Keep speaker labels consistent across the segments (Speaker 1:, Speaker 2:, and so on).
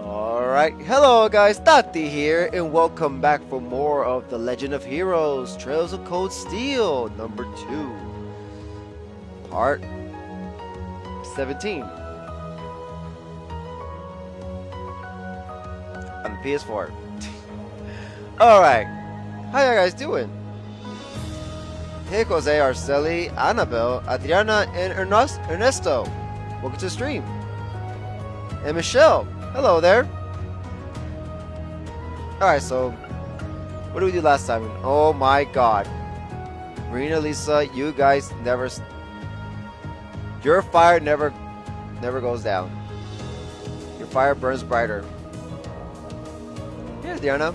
Speaker 1: Alright, hello guys, Taty here, and welcome back for more of The Legend of Heroes, Trails of Cold Steel, number 2, part 17, on the PS4. Alright, how you guys doing? Hey Jose, Arceli, Annabelle, Adriana, and Ernesto, welcome to the stream. And Michelle, hello there. Alright, so what did we do last time? Oh my god. Marina, Lisa, you guys never... Your fire never goes down. Your fire burns brighter. Here's Diana.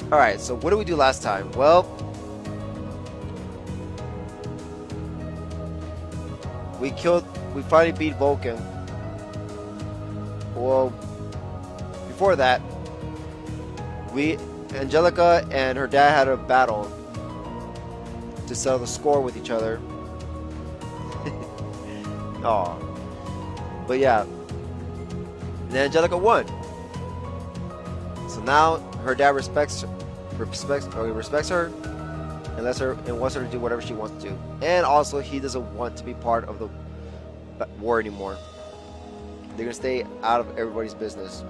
Speaker 1: Alright, so what did we do last time? Well... We finally beat Vulcan. Well, before that, Angelica and her dad had a battle to settle the score with each other. Aw. But yeah. And Angelica won. So now her dad respects her and wants her to do whatever she wants to do. And also he doesn't want to be part of the war anymore. They're gonna stay out of everybody's business.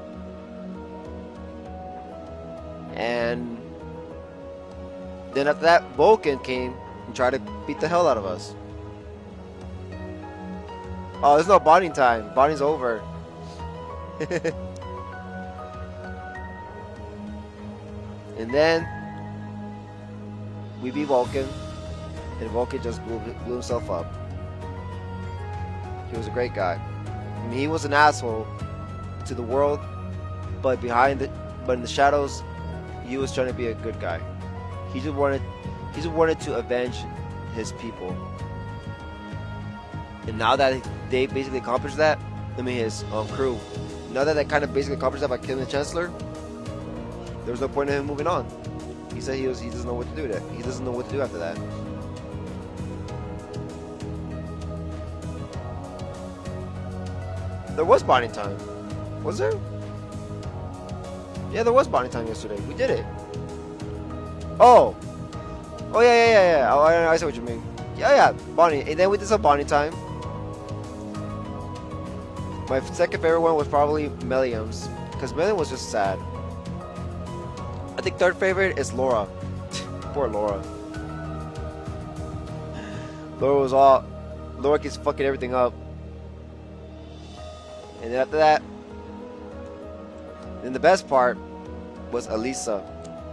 Speaker 1: And then after that, Vulcan came and tried to beat the hell out of us. Oh, there's no bonding time. Bonding's over. And then we beat Vulcan, and Vulcan just blew himself up. He was a great guy. I mean, he was an asshole to the world, but in the shadows, he was trying to be a good guy. He just wanted to avenge his people. And now that they basically accomplished that, his crew. Now that they kind of basically accomplished that by killing the Chancellor, there was no point in him moving on. He said he doesn't know what to do with it. He doesn't know what to do after that. There was bonding time. Was there? Yeah, there was bonding time yesterday. We did it. Oh. Oh, yeah. Oh, I see what you mean. Yeah. Bonding. And then we did some bonding time. My second favorite one was probably Melium's. Because Melium was just sad. I think third favorite is Laura. Poor Laura. Laura keeps fucking everything up. And then after that, then the best part was Elisa.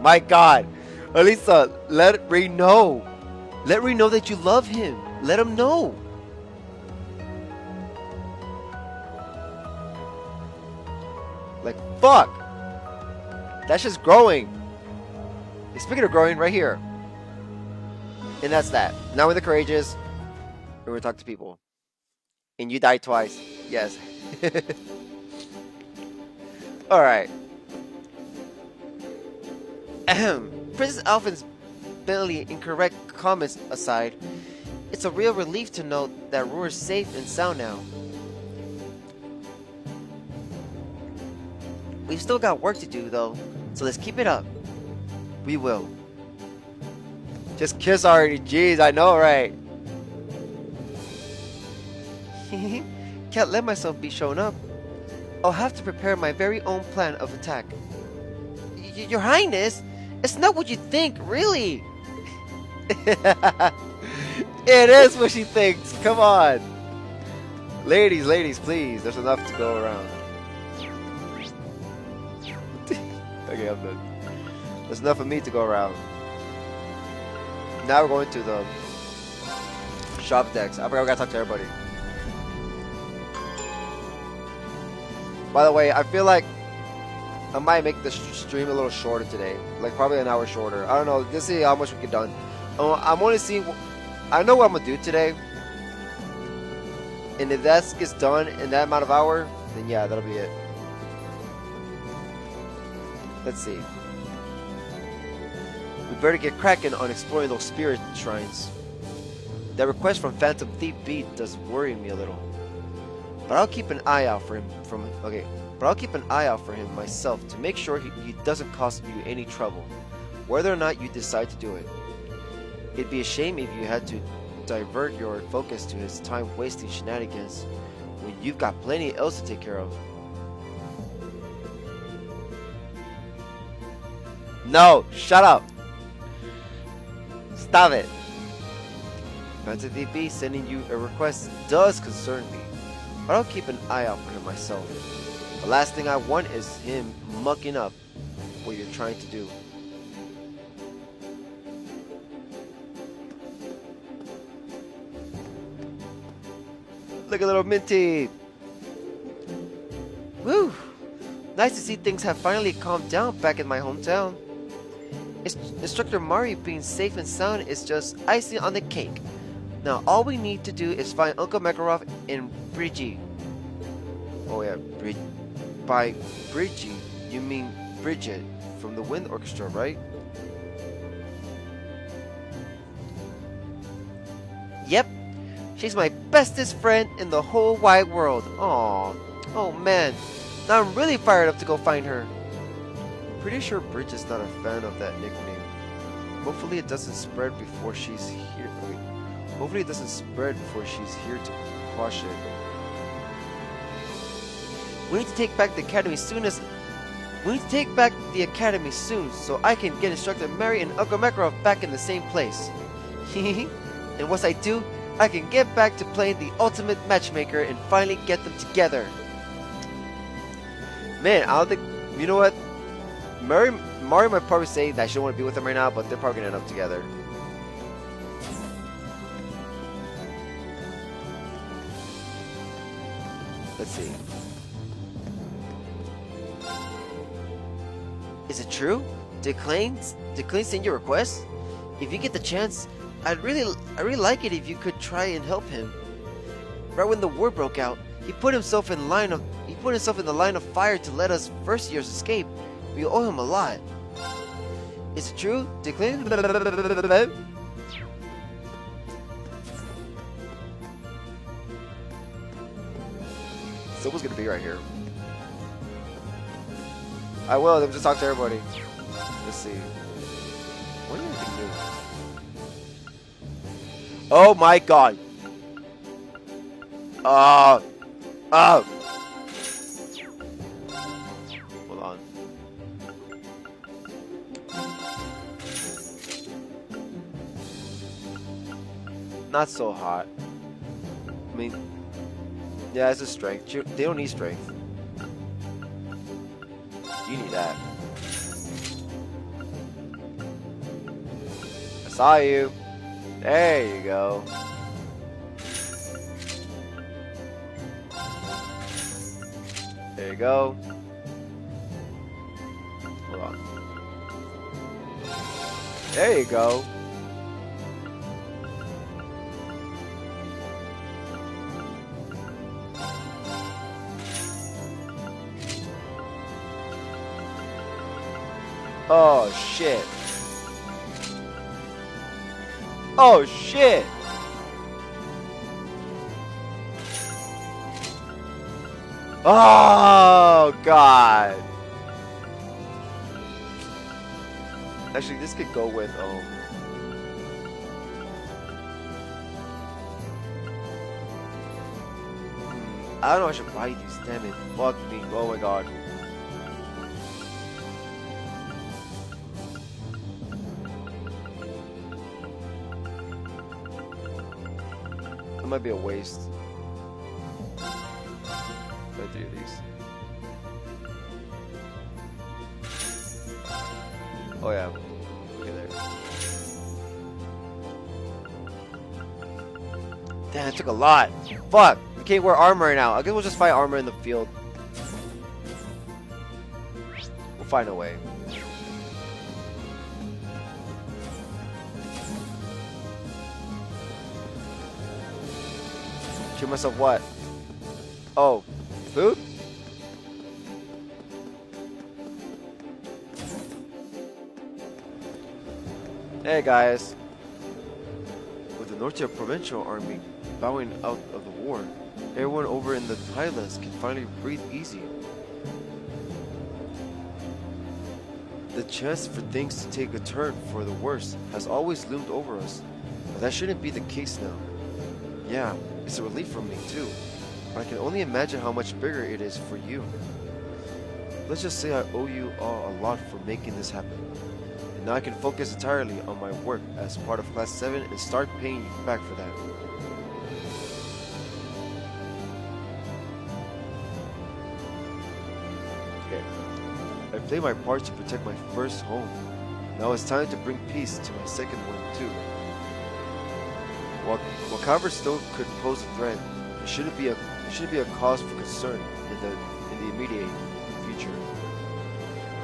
Speaker 1: My god, Elisa, let Ray know. Let Ray know that you love him. Let him know. Like, fuck. That's just growing. And speaking of growing, right here. And that's that. Now we're the courageous. And we're gonna talk to people. And you died twice. Yes. Alright. Princess Alphen's barely incorrect comments aside, it's a real relief to know that Roar's safe and sound now. We've still got work to do though. So let's keep it up. We will. Just kiss already. Jeez, I know, right? Can't let myself be shown up. I'll have to prepare my very own plan of attack. Your Highness, it's not what you think, really. It is what she thinks. Come on. Ladies, please. There's enough to go around. Okay, I'm done. There's enough of me to go around. Now we're going to the shop decks. I forgot we gotta talk to everybody. By the way, I feel like I might make the stream a little shorter today. Like probably an hour shorter. I don't know. Let's see how much we get done. I'm only seeing. I know what I'm gonna do today. And if that gets done in that amount of hour, then yeah, that'll be it. Let's see. We better get cracking on exploring those spirit shrines. That request from Phantom Thief B does worry me a little. But I'll keep an eye out for him I'll keep an eye out for him myself to make sure he doesn't cause you any trouble, whether or not you decide to do it. It'd be a shame if you had to divert your focus to his time-wasting shenanigans when you've got plenty else to take care of. No! Shut up! Stop it! Phantom DB sending you a request does concern me, but I'll keep an eye out for him myself. The last thing I want is him mucking up what you're trying to do. Look at little Minty! Woo! Nice to see things have finally calmed down back in my hometown. Instructor Mari being safe and sound is just icing on the cake. Now all we need to do is find Uncle Makarov and Bridgie. Oh yeah, by Bridgie, you mean Bridget from the Wind Orchestra, right? Yep, she's my bestest friend in the whole wide world. Aww, oh man, now I'm really fired up to go find her. Pretty sure Bridget's not a fan of that nickname. Hopefully it doesn't spread before she's here. Wait. Hopefully it doesn't spread before she's here to quash it. We need to take back the academy soon so I can get Instructor Mary and Uncle Makarov back in the same place. And once I do, I can get back to playing the ultimate matchmaker and finally get them together. Man, I don't think, you know what? Mari might probably say that she don't want to be with him right now, but they're probably gonna end up together. Let's see. Is it true? Did Klein send your request? If you get the chance, I'd really like it if you could try and help him. Right when the war broke out, he put himself in the line of fire to let us first years escape. We owe him a lot. Is it true? Did Klein? Someone's gonna be right here. I will. Let me just talk to everybody. Let's see. What do you think do? Oh my god. Hold on. Not so hot. I mean, yeah, it's a strength. They don't need strength. You need that. I saw you. There you go. There you go. Hold on. There you go. Oh shit. Oh shit. Oh god. Actually, this could go with I don't know. I should buy these. Damn it! Fuck me! Oh my god! That might be a waste. Buy 3 of these. Oh yeah. Okay, there. Damn, it took a lot. Fuck! We can't wear armor right now. I guess we'll just fight armor in the field. We'll find a way. Treat myself what? Oh, food? Hey guys. With the Nortia Provincial Army bowing out of the war, everyone over in the highlands can finally breathe easy. The chance for things to take a turn for the worse has always loomed over us, but that shouldn't be the case now. Yeah, it's a relief for me too, but I can only imagine how much bigger it is for you. Let's just say I owe you all a lot for making this happen. And now I can focus entirely on my work as part of Class 7 and start paying you back for that. Okay. I played my part to protect my first home. Now it's time to bring peace to my second one too. While Calvert still could pose a threat, it shouldn't be a cause for concern in the immediate future.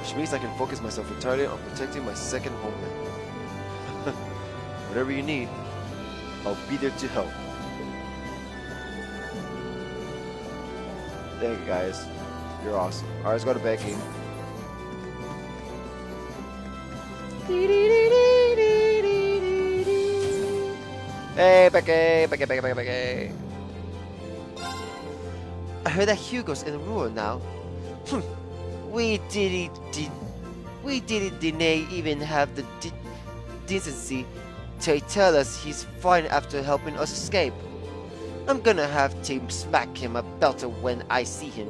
Speaker 1: Which means I can focus myself entirely on protecting my second homeland. Whatever you need, I'll be there to help. Thank you guys. You're awesome. Alright, let's go to Becky. Hey, Becky. I heard that Hugo's in the ruin now. We didn't even have the decency to tell us he's fine after helping us escape. I'm gonna have to smack him a belter when I see him.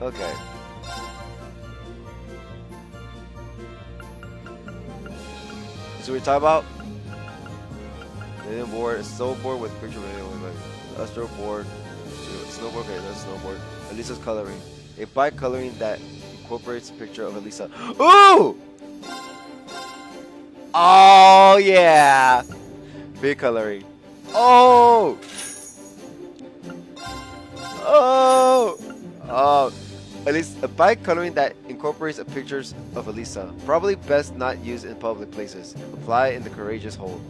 Speaker 1: Okay. So we talk about the board, a snowboard with picture of Astro board, snowboard, okay, that's snowboard. Elisa's coloring. A bike coloring that incorporates a picture of Elisa. Ooh! Oh yeah! Big coloring. Oh! Oh! Oh! At least a bike coloring that incorporates pictures of Elisa. Probably best not used in public places. Apply in the courageous hold.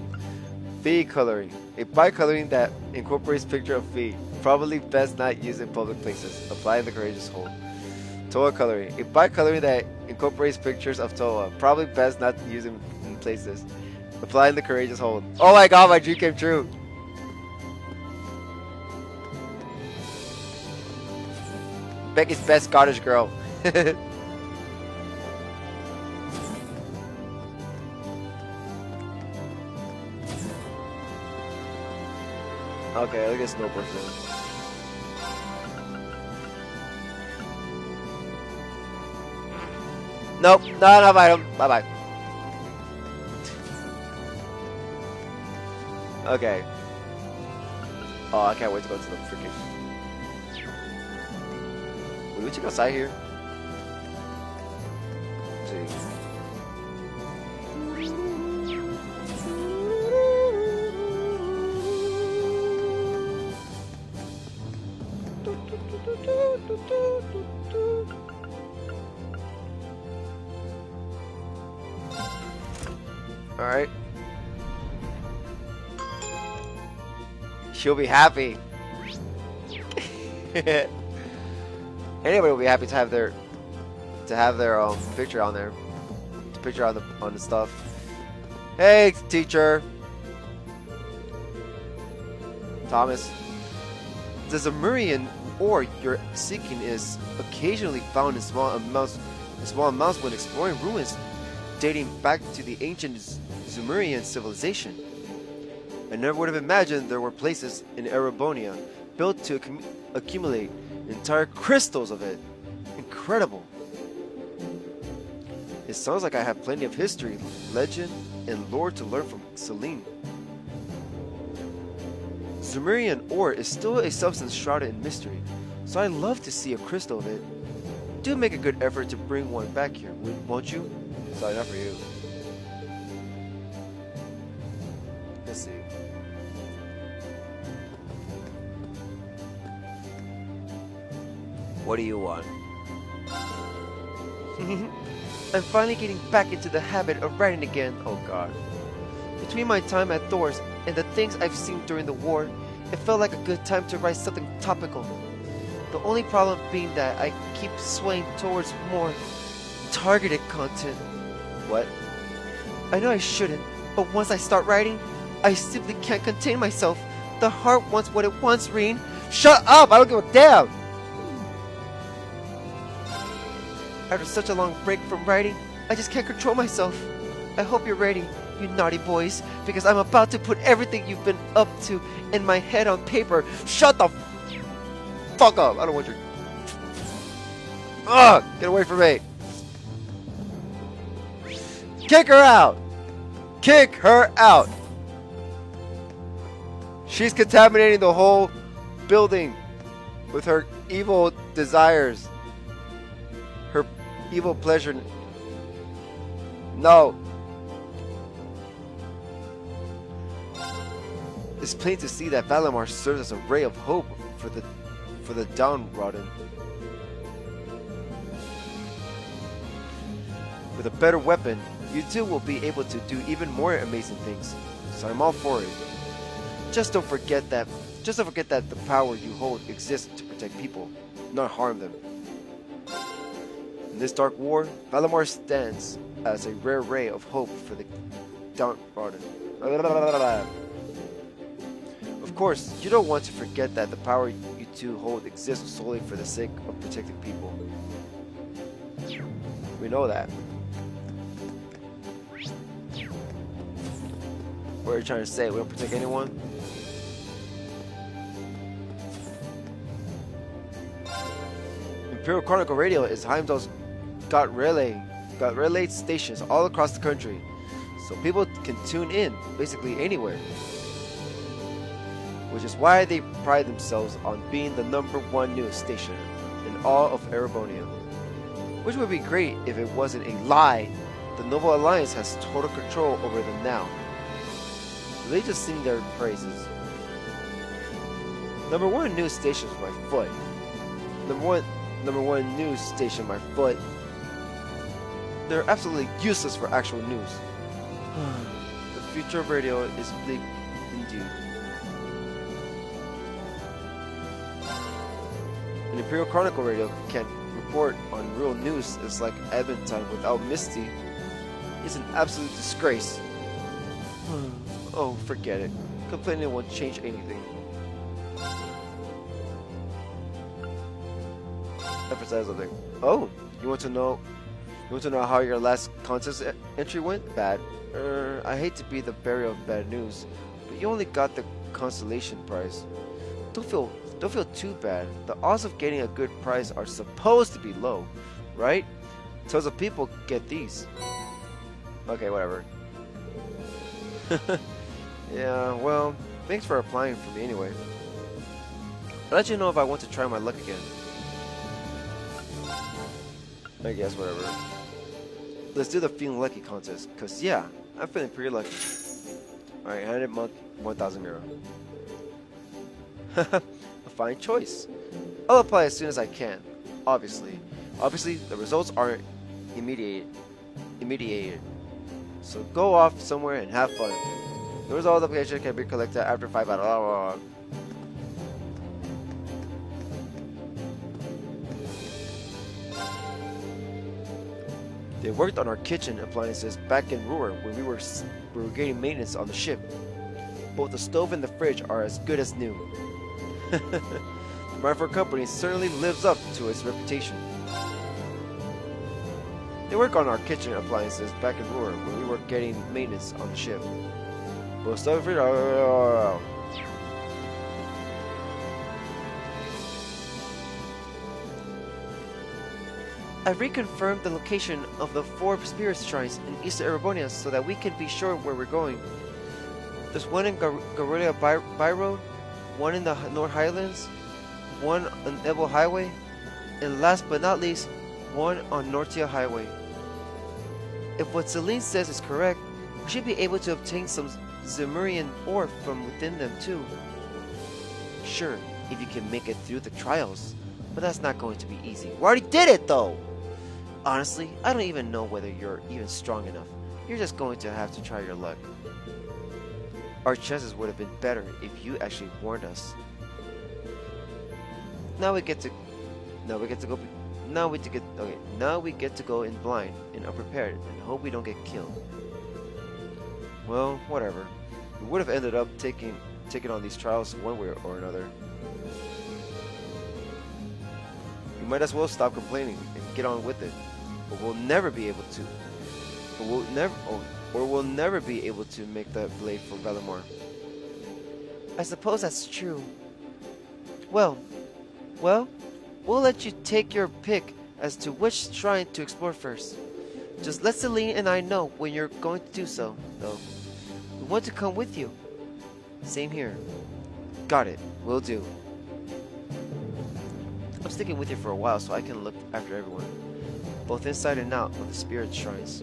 Speaker 1: Fee coloring. A bike coloring that incorporates picture of Fee. Probably best not used in public places. Apply in the courageous hold. Toa coloring. A bike coloring that incorporates pictures of Toa. Probably best not used in places. Apply in the courageous hold. Oh my god, my dream came true. Becky's best Scottish girl. Okay, look at snowboard soon. Nope, not enough item. Bye bye. Okay. Oh, I can't wait to go to the freaking. Will we check outside here? Let's see. Alright. She'll be happy. Anybody will be happy to have their picture on there. Picture on the stuff. Hey, teacher. Thomas. Does a Murian ore you're seeking is occasionally found in small amounts when exploring ruins dating back to the ancient Sumerian civilization. I never would have imagined there were places in Erebonia built to accumulate entire crystals of it. Incredible. It sounds like I have plenty of history, legend, and lore to learn from Celine. Sumerian ore is still a substance shrouded in mystery, so I'd love to see a crystal of it. Do make a good effort to bring one back here, won't you? Sorry, not for you. Let's see. What do you want? I'm finally getting back into the habit of writing again. Oh god. Between my time at Thor's and the things I've seen during the war, it felt like a good time to write something topical. The only problem being that I keep swaying towards more targeted content. What? I know I shouldn't, but once I start writing, I simply can't contain myself. The heart wants what it wants, Reen. Shut up! I don't give a damn! After such a long break from writing, I just can't control myself. I hope you're ready, you naughty boys, because I'm about to put everything you've been up to in my head on paper. Shut the fuck up! I don't want your... Ugh! Get away from me! Kick her out! Kick her out! She's contaminating the whole building with her evil desires. Her evil pleasure. No. It's plain to see that Valimar serves as a ray of hope for the downtrodden. With a better weapon, you two will be able to do even more amazing things. So I'm all for it. Just don't forget that the power you hold exists to protect people, not harm them. In this dark war, Valimar stands as a rare ray of hope for the downtrodden. Of course, you don't want to forget that the power you two hold exists solely for the sake of protecting people. We know that. What are you trying to say? We don't protect anyone? Imperial Chronicle Radio is Heimdall's got relay stations all across the country, so people can tune in basically anywhere. Which is why they pride themselves on being the #1 news station in all of Erebonia. Which would be great if it wasn't a lie. The Noble Alliance has total control over them now. They just sing their praises. #1 news station is my foot. Number one news station, my foot. They're absolutely useless for actual news. The future of radio is bleak indeed. An Imperial Chronicle radio can report on real news is like advent time without Misty. It's an absolute disgrace. Oh, forget it. Complaining won't change anything. Emphasize something. Oh, you want to know how your last contest entry went? Bad. I hate to be the bearer of bad news, but you only got the consolation prize. Don't feel too bad. The odds of getting a good prize are supposed to be low, right? Tons of people get these. Okay, whatever. Yeah, well, thanks for applying for me anyway. I'll let you know if I want to try my luck again. I guess, whatever. Let's do the Feeling Lucky contest, cause yeah, I'm feeling pretty lucky. Alright, 100 month, 1,000 euro. A fine choice. I'll apply as soon as I can. Obviously, the results aren't immediate. So go off somewhere and have fun. The result of the application can be collected after 5 hours. They worked on our kitchen appliances back in Ruhr when we were getting maintenance on the ship. Both the stove and the fridge are as good as new. The Rifle Company certainly lives up to its reputation. They work on our kitchen appliances back in Roar when we were getting maintenance on the ship. But stuff for I've reconfirmed the location of the 4 spirit shrines in east of Erebonia so that we can be sure where we're going. There's one in Gorilla Byroad, one in the North Highlands, one on Evil Highway, and last but not least, one on Nortia Highway. If what Celine says is correct, we should be able to obtain some Zemurian ore from within them too. Sure, if you can make it through the trials, but that's not going to be easy. We already did it though! Honestly, I don't even know whether you're even strong enough. You're just going to have to try your luck. Our chances would have been better if you actually warned us. Now we get to go in blind and unprepared and hope we don't get killed. Well, whatever. We would have ended up taking on these trials one way or another. You might as well stop complaining and get on with it. But we'll never be able to. We'll never be able to make that blade for Valimor. I suppose that's true. Well, we'll let you take your pick as to which shrine to explore first. Just let Celine and I know when you're going to do so, though. We want to come with you. Same here. Got it. Will do. I'm sticking with you for a while so I can look after everyone, both inside and out of the spirit shrines.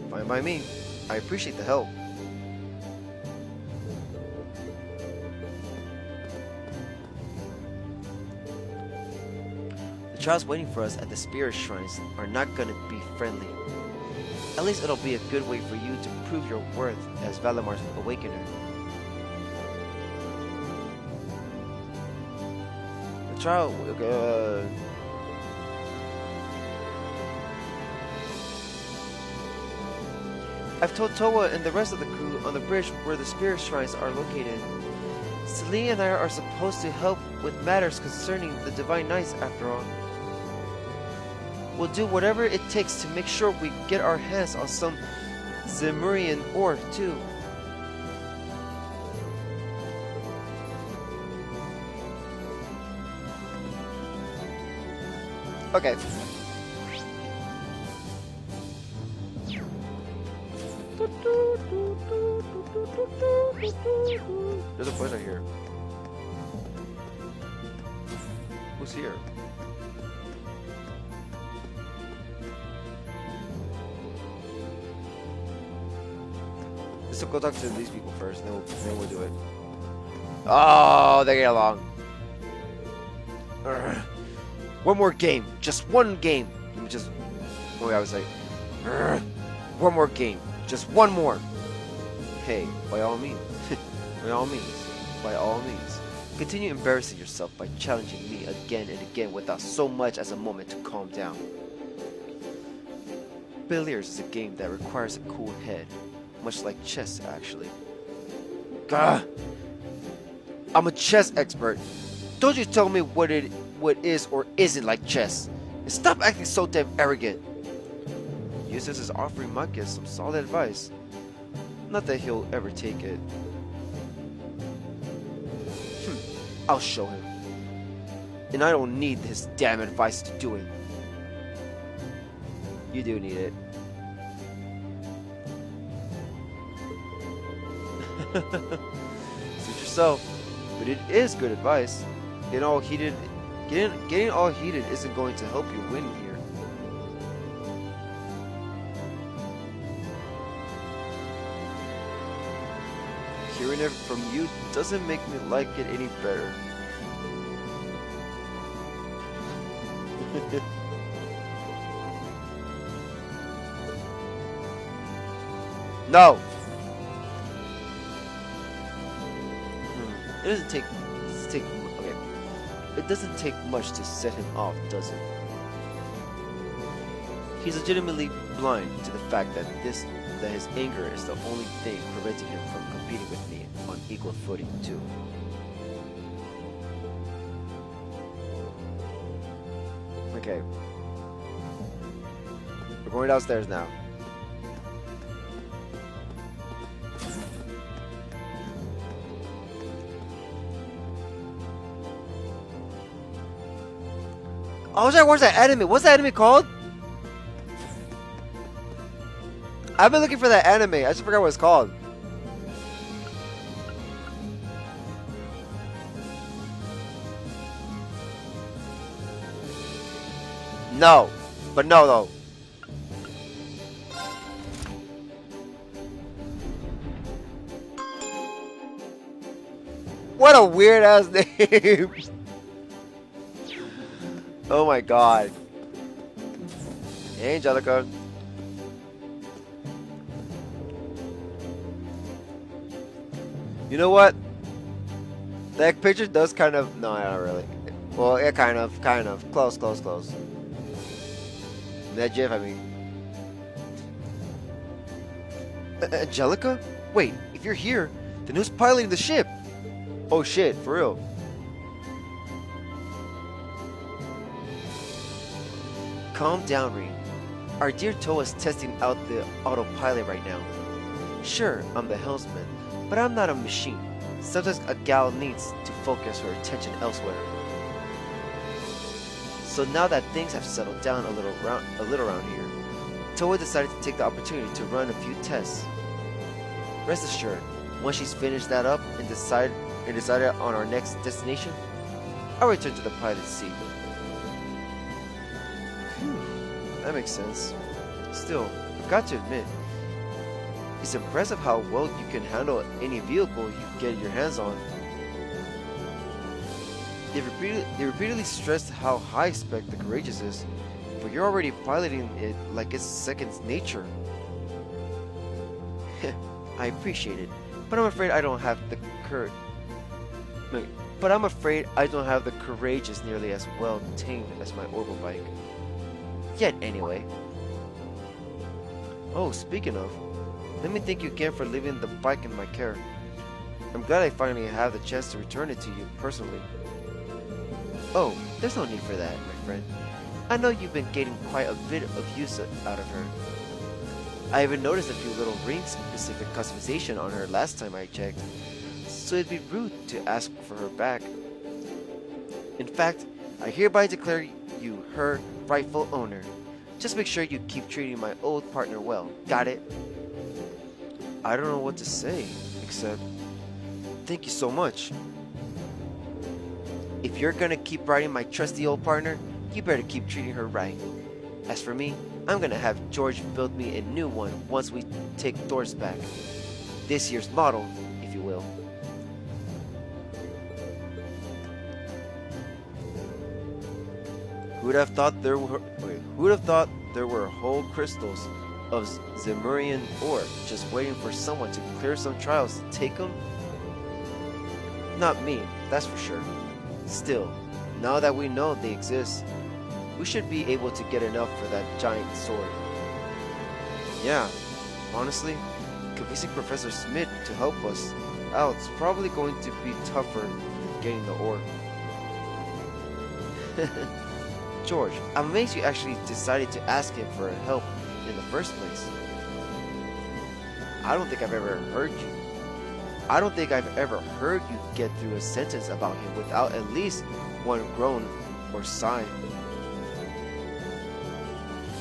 Speaker 1: Fine by me. I appreciate the help. The trials waiting for us at the spirit shrines are not gonna be friendly. At least it'll be a good way for you to prove your worth as Valimor's awakener. The trial I've told Towa and the rest of the crew on the bridge where the spirit shrines are located. Celine and I are supposed to help with matters concerning the Divine Knights after all. We'll do whatever it takes to make sure we get our hands on some Zemurian ore too. Okay. There's a voice right here. Who's here? Let's go talk to these people first, then we'll do it. Oh, they get along. Urgh. One more game, just one game. Let me just. Oh, I was like, urgh. One more game, just one more. Hey, by all means, by all means, continue embarrassing yourself by challenging me again and again without so much as a moment to calm down. Billiards is a game that requires a cool head, much like chess, actually. Gah! I'm a chess expert. Don't you tell me what is or isn't like chess. And stop acting so damn arrogant. Eustace is offering Marcus some solid advice. Not that he'll ever take it. I'll show him. And I don't need his damn advice to do it. You do need it. Suit yourself. But it is good advice. Getting all heated isn't going to help you win here. Hearing it from you doesn't make me like it any better. No! It doesn't take much to set him off, does it? He's legitimately blind to the fact that his anger is the only thing preventing him from competing with me on equal footing, too. Okay. We're going downstairs now. I was trying to watch that anime. What's that anime called? I've been looking for that anime. I just forgot what it's called. No. But no, though. What a weird ass name. Oh my god. Hey, Angelica. You know what? That picture does kind of... No, not really. Well, yeah, kind of. Close. That GIF, I mean. Angelica? Wait, if you're here, then who's piloting the ship? Oh shit, for real. Calm down, Reed. Our dear Toa's testing out the autopilot right now. Sure, I'm the helmsman, but I'm not a machine. Sometimes a gal needs to focus her attention elsewhere. So now that things have settled down a little around here, Toa decided to take the opportunity to run a few tests. Rest assured, once she's finished that up and decided on our next destination, I'll return to the pilot's seat. That makes sense. Still, I've got to admit, it's impressive how well you can handle any vehicle you get your hands on. They repeatedly stressed how high spec the Courageous is, but you're already piloting it like it's second nature. I appreciate it, but I'm afraid I don't have the courage. But I'm afraid I don't have the Courageous nearly as well tamed as my orbital bike. Yet anyway. Oh, speaking of, let me thank you again for leaving the bike in my care. I'm glad I finally have the chance to return it to you personally. Oh, there's no need for that, my friend. I know you've been getting quite a bit of use out of her. I even noticed a few little ring-specific customization on her last time I checked, so it'd be rude to ask for her back. In fact, I hereby declare you her rightful owner. Just make sure you keep treating my old partner well. Got it? I don't know what to say, except thank you so much. If you're gonna keep riding my trusty old partner, you better keep treating her right. As for me, I'm gonna have George build me a new one once we take Thor's back. This year's model, if you will. Who'd have thought there were whole crystals of Zemurian ore just waiting for someone to clear some trials to take them? Not me, that's for sure. Still, now that we know they exist, we should be able to get enough for that giant sword. Yeah, honestly, convincing Professor Smith to help us out is probably going to be tougher than getting the ore. George, I'm amazed you actually decided to ask him for help in the first place. I don't think I've ever heard you get through a sentence about him without at least one groan or sigh.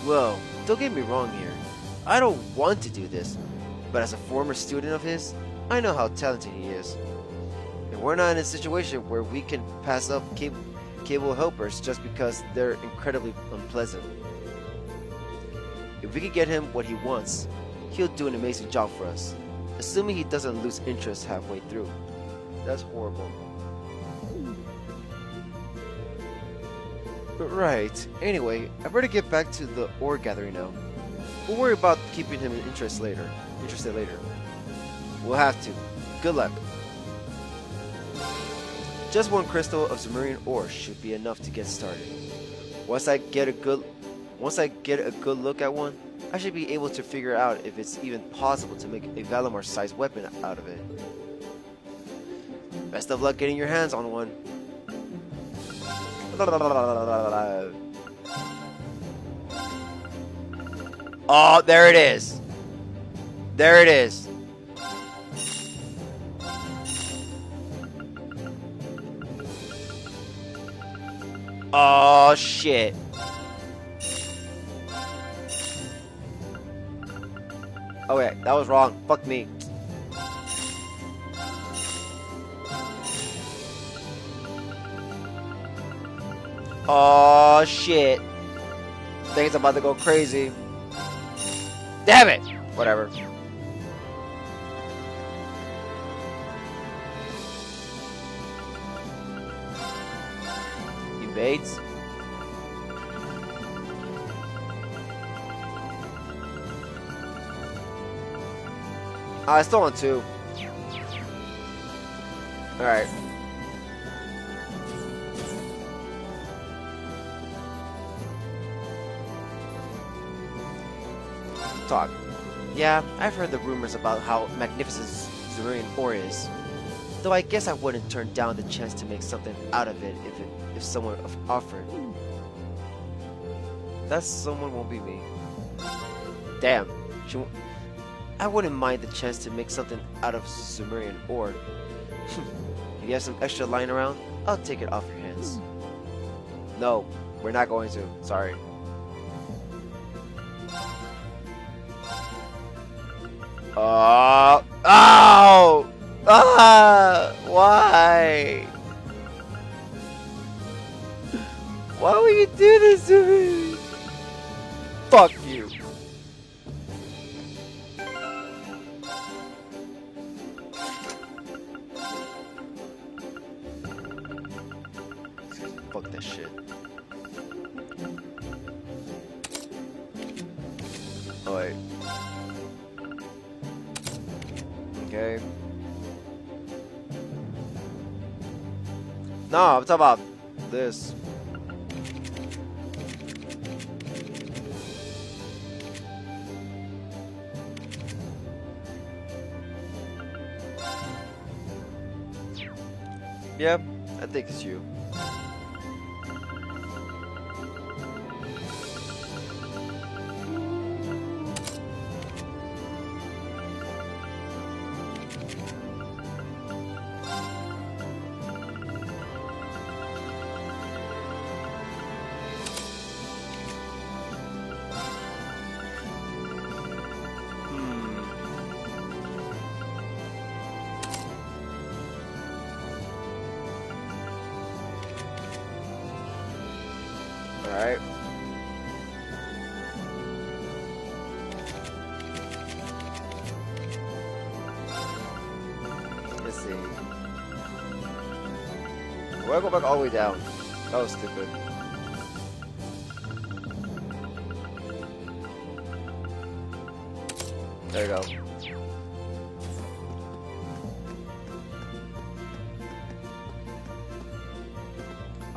Speaker 1: Well, don't get me wrong here. I don't want to do this, but as a former student of his, I know how talented he is. And we're not in a situation where we can pass up capable helpers just because they're incredibly unpleasant. If we can get him what he wants, he'll do an amazing job for us, assuming he doesn't lose interest halfway through. That's horrible. But right, anyway, I better get back to the ore gathering now. We'll worry about keeping him interested later. We'll have to. Good luck. Just one crystal of Zemurian ore should be enough to get started. Once I get a good look at one, I should be able to figure out if it's even possible to make a Valimar-sized weapon out of it. Best of luck getting your hands on one. Oh, there it is. There it is. Oh, shit. Oh, wait. That was wrong. Fuck me. Oh, shit. Things about to go crazy. Damn it! Whatever. Evades. I still want two. Alright. Talk. Yeah, I've heard the rumors about how magnificent Zurian ore is. Though I guess I wouldn't turn down the chance to make something out of it if someone offered. That someone won't be me. Damn. I wouldn't mind the chance to make something out of Sumerian ore. If you have some extra lying around, I'll take it off your hands. No, we're not going to. Sorry. Oh! Why? Why would you do this to me? Fuck you. Fuck that shit. Oh wait. Okay. No, I'm talking about this. Yeah, I think it's you. Alright. Let's see. Why do I go back all the way down? That was stupid. There you go.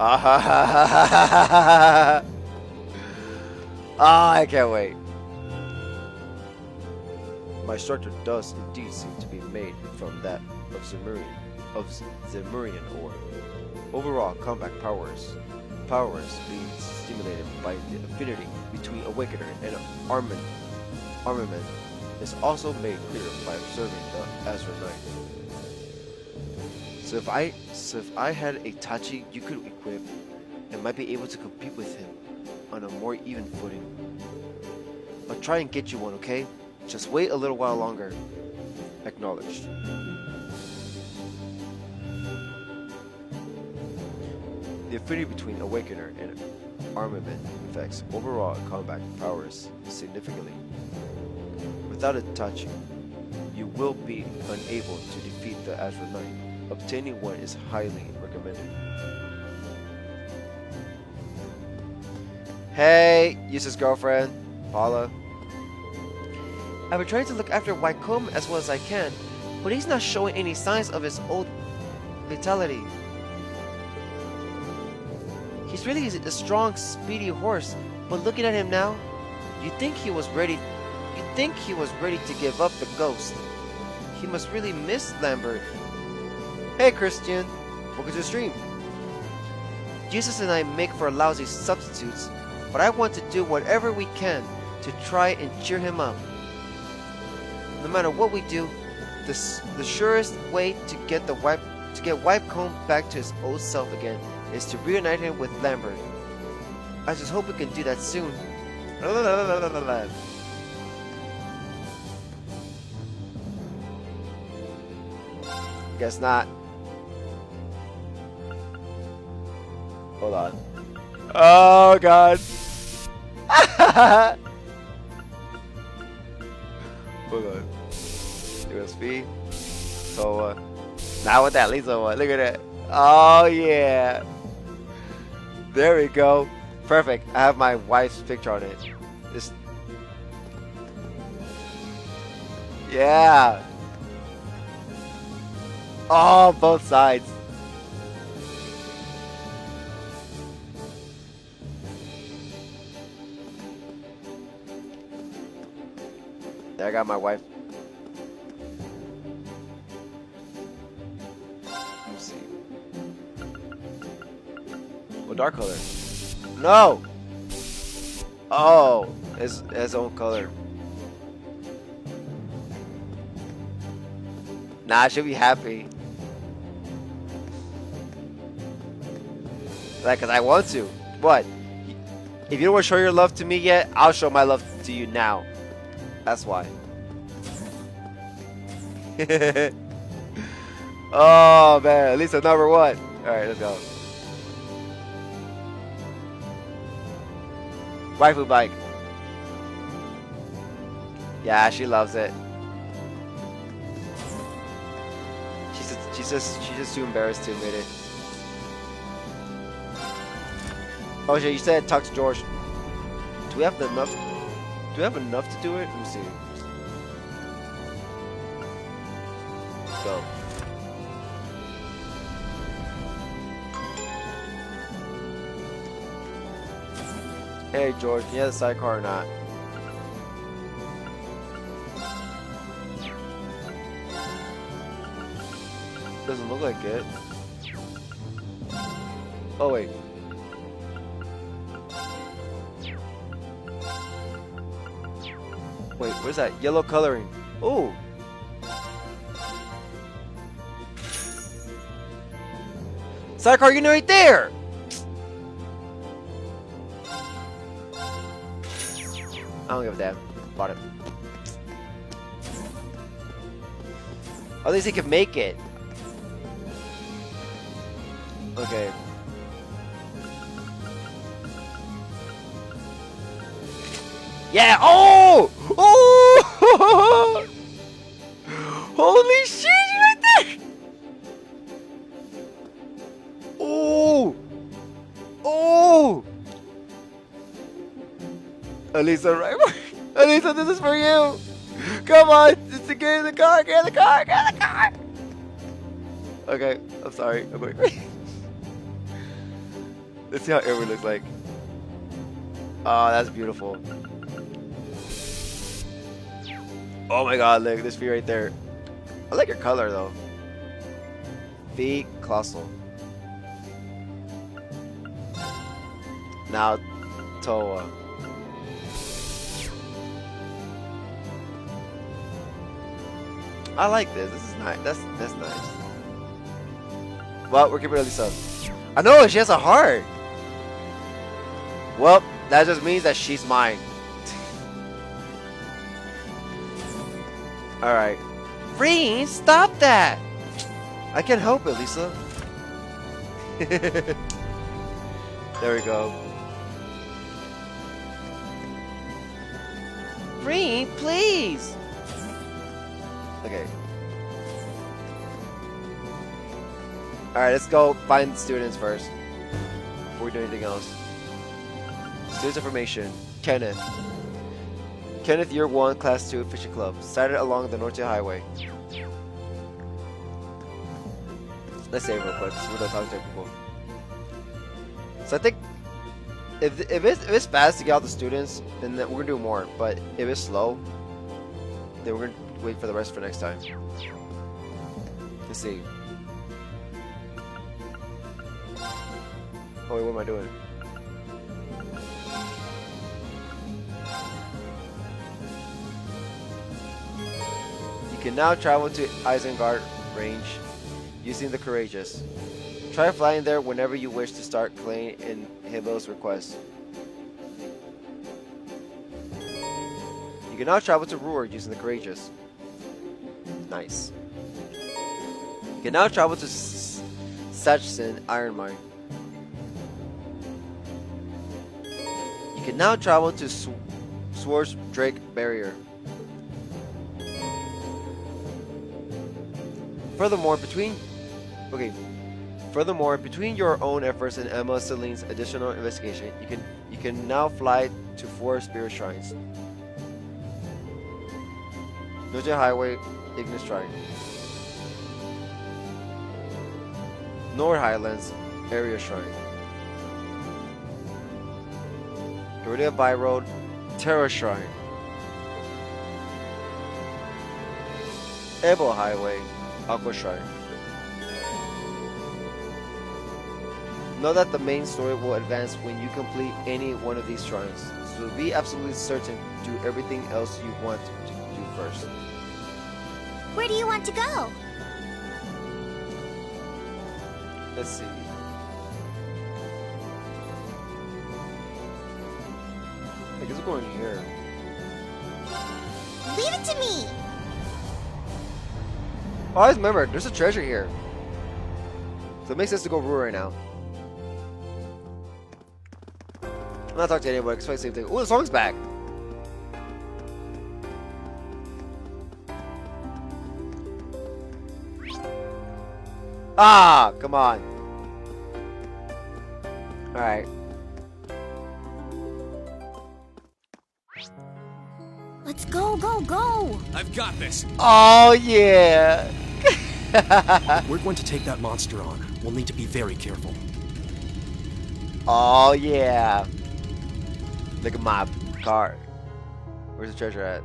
Speaker 1: Ah, I can't wait. My structure does indeed seem to be made from that of Zemurian ore. Overall combat powers being stimulated by the affinity between Awakener and armament is also made clear by observing the Azure Knight. So if I had a Taty you could equip and might be able to compete with him on a more even footing. I'll try and get you one, okay? Just wait a little while longer. Acknowledged. The affinity between Awakener and armament affects overall combat powers significantly. Without a Taty, you will be unable to defeat the Azure Knight. Obtaining one is highly recommended. Hey, Yusa's girlfriend, Paula. I've been trying to look after Wycombe as well as I can, but he's not showing any signs of his old vitality. He's really a strong, speedy horse, but looking at him now, you'd think he was ready to give up the ghost. He must really miss Lambert. Hey Christian, welcome to the stream. Jesus and I make for lousy substitutes, but I want to do whatever we can to try and cheer him up. No matter what we do, the surest way to get Wipecomb back to his old self again is to reunite him with Lambert. I just hope we can do that soon. Guess not. Hold on. Oh god. Hold on. USB. So now with that Lisa one. Look at that. Oh yeah. There we go. Perfect. I have my wife's picture on it. Just yeah. Oh, both sides. There, I got my wife. Let's see. What dark color? No! Oh, his own color. Nah, I should be happy. Like, cause I want to. What? If you don't want to show your love to me yet, I'll show my love to you now. That's why. Oh man, at least I'm number one. Alright, let's go. Waifu bike. Yeah, she loves it. She's just too embarrassed to admit it. Oh shit, you said talk to George. Do we have enough? Do we have enough to do it? Let me see. Go. Hey George, can you have the sidecar or not? Doesn't look like it. Oh wait. Wait, where's that yellow coloring? Oh! Sidecar unit right there! I don't give a damn. Bought it. At least he can make it. Okay. Yeah! Oh! Oh! Holy shit! You right there! Oh! Oh! Elisa, right? Elisa, this is for you! Come on! Just to get in the car! Get in the car! Get in the car! Okay, I'm sorry. I'm going. Let's see how Erebonia looks like. Oh, that's beautiful. Oh my god, look, this V right there. I like your color though. V Colossal. Now Toa. I like this. This is nice. That's nice. Well, we're keeping Elisa. I know she has a heart. Well, that just means that she's mine. Alright. Freeze! Stop that! I can't help it, Lisa. There we go. Freeze, please! Okay. Alright, let's go find students first. Before we do anything else. Students information. Kenneth. Kenneth, Year 1, Class 2, Fishing Club. Sighted along the Norte Highway. Let's save real quick, so we're done talking to people. So I think if it's fast to get out the students, then we're gonna do more. But if it's slow, then we're gonna wait for the rest for next time. Let's see. Oh wait, what am I doing? You can now travel to Isengard range using the Courageous. Try flying there whenever you wish to start playing in Hibbo's request. You can now travel to Ruhr using the Courageous. Nice. You can now travel to Sachsen Iron Mine. You can now travel to Swords Drake Barrier. Furthermore, between your own efforts and Emma Celine's additional investigation, you can now fly to 4 Spirit Shrines. Noja Highway Ignis Shrine. Nord Highlands Area Shrine. Iridia By Road Terra Shrine. Ebo Highway Aqua Shrine. Know that the main story will advance when you complete any one of these shrines, so be absolutely certain to do everything else you want to do first.
Speaker 2: Where do you want to go?
Speaker 1: Let's see. I guess we're going here.
Speaker 2: Leave it to me!
Speaker 1: Oh, I just remembered, there's a treasure here. So it makes sense to go Ruhr right now. I'm not talking to anybody, it's the same thing. Oh, the song's back! Ah, come on. Alright.
Speaker 2: Let's go, go, go!
Speaker 3: I've got this.
Speaker 1: Oh, yeah!
Speaker 3: We're going to take that monster on. We'll need to be very careful.
Speaker 1: Oh, yeah. Look at my car. Where's the treasure at?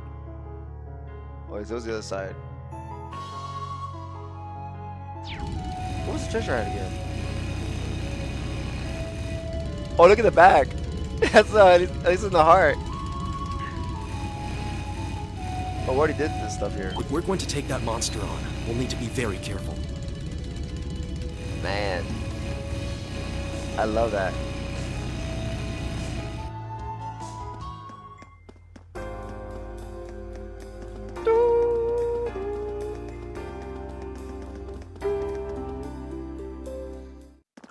Speaker 1: Oh, it goes the other side. Where's the treasure at again? Oh, look at the back. That's at least in the heart. Oh, we already did this stuff here.
Speaker 3: We're going to take that monster on. We'll need to be very careful.
Speaker 1: Man. I love that.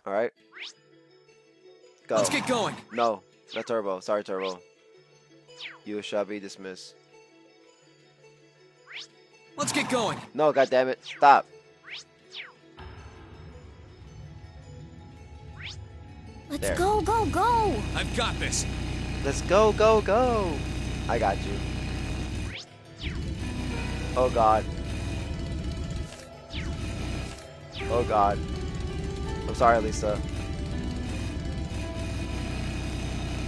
Speaker 1: Alright. Go.
Speaker 3: Let's get going.
Speaker 1: No, not Turbo. Sorry, Turbo. You shall be dismissed.
Speaker 3: Let's get going.
Speaker 1: No, goddammit. Stop.
Speaker 2: Let's
Speaker 1: There.
Speaker 2: go, go, go!
Speaker 3: I've got this.
Speaker 1: Let's go, go, go. I got you. Oh, God. Oh, God. I'm sorry, Lisa.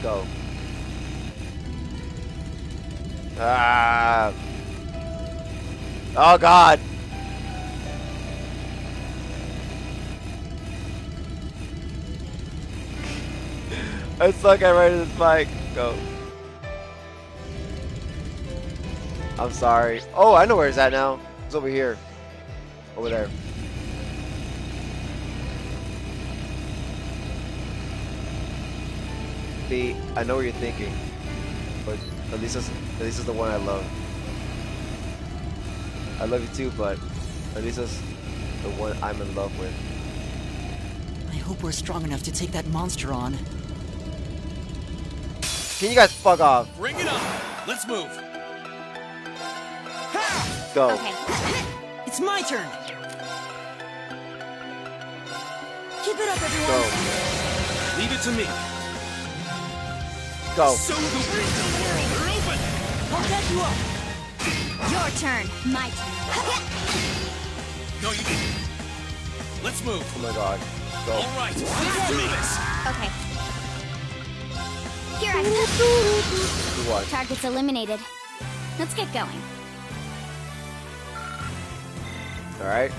Speaker 1: Go. Ah. Oh, God. I suck at riding this bike. Go. I'm sorry. Oh, I know where it's at now. It's over here. Over there. B, I know what you're thinking, but Elisa's the one I love. I love you too, but Elisa's the one I'm in love with.
Speaker 4: I hope we're strong enough to take that monster on.
Speaker 1: Can you guys fuck off?
Speaker 3: Bring it on. Let's move.
Speaker 1: Go.
Speaker 2: Okay.
Speaker 4: It's my turn! Keep it up,
Speaker 1: Go.
Speaker 4: everyone!
Speaker 3: Leave it to me.
Speaker 1: Go.
Speaker 3: So the winds of the world are open.
Speaker 4: I'll get you up!
Speaker 2: Your turn. My turn.
Speaker 3: No, you didn't. Let's move.
Speaker 1: Oh my God. Go.
Speaker 3: All right. Let's do this.
Speaker 2: Okay. Here I
Speaker 1: You watch.
Speaker 2: Target's eliminated. Let's get going.
Speaker 1: All right.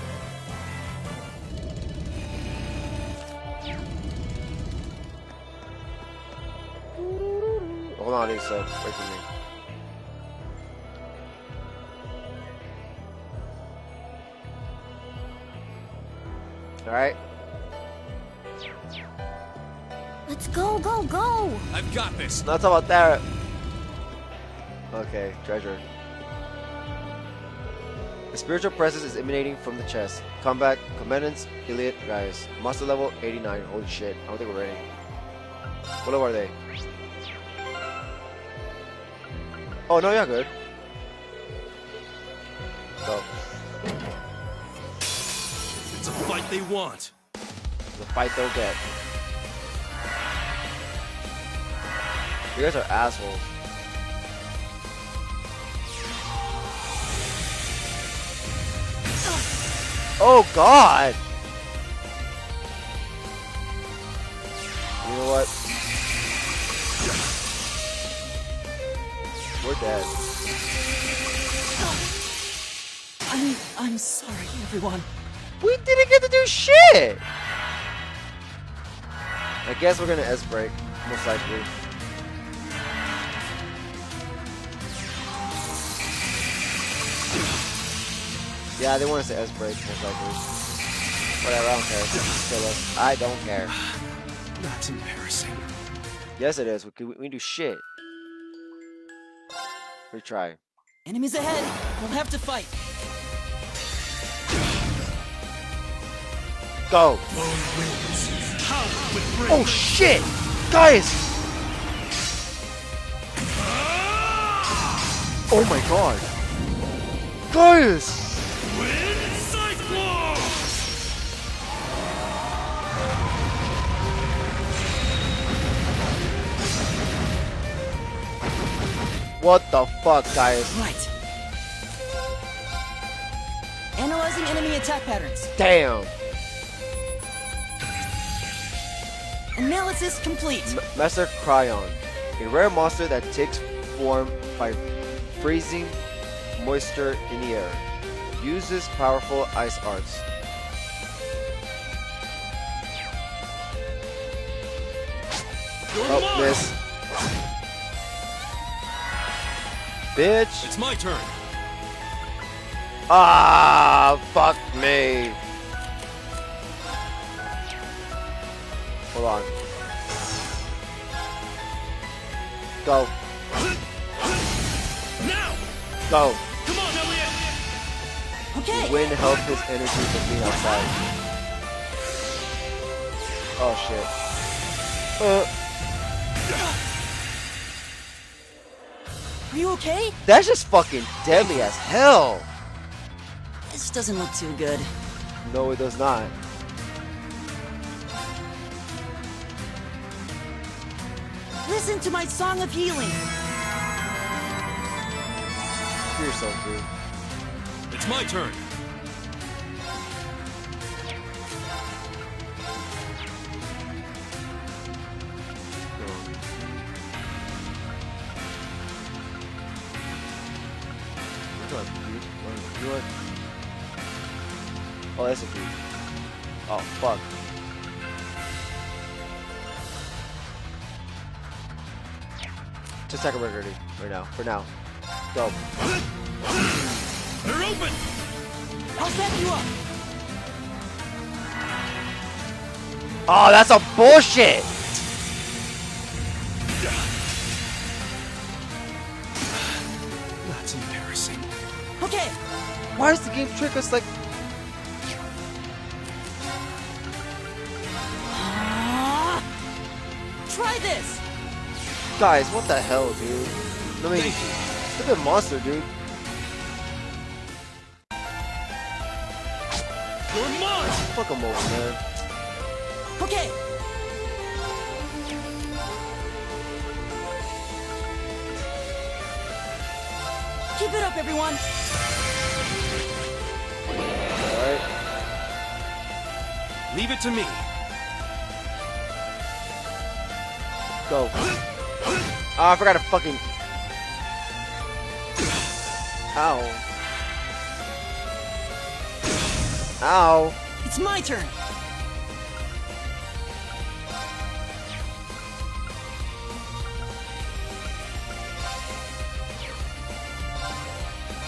Speaker 1: Hold on, Lisa. Wait for me. Alright?
Speaker 2: Let's go, go, go!
Speaker 3: I've got this.
Speaker 1: Not talk about that. Okay, treasure. The spiritual presence is emanating from the chest. Combat, Commandants, Elite, guys. Monster level 89. Holy shit. I don't think we're ready. What level are they? Oh, no, you're good. Go.
Speaker 3: It's a fight they want.
Speaker 1: The fight they'll get. You guys are assholes. Oh God! You know what? We're dead.
Speaker 4: I'm sorry, everyone.
Speaker 1: We didn't get to do shit! I guess we're gonna S-break, most likely. Yeah, they want us to S-break, most likely. Whatever, I don't care. Just kill us. I don't care.
Speaker 3: That's embarrassing.
Speaker 1: Yes, it is. We can do shit. Retry.
Speaker 4: Enemies ahead. We'll have to fight.
Speaker 1: Go! Oh shit! Guys! Oh my god! Guys! What the fuck, guys?
Speaker 4: Right. Analyzing enemy attack patterns.
Speaker 1: Damn!
Speaker 4: Analysis complete.
Speaker 1: Master Cryon, a rare monster that takes form by freezing moisture in the air. Uses powerful ice arts. Oh, miss. Bitch!
Speaker 3: It's my turn.
Speaker 1: Ah, fuck me. Hold on. Go.
Speaker 3: Now!
Speaker 1: Go.
Speaker 3: Come on, Elliot!
Speaker 4: Okay.
Speaker 1: Wind help his energy from being outside. Oh shit.
Speaker 4: Are you okay?
Speaker 1: That's just fucking deadly as hell.
Speaker 4: This doesn't look too good.
Speaker 1: No, it does not.
Speaker 4: Listen to my song of healing.
Speaker 1: You're so good.
Speaker 3: It's my turn.
Speaker 1: Oh, that's a key. Oh, fuck. Just take a record right now. For now. Go.
Speaker 3: They're open!
Speaker 4: I'll back you up.
Speaker 1: Oh, that's a bullshit!
Speaker 3: That's embarrassing.
Speaker 4: Okay.
Speaker 1: Why does the game trick us like...
Speaker 4: Try this.
Speaker 1: Guys, what the hell, dude? I mean, stupid monster, dude.
Speaker 3: You're mine!
Speaker 1: Fuck him over, man.
Speaker 4: Okay. Keep it up, everyone.
Speaker 1: Alright.
Speaker 3: Leave it to me.
Speaker 1: Go. Oh, I forgot to fucking... Ow. Ow.
Speaker 4: It's my turn.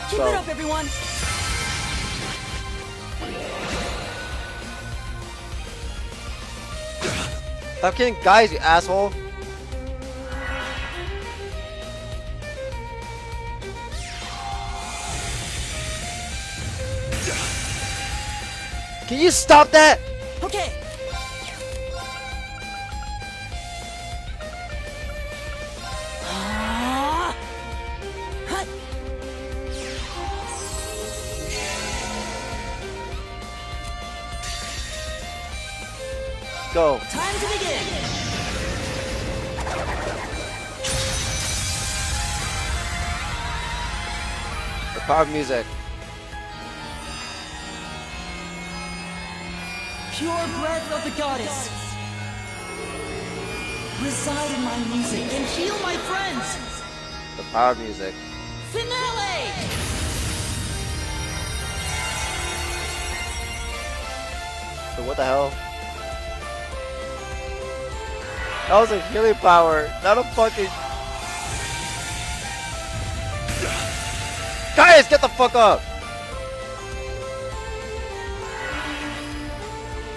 Speaker 4: Keep
Speaker 1: Go.
Speaker 4: it up, everyone.
Speaker 1: Stop killing guys, you asshole. Can you stop that?
Speaker 4: Okay. Hut.
Speaker 1: Go.
Speaker 4: Time to begin.
Speaker 1: The power of music.
Speaker 4: Pure breath of the goddess. Reside in my music and heal my friends.
Speaker 1: The power of music.
Speaker 4: Finale!
Speaker 1: So what the hell? That was a healing power, not a fucking... Guys, get the fuck up!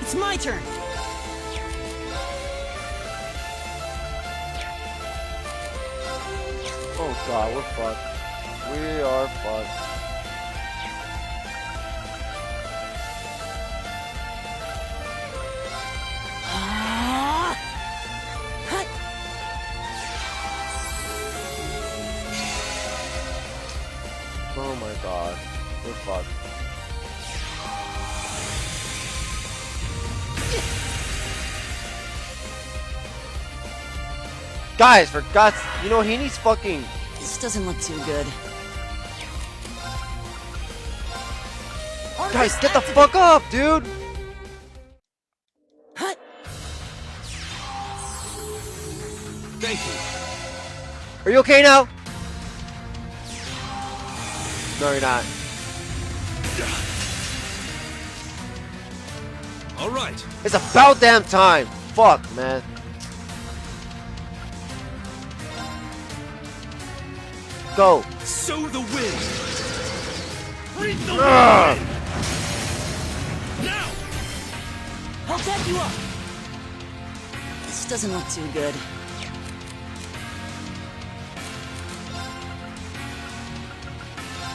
Speaker 4: It's my turn.
Speaker 1: Oh god, we're fucked. We are fucked.
Speaker 4: Hut.
Speaker 1: Oh my god, we're fucked. Guys, for God's, you know, he needs fucking...
Speaker 4: This doesn't look too good.
Speaker 1: Guys, get the fuck up, dude!
Speaker 4: Hut.
Speaker 3: Thank you.
Speaker 1: Are you okay now? No, you're not.
Speaker 3: All right.
Speaker 1: It's about damn time! Fuck, man. Go!
Speaker 3: Sow the wind. Breathe the
Speaker 1: Ugh.
Speaker 3: wind. Now.
Speaker 4: I'll back you up. This doesn't look too good.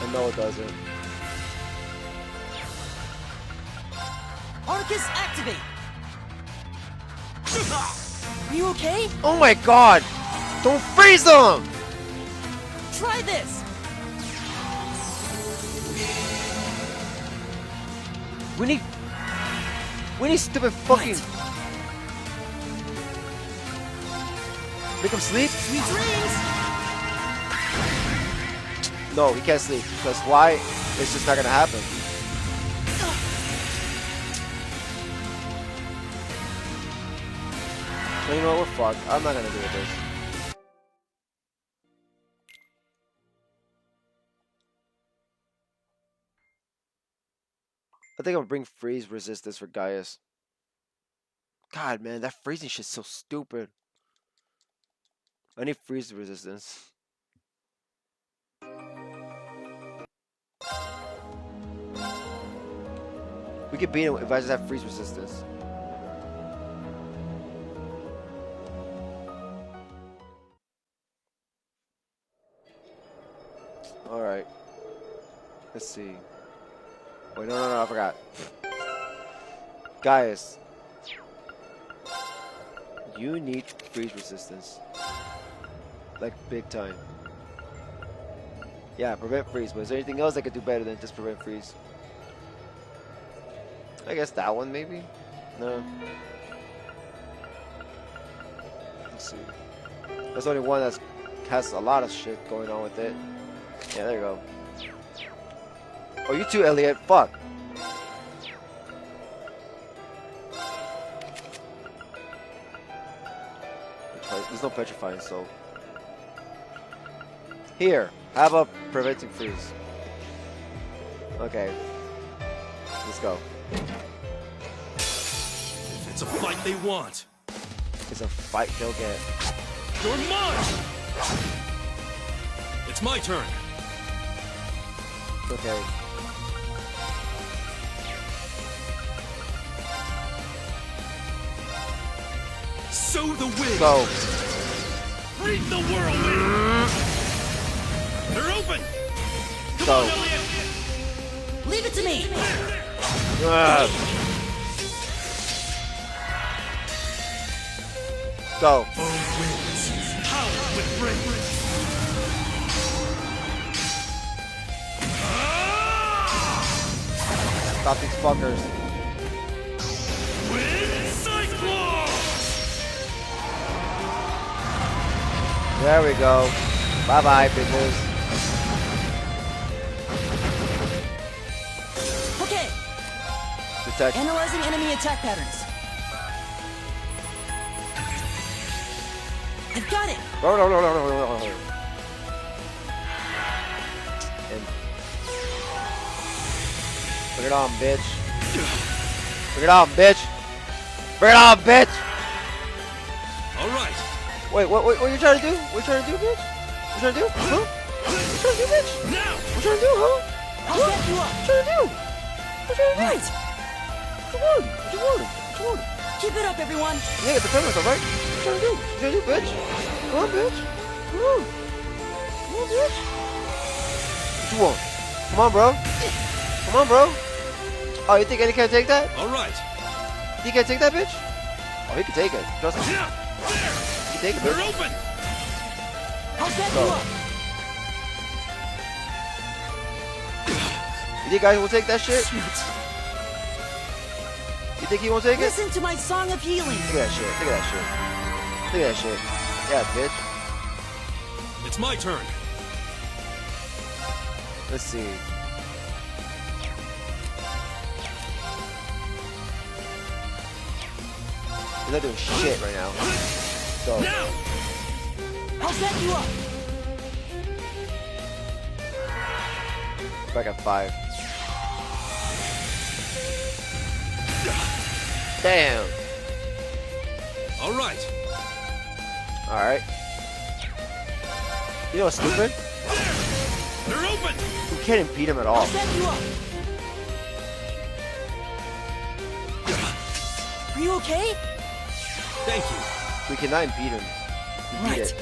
Speaker 1: I know it doesn't.
Speaker 4: Arcus, activate. Are you okay?
Speaker 1: Oh my god! Don't freeze them!
Speaker 4: Try this.
Speaker 1: We need stupid fucking...
Speaker 4: Right.
Speaker 1: Make him sleep?
Speaker 4: Sweet dreams.
Speaker 1: No, he can't sleep. Because why? It's just not gonna happen. But you know what? We're fucked. I'm not gonna do with this. I think I'm gonna bring freeze resistance for Gaius. God, man, that freezing shit's so stupid. I need freeze resistance. We could beat him if I just have freeze resistance. Alright. Let's see. Wait, no, I forgot. Gaius. You need freeze resistance. Like, big time. Yeah, prevent freeze, but is there anything else I could do better than just prevent freeze? I guess that one, maybe? No. Let's see. There's only one that has a lot of shit going on with it. Yeah, there you go. Oh, you too, Elliot. Fuck. There's no petrifying, so... Here, have a preventing freeze. Okay. Let's go.
Speaker 3: If it's a fight they want,
Speaker 1: It's a fight they'll get.
Speaker 3: you're mine. It's my turn.
Speaker 1: Okay.
Speaker 3: Sow the wind.
Speaker 1: Go.
Speaker 3: Reap the whirlwind. They're open.
Speaker 1: Go.
Speaker 4: Leave it to me.
Speaker 1: Ugh. Go.
Speaker 3: Foe wins. Power with bravery.
Speaker 1: Stop these fuckers.
Speaker 3: Wind Cyclone.
Speaker 1: There we go. Bye bye, bitches.
Speaker 4: Okay.
Speaker 1: Detect.
Speaker 4: Analyzing enemy attack patterns. I've got it.
Speaker 1: No. And bring it on, bitch. Bring it on, bitch. Bring it on, bitch.
Speaker 3: All right.
Speaker 1: Wait, what you trying to do? What you trying to do, bitch? What you trying to do? Huh? What you trying to do, bitch?
Speaker 3: Now.
Speaker 1: What you trying to do, huh?
Speaker 4: I'll back you up.
Speaker 1: What you trying to do? What you trying to do?
Speaker 4: Right.
Speaker 1: What you want? What you want? What you want?
Speaker 4: Keep it up, everyone.
Speaker 1: Yeah, get the film myself, right? What you trying to do? What you trying to do, bitch? Come on, bitch. Come on. Come on, bitch. What you want? Come on, bro. Come on, bro. Oh, you think Eddie can't take that?
Speaker 3: All right.
Speaker 1: He can't take that, bitch? Oh, he can take it. Trust me.
Speaker 3: There.
Speaker 1: He can take it,
Speaker 3: They're
Speaker 1: bitch.
Speaker 3: open.
Speaker 4: I'll back
Speaker 1: Go.
Speaker 4: you up.
Speaker 1: You think guys will take that shit?
Speaker 4: Sweet.
Speaker 1: You think he won't take it?
Speaker 4: Listen to my song of healing.
Speaker 1: Look at that shit. Look at that shit. Look at that shit. Yeah, bitch.
Speaker 3: It's my turn.
Speaker 1: Let's see. He's not doing shit right now. So,
Speaker 3: Now.
Speaker 4: I'll back you up.
Speaker 1: back at 5. Damn.
Speaker 3: All right.
Speaker 1: Alright. You know what's stupid?
Speaker 3: They're open.
Speaker 1: You can't impede him at all.
Speaker 4: I'll back you up. Are you okay?
Speaker 3: Thank you.
Speaker 1: We cannot impede him. Impede
Speaker 4: Right.
Speaker 1: it.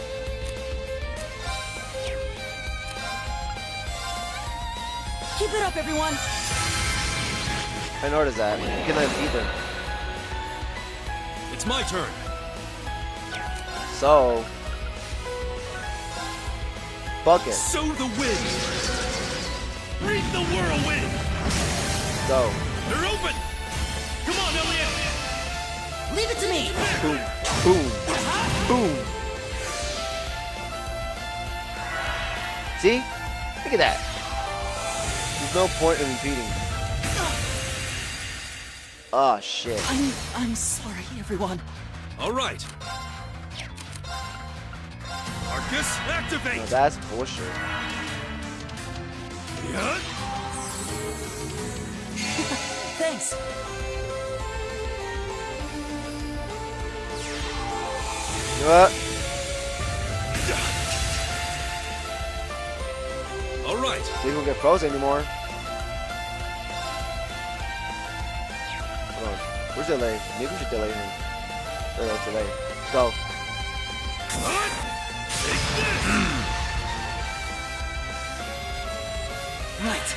Speaker 4: Keep it up, everyone.
Speaker 1: I noticed that. We cannot impede them.
Speaker 3: It's my turn.
Speaker 1: So, fuck it.
Speaker 3: Sow the wind. Reap the whirlwind.
Speaker 1: Go.
Speaker 3: They're open. Come on, Elliot.
Speaker 4: Leave it to me.
Speaker 1: Boom. Boom. Boom. See? Look at that. There's no point in impeding. Oh shit.
Speaker 4: I'm sorry, everyone.
Speaker 3: All right. Arcus, activate.
Speaker 1: No, that's bullshit.
Speaker 3: Yeah.
Speaker 4: Thanks.
Speaker 1: You know what?
Speaker 3: All right.
Speaker 1: We don't get frozen anymore. Hold on. Where's delay? Maybe we should delay him. There, let's delay. Go.
Speaker 4: Right.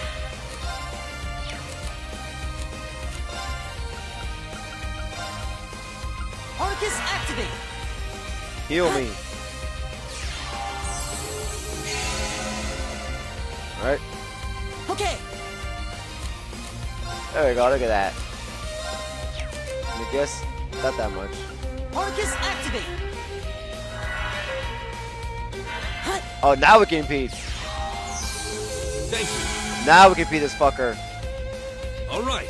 Speaker 4: Arcus, activate.
Speaker 1: Heal me. Alright.
Speaker 4: Okay.
Speaker 1: There we go. Look at that. I guess not that much.
Speaker 4: Arcus, activate. Hut.
Speaker 1: Oh, now we can impede.
Speaker 3: Thank you.
Speaker 1: Now we can impede this fucker.
Speaker 3: All right.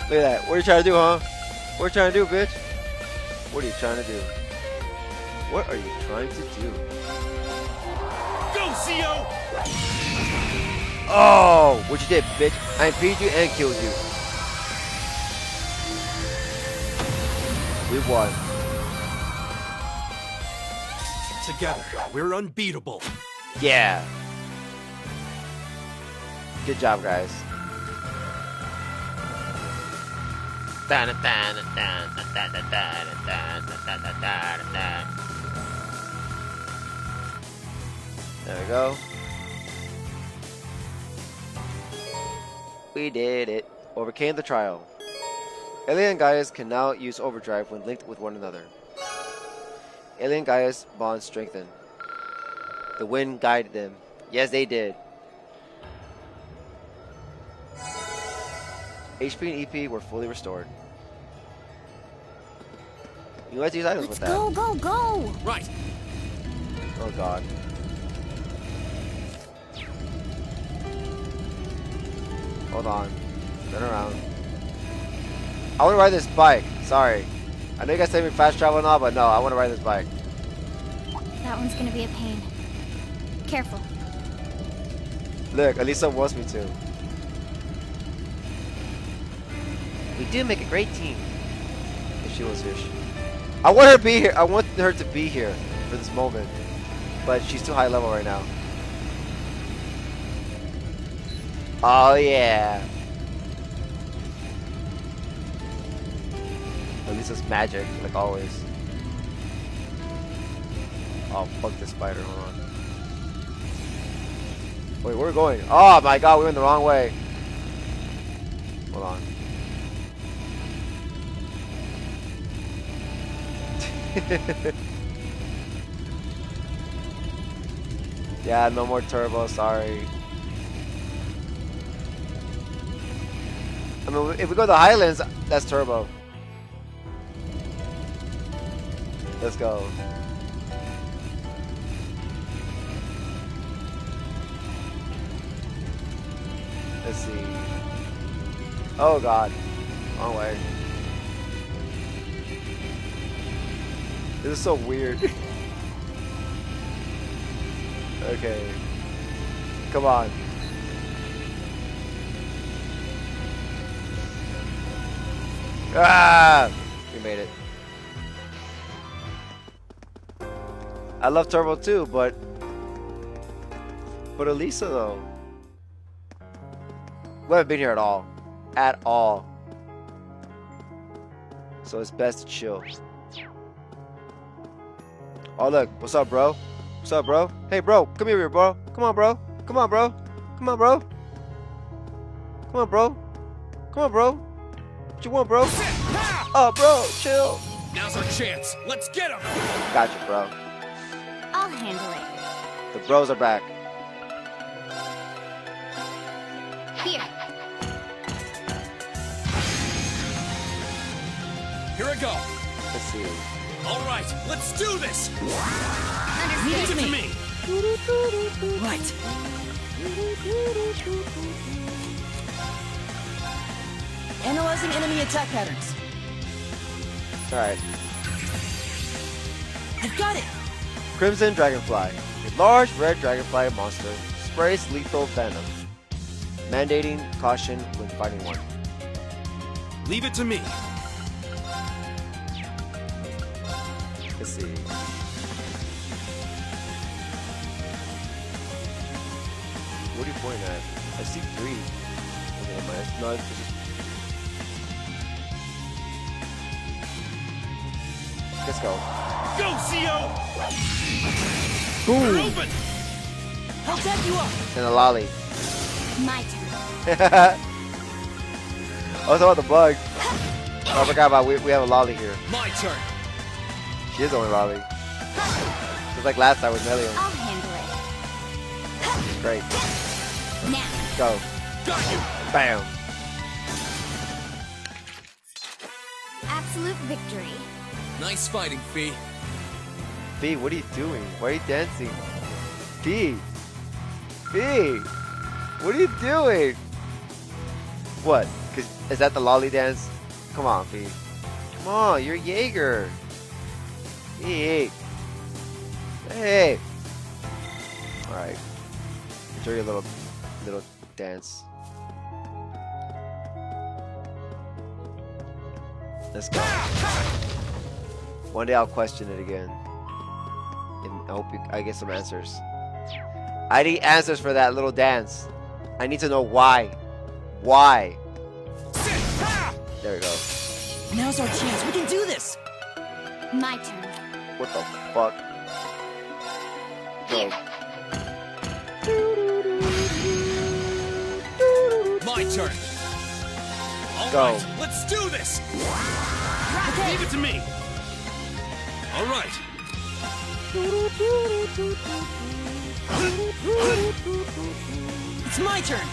Speaker 1: Look at that. What are you trying to do, huh? What are you trying to do, bitch? What are you trying to do? What are you trying to do?
Speaker 3: Go, CO.
Speaker 1: Oh, what you did, bitch? I impeded you and killed you. We won.
Speaker 3: Together, we're unbeatable.
Speaker 1: Yeah. Good job, guys. There we go. We did it. Overcame the trial. Alien and Gaius can now use overdrive when linked with one another. Alien and Gaius bonds strengthened. The wind guided them. Yes, they did. HP and EP were fully restored. You like to use items with
Speaker 2: Let's
Speaker 1: that.
Speaker 2: go, go, go!
Speaker 3: Right.
Speaker 1: Oh god. Hold on. Turn around. I want to ride this bike. Sorry. I know you guys say me fast travel and all, but no, I want to ride this bike.
Speaker 2: That one's gonna be a pain. Careful.
Speaker 1: Look, Elisa wants me to. We do make a great team. If she was here. I want her to be here. I want her to be here for this moment. But she's too high level right now. Oh yeah. Elisa's magic, like always. Oh, fuck this spider. Hold on. Wait, where are we going? Oh my god, we went the wrong way. Hold on. Yeah, no more turbo, sorry. I mean, if we go to the Highlands, that's turbo. Let's go. Let's see. Oh god. Wrong way. This is so weird. Okay. Come on. Ah! We made it. I love Turbo too, but Elisa though. We haven't been here at all. At all. So it's best to chill. Oh look, what's up, bro? What's up, bro? Hey, bro, come here, bro. Come on, bro. Come on, bro. Come on, bro. Come on, bro. Come on, bro. What you want, bro? Oh, bro, chill.
Speaker 3: Now's our chance. Let's get him.
Speaker 1: Gotcha, bro.
Speaker 2: I'll handle it.
Speaker 1: The bros are back.
Speaker 2: Here.
Speaker 3: Here I go.
Speaker 1: Let's see.
Speaker 3: All right, let's do this.
Speaker 2: Understood.
Speaker 3: Leave it to me. Right.
Speaker 4: Analyzing enemy attack patterns.
Speaker 1: Alright.
Speaker 4: I've got it.
Speaker 1: Crimson Dragonfly. A large red dragonfly monster sprays lethal venom, mandating caution when fighting one.
Speaker 3: Leave it to me.
Speaker 1: Let's see. What are you pointing at? I see 3. Okay, no, it's just... Let's go.
Speaker 3: Go, CO.
Speaker 1: Boom!
Speaker 3: Open.
Speaker 4: I'll tap you up.
Speaker 1: And a lolly.
Speaker 2: My turn.
Speaker 1: Also about the bug. Oh, I forgot about we have a lolly here.
Speaker 3: My turn.
Speaker 1: She is the only lolly. Just like last time with Melian.
Speaker 2: I'll handle it.
Speaker 1: Great.
Speaker 2: Now.
Speaker 1: Go.
Speaker 3: Got you.
Speaker 1: Bam.
Speaker 2: Absolute victory.
Speaker 3: Nice fighting, Fee.
Speaker 1: B, what are you doing? Why are you dancing? B. B. What are you doing? What? Is that the lolly dance? Come on, B. Come on, you're Jaeger. Hey. Hey. Alright. Enjoy your little dance. Let's go. One day I'll question it again. And I hope I get some answers. I need answers for that little dance. I need to know why. Why? There we go.
Speaker 4: Now's our chance. We can do this.
Speaker 2: My turn.
Speaker 1: What the fuck? Go.
Speaker 5: My turn. All
Speaker 1: Go.
Speaker 5: right, let's do this. Leave it to me. All right.
Speaker 4: It's my turn.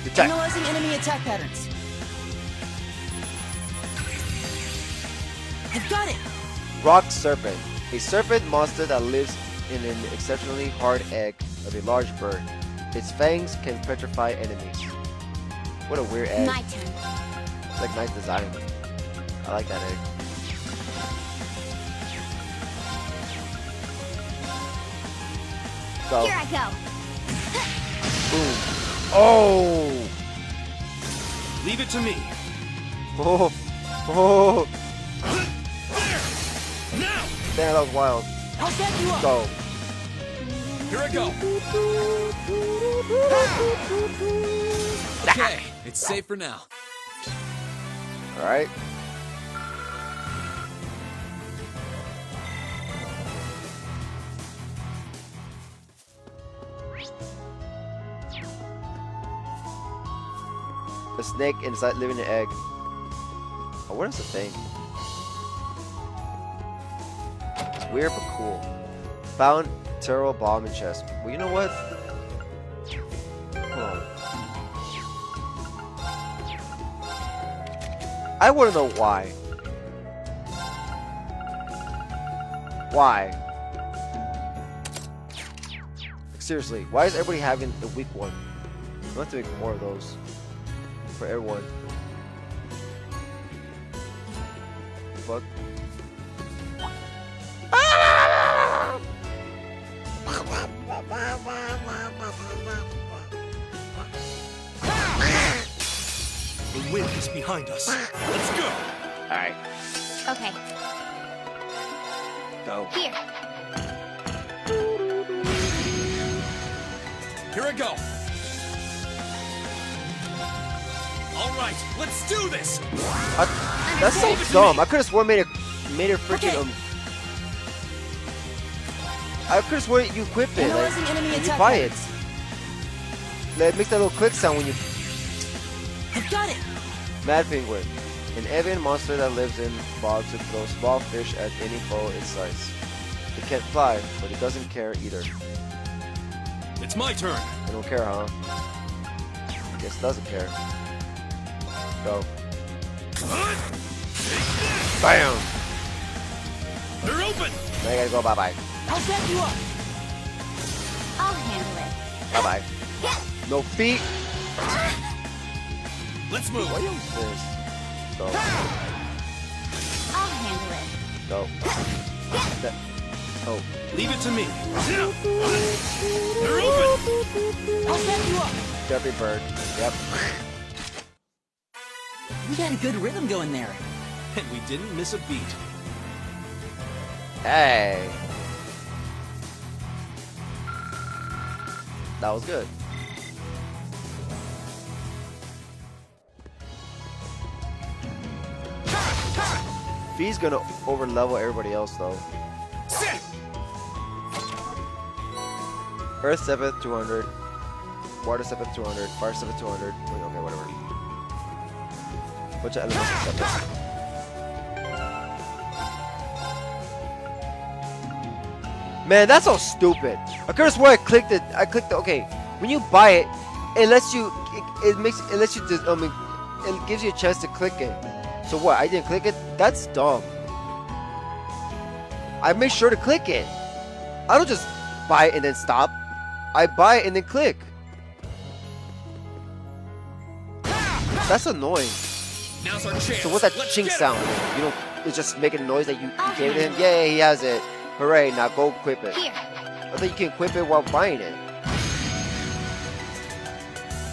Speaker 1: Attack.
Speaker 4: Analyzing enemy attack patterns. I've got it.
Speaker 1: Rock Serpent. A serpent monster that lives in an exceptionally hard egg of a large bird. Its fangs can petrify enemies. What a weird egg.
Speaker 2: My turn.
Speaker 1: It's like nice design. I like that egg. Go.
Speaker 2: Here I go.
Speaker 1: Boom. Oh!
Speaker 5: Leave it to me.
Speaker 1: Oh! Oh!
Speaker 5: There. Now.
Speaker 1: Damn, that was wild.
Speaker 4: I'll back you up.
Speaker 1: Go.
Speaker 5: Here I go. Okay, it's safe for now.
Speaker 1: Alright. The snake inside living an egg. Oh, what is the thing? It's weird but cool. Found terrible bomb in chest. Well, you know what? Hold on. I want to know why. Why? Like, seriously, why is everybody having the weak one? I have to make more of those for everyone. Fuck.
Speaker 3: The wind is behind us.
Speaker 5: Let's go.
Speaker 1: Alright,
Speaker 2: Okay.
Speaker 1: go.
Speaker 2: Here.
Speaker 5: Here I go. All right, let's do this.
Speaker 1: That's so dumb. I could have sworn made it freaking
Speaker 4: Okay.
Speaker 1: I could have sworn you equip it. Like,
Speaker 4: Analyzing enemy
Speaker 1: you
Speaker 4: attack
Speaker 1: buy it.
Speaker 4: patterns.
Speaker 1: Like, it makes that little click sound when you.
Speaker 4: I've got it.
Speaker 1: Mad Penguin. An avian monster that lives in bogs to throw small fish at any foe in size. It can't fly, but it doesn't care either.
Speaker 5: It's my turn.
Speaker 1: They don't care, huh? Guess it doesn't care. Go. Bam!
Speaker 5: They're open.
Speaker 1: Now you gotta go bye-bye.
Speaker 4: I'll back you up.
Speaker 2: I'll handle it.
Speaker 1: Bye-bye. No feet.
Speaker 5: Let's move.
Speaker 1: What is this? Go.
Speaker 2: I'll handle it.
Speaker 1: Go. That- Oh.
Speaker 5: Leave it to me. Now. They're open.
Speaker 4: I'll back you up.
Speaker 1: Jumping bird. Yep.
Speaker 4: We got a good rhythm going there.
Speaker 3: And we didn't miss a beat.
Speaker 1: Hey. That was good. V's gonna over level everybody else though.
Speaker 5: Sit.
Speaker 1: Earth 7th 200, Water 7th 200, Fire 7th 200. Okay, whatever. Bunch of elements and stuff. Man, that's so stupid. I could have swore I clicked it. Okay. When you buy it, it lets you. It lets you. It gives you a chance to click it. So what? I didn't click it. That's dumb. I made sure to click it. I don't just buy it and then stop. I buy it and then click. That's annoying.
Speaker 5: Now's our chance.
Speaker 1: So what's that
Speaker 5: Let's
Speaker 1: chink
Speaker 5: get 'em.
Speaker 1: sound? You know, it's just making a noise that you gave it him. Yeah, he has it. Hooray! Now go equip it.
Speaker 2: Here.
Speaker 1: I thought you can equip it while buying it.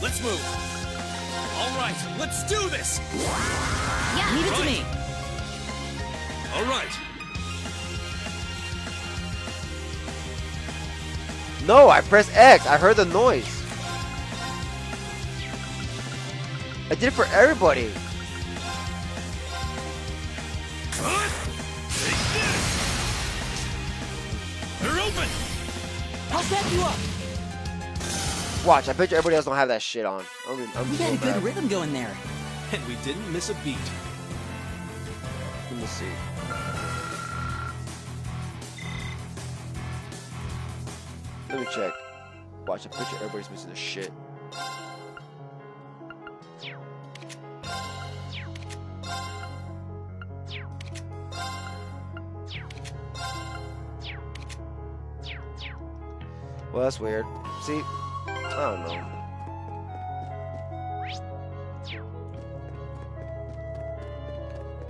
Speaker 5: Let's move. All right, let's do this.
Speaker 2: Yeah.
Speaker 4: Leave it to me.
Speaker 5: All right.
Speaker 1: No, I pressed X. I heard the noise. I did it for everybody.
Speaker 4: back you up.
Speaker 1: Watch, I bet you everybody else don't have that shit on. I'm
Speaker 4: We
Speaker 1: so
Speaker 4: got a good
Speaker 1: mad.
Speaker 4: rhythm going there.
Speaker 3: And we didn't miss a beat.
Speaker 1: Let me see. Let me check. Watch, I bet you everybody's missing the shit. Well, that's weird. See? I don't know.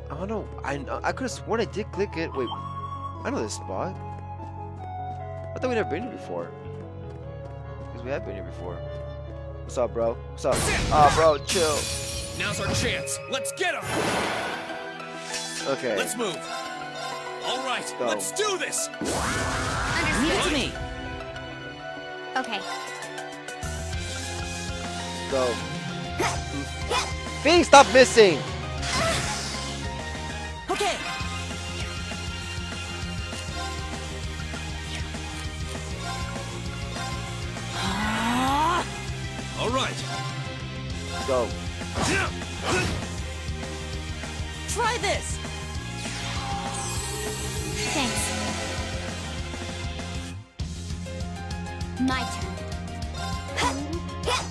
Speaker 1: I don't know. I could have sworn I did click it. Wait. I know this spot. I thought we'd never been here before. Because we have been here before. What's up, bro? What's up? Oh, bro, chill.
Speaker 5: Now's our chance. Let's get him.
Speaker 1: Okay.
Speaker 5: Let's move. All right,
Speaker 1: Go.
Speaker 5: let's do this.
Speaker 4: Leave it to me.
Speaker 2: Okay.
Speaker 1: Go. B, stop missing!
Speaker 4: Okay.
Speaker 5: All right.
Speaker 1: Go.
Speaker 4: Try this.
Speaker 2: Thanks. My turn.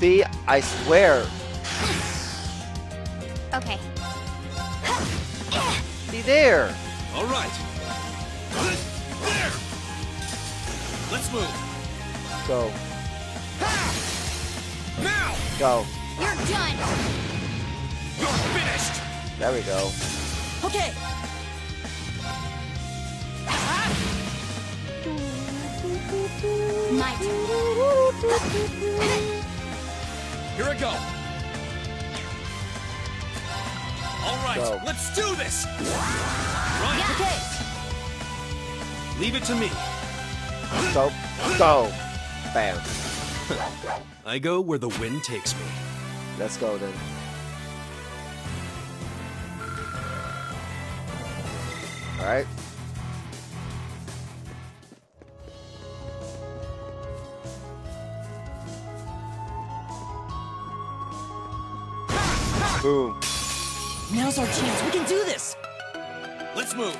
Speaker 1: B, I swear.
Speaker 2: Okay.
Speaker 1: Be there.
Speaker 5: All right. There. Let's move.
Speaker 1: Go.
Speaker 5: Now.
Speaker 1: Go.
Speaker 2: You're done.
Speaker 5: You're finished.
Speaker 1: There we go.
Speaker 4: Okay.
Speaker 2: My turn.
Speaker 5: Here I go. All right,
Speaker 1: Go.
Speaker 5: let's do this. Right.
Speaker 4: Okay.
Speaker 5: Leave it to me.
Speaker 1: Go. Go. Bam.
Speaker 3: I go where the wind takes me.
Speaker 1: Let's go then. Alright. Boom.
Speaker 4: Now's our chance. We can do this.
Speaker 5: Let's move.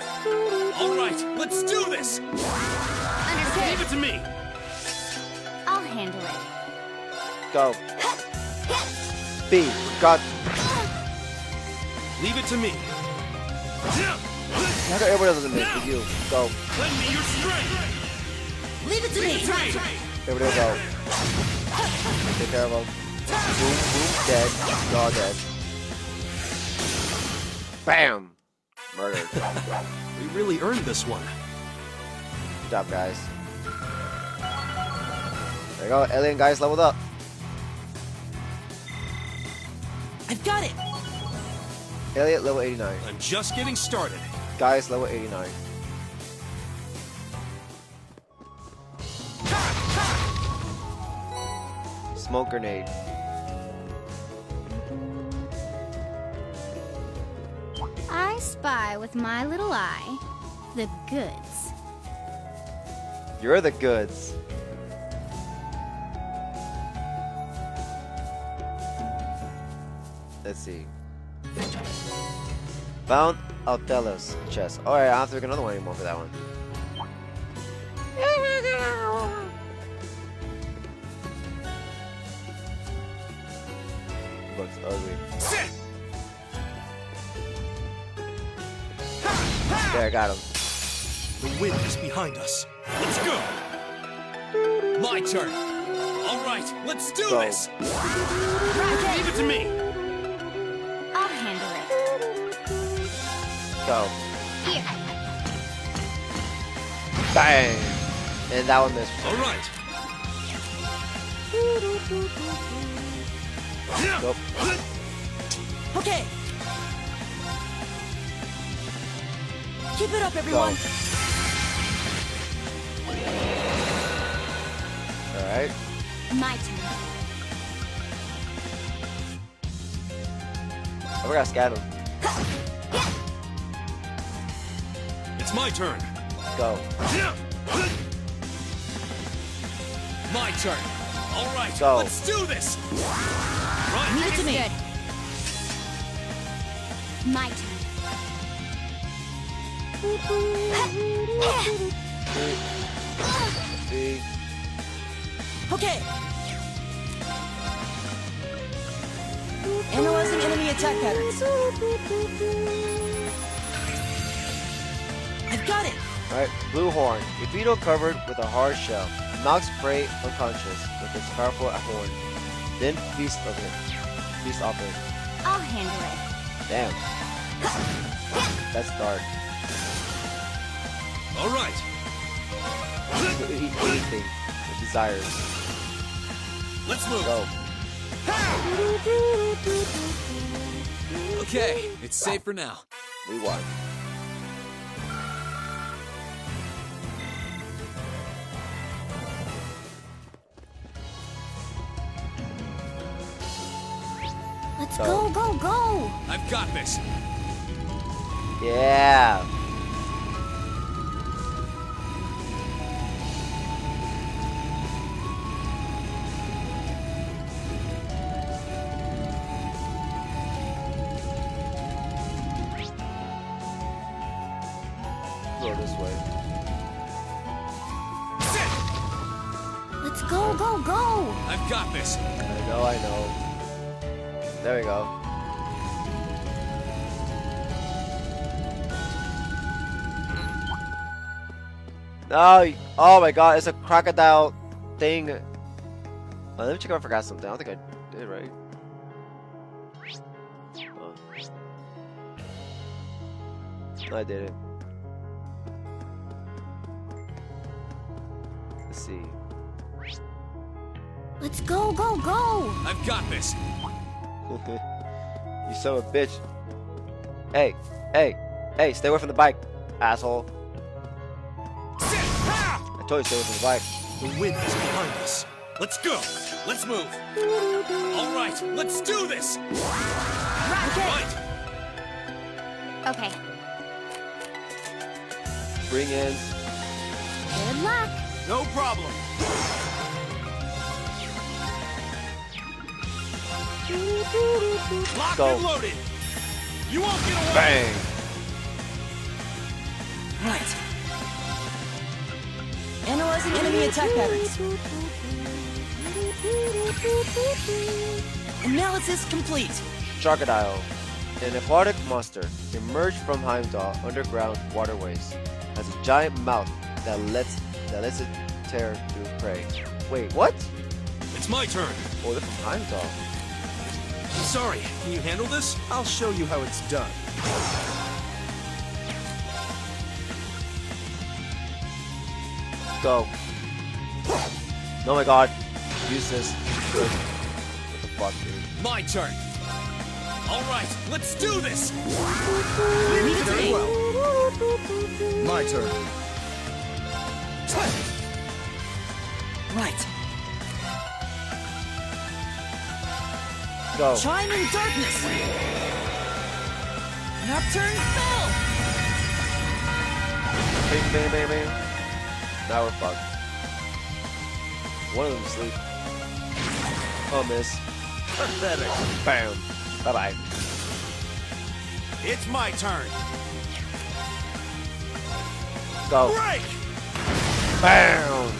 Speaker 5: All right, let's do this.
Speaker 2: Understood.
Speaker 5: Leave it to me.
Speaker 2: I'll handle it.
Speaker 1: Go. B. Got.
Speaker 5: Leave it to me.
Speaker 1: How come everybody doesn't miss with you? Go.
Speaker 5: Lend me your strength.
Speaker 4: Leave it to me.
Speaker 1: Everybody go. Take care of them. Boom. Boom. Dead. You're all dead. Bam. Murdered.
Speaker 3: We really earned this one.
Speaker 1: Good job, guys. There you go. Alien guys leveled up.
Speaker 4: I've got it.
Speaker 1: Elliot level 89.
Speaker 3: I'm just getting started.
Speaker 1: Guys level 89. Smoke grenade.
Speaker 2: I spy with my little eye the goods.
Speaker 1: You're the goods. Let's see. Found Altella's chest. Alright, I don't have to make another one anymore for that one. Looks ugly. There, I got him.
Speaker 3: The wind is behind us.
Speaker 5: Let's go. My turn. All right, let's do
Speaker 1: Go.
Speaker 5: this. Leave it to me.
Speaker 2: I'll handle it.
Speaker 1: Go.
Speaker 2: Here.
Speaker 1: Bang! And that one missed.
Speaker 5: All right.
Speaker 1: Go.
Speaker 4: Okay. Keep it up,
Speaker 1: Go.
Speaker 4: everyone.
Speaker 1: Alright.
Speaker 2: My turn.
Speaker 1: I forgot to scan him.
Speaker 5: It's my turn.
Speaker 1: Go.
Speaker 5: My turn. All right,
Speaker 1: Go.
Speaker 5: let's do this. Right.
Speaker 4: Leave it to me.
Speaker 2: Understood. My turn.
Speaker 1: See?
Speaker 4: Okay. Analyzing enemy attack patterns. I've got it.
Speaker 1: Alright, blue horn. A beetle covered with a hard shell. Knocks prey unconscious with its powerful horn. Then feast of it. Feast off it.
Speaker 2: I'll handle it.
Speaker 1: Damn. That's dark.
Speaker 5: All right.
Speaker 1: You could eat anything with desires.
Speaker 5: Let's move.
Speaker 1: Go.
Speaker 5: Okay, it's safe for now.
Speaker 1: We won.
Speaker 2: Let's go, go, go!
Speaker 5: I've got this.
Speaker 1: Yeah. Go this way.
Speaker 2: Let's go, go, go!
Speaker 5: I've got this.
Speaker 1: I know, I know. There we go. No! Oh my god, it's a crocodile thing. Oh, let me check if I forgot something. I don't think I did, right? Oh. No, I didn't. Let's see.
Speaker 2: Let's go, go, go!
Speaker 5: I've got this.
Speaker 1: You son of a bitch. Hey, hey, hey, stay away from the bike, asshole. I told you to stay away from the bike.
Speaker 3: The wind is behind us.
Speaker 5: Let's go. Let's move. All right, let's do this. Right.
Speaker 2: Okay,
Speaker 1: Bring in.
Speaker 2: good luck.
Speaker 5: No problem. Locked
Speaker 1: Go.
Speaker 5: and loaded. You won't get away.
Speaker 1: Bang!
Speaker 4: Right. Analyzing enemy attack patterns. Analysis complete.
Speaker 1: Crocodile. An aquatic monster emerged from Heimdall underground waterways. Has a giant mouth that lets it tear through prey. Wait, what?
Speaker 5: It's my turn.
Speaker 1: Oh, they're from Heimdall.
Speaker 5: Sorry, can you handle this?
Speaker 3: I'll show you how it's done.
Speaker 1: Go. Oh my god. Use this. What the fuck, dude?
Speaker 5: My turn. All right, let's do this.
Speaker 4: Leave it to me.
Speaker 3: My turn.
Speaker 4: Right.
Speaker 1: Go.
Speaker 4: Chime in darkness. Nocturne spell.
Speaker 1: Bang, bang, bang, bang. Now we're fucked. One of them sleep. Oh, miss.
Speaker 5: Pathetic.
Speaker 1: Bam. Bye-bye.
Speaker 5: It's my turn.
Speaker 1: Go.
Speaker 5: Break.
Speaker 1: Bam.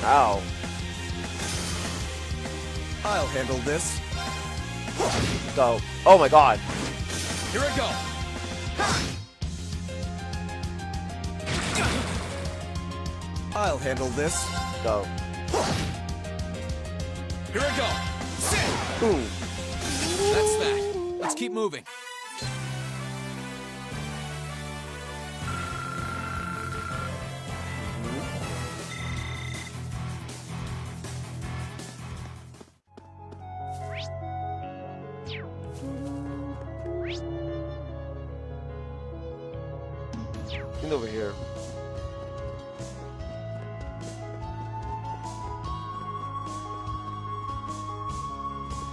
Speaker 1: Ow.
Speaker 3: I'll handle this.
Speaker 1: Go. Oh my god.
Speaker 5: Here I go.
Speaker 3: I'll handle this.
Speaker 1: Go.
Speaker 5: Here I go. Sit.
Speaker 1: Boom.
Speaker 5: That's that. Let's keep moving.
Speaker 1: Get over here.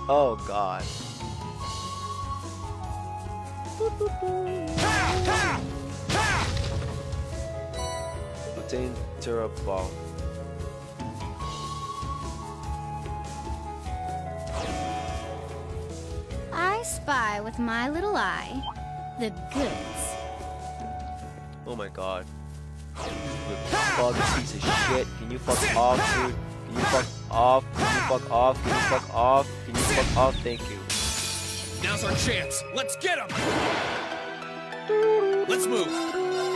Speaker 1: Oh god. Obtain Terra Ball.
Speaker 2: spy with my little eye the goods.
Speaker 1: Oh my god. Fuck piece of shit. Can you fuck off, dude? Can you fuck off? Can you fuck off? Can you fuck off? Can you fuck off? Thank you.
Speaker 5: Now's our chance. Let's get him. Let's move.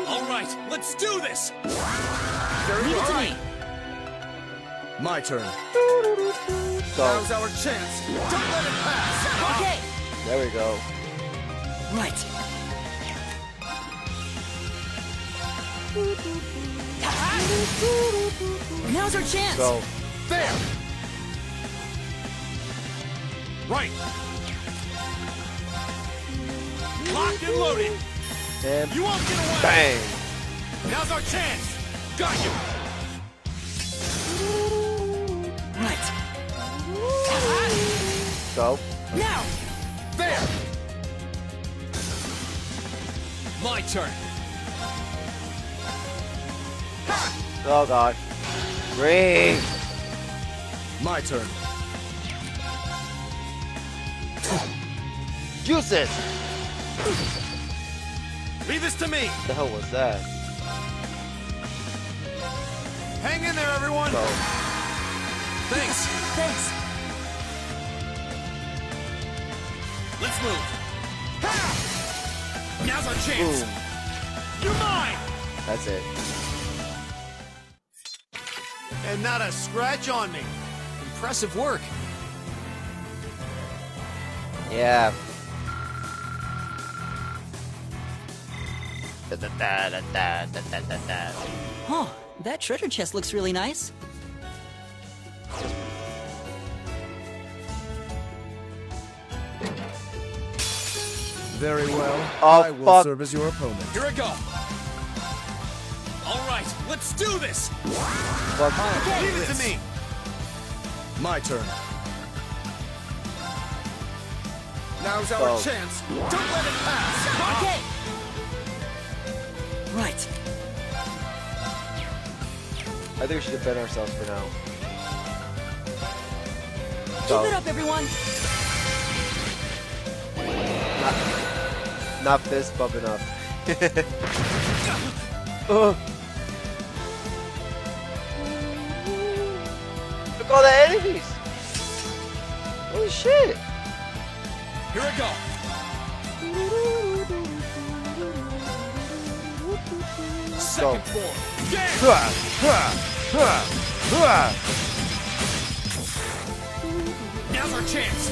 Speaker 5: All right, let's do this.
Speaker 4: Leave it to me.
Speaker 3: My turn.
Speaker 1: Go.
Speaker 3: Now's our chance. Don't let it pass.
Speaker 4: Okay.
Speaker 1: There we go.
Speaker 4: Right. Now's our chance.
Speaker 1: Go.
Speaker 3: There.
Speaker 5: Right. Locked and loaded.
Speaker 1: And
Speaker 5: You won't get away.
Speaker 1: bang.
Speaker 5: Now's our chance. Got you.
Speaker 4: Right.
Speaker 1: Go.
Speaker 4: Now.
Speaker 3: There.
Speaker 5: My turn.
Speaker 1: Oh god. Ring.
Speaker 3: My turn.
Speaker 1: Juices.
Speaker 5: Leave this to me.
Speaker 1: What the hell was that?
Speaker 5: Hang in there, everyone.
Speaker 1: Go.
Speaker 5: Thanks.
Speaker 4: Thanks.
Speaker 5: Let's move. Now's our chance.
Speaker 1: Boom.
Speaker 5: You're mine.
Speaker 1: That's it.
Speaker 5: And not a scratch on me. Impressive work.
Speaker 1: Yeah. Da, da, da, da, da, da, da, da.
Speaker 4: Oh, that treasure chest looks really nice.
Speaker 3: Very well.
Speaker 1: Oh,
Speaker 3: I will
Speaker 1: fuck.
Speaker 3: serve as your opponent.
Speaker 5: Here I go. All right, let's do this.
Speaker 1: Fuck.
Speaker 5: Leave it to me.
Speaker 3: My turn. Now's our
Speaker 1: Go.
Speaker 3: chance. Don't let it pass.
Speaker 4: Okay. Right.
Speaker 1: I think we should defend ourselves for now.
Speaker 4: Keep
Speaker 1: Go.
Speaker 4: it up, everyone.
Speaker 1: Not fist bump enough. Ugh. Look all the enemies! Holy shit!
Speaker 5: Here I go. Second form. Game. Now's our chance.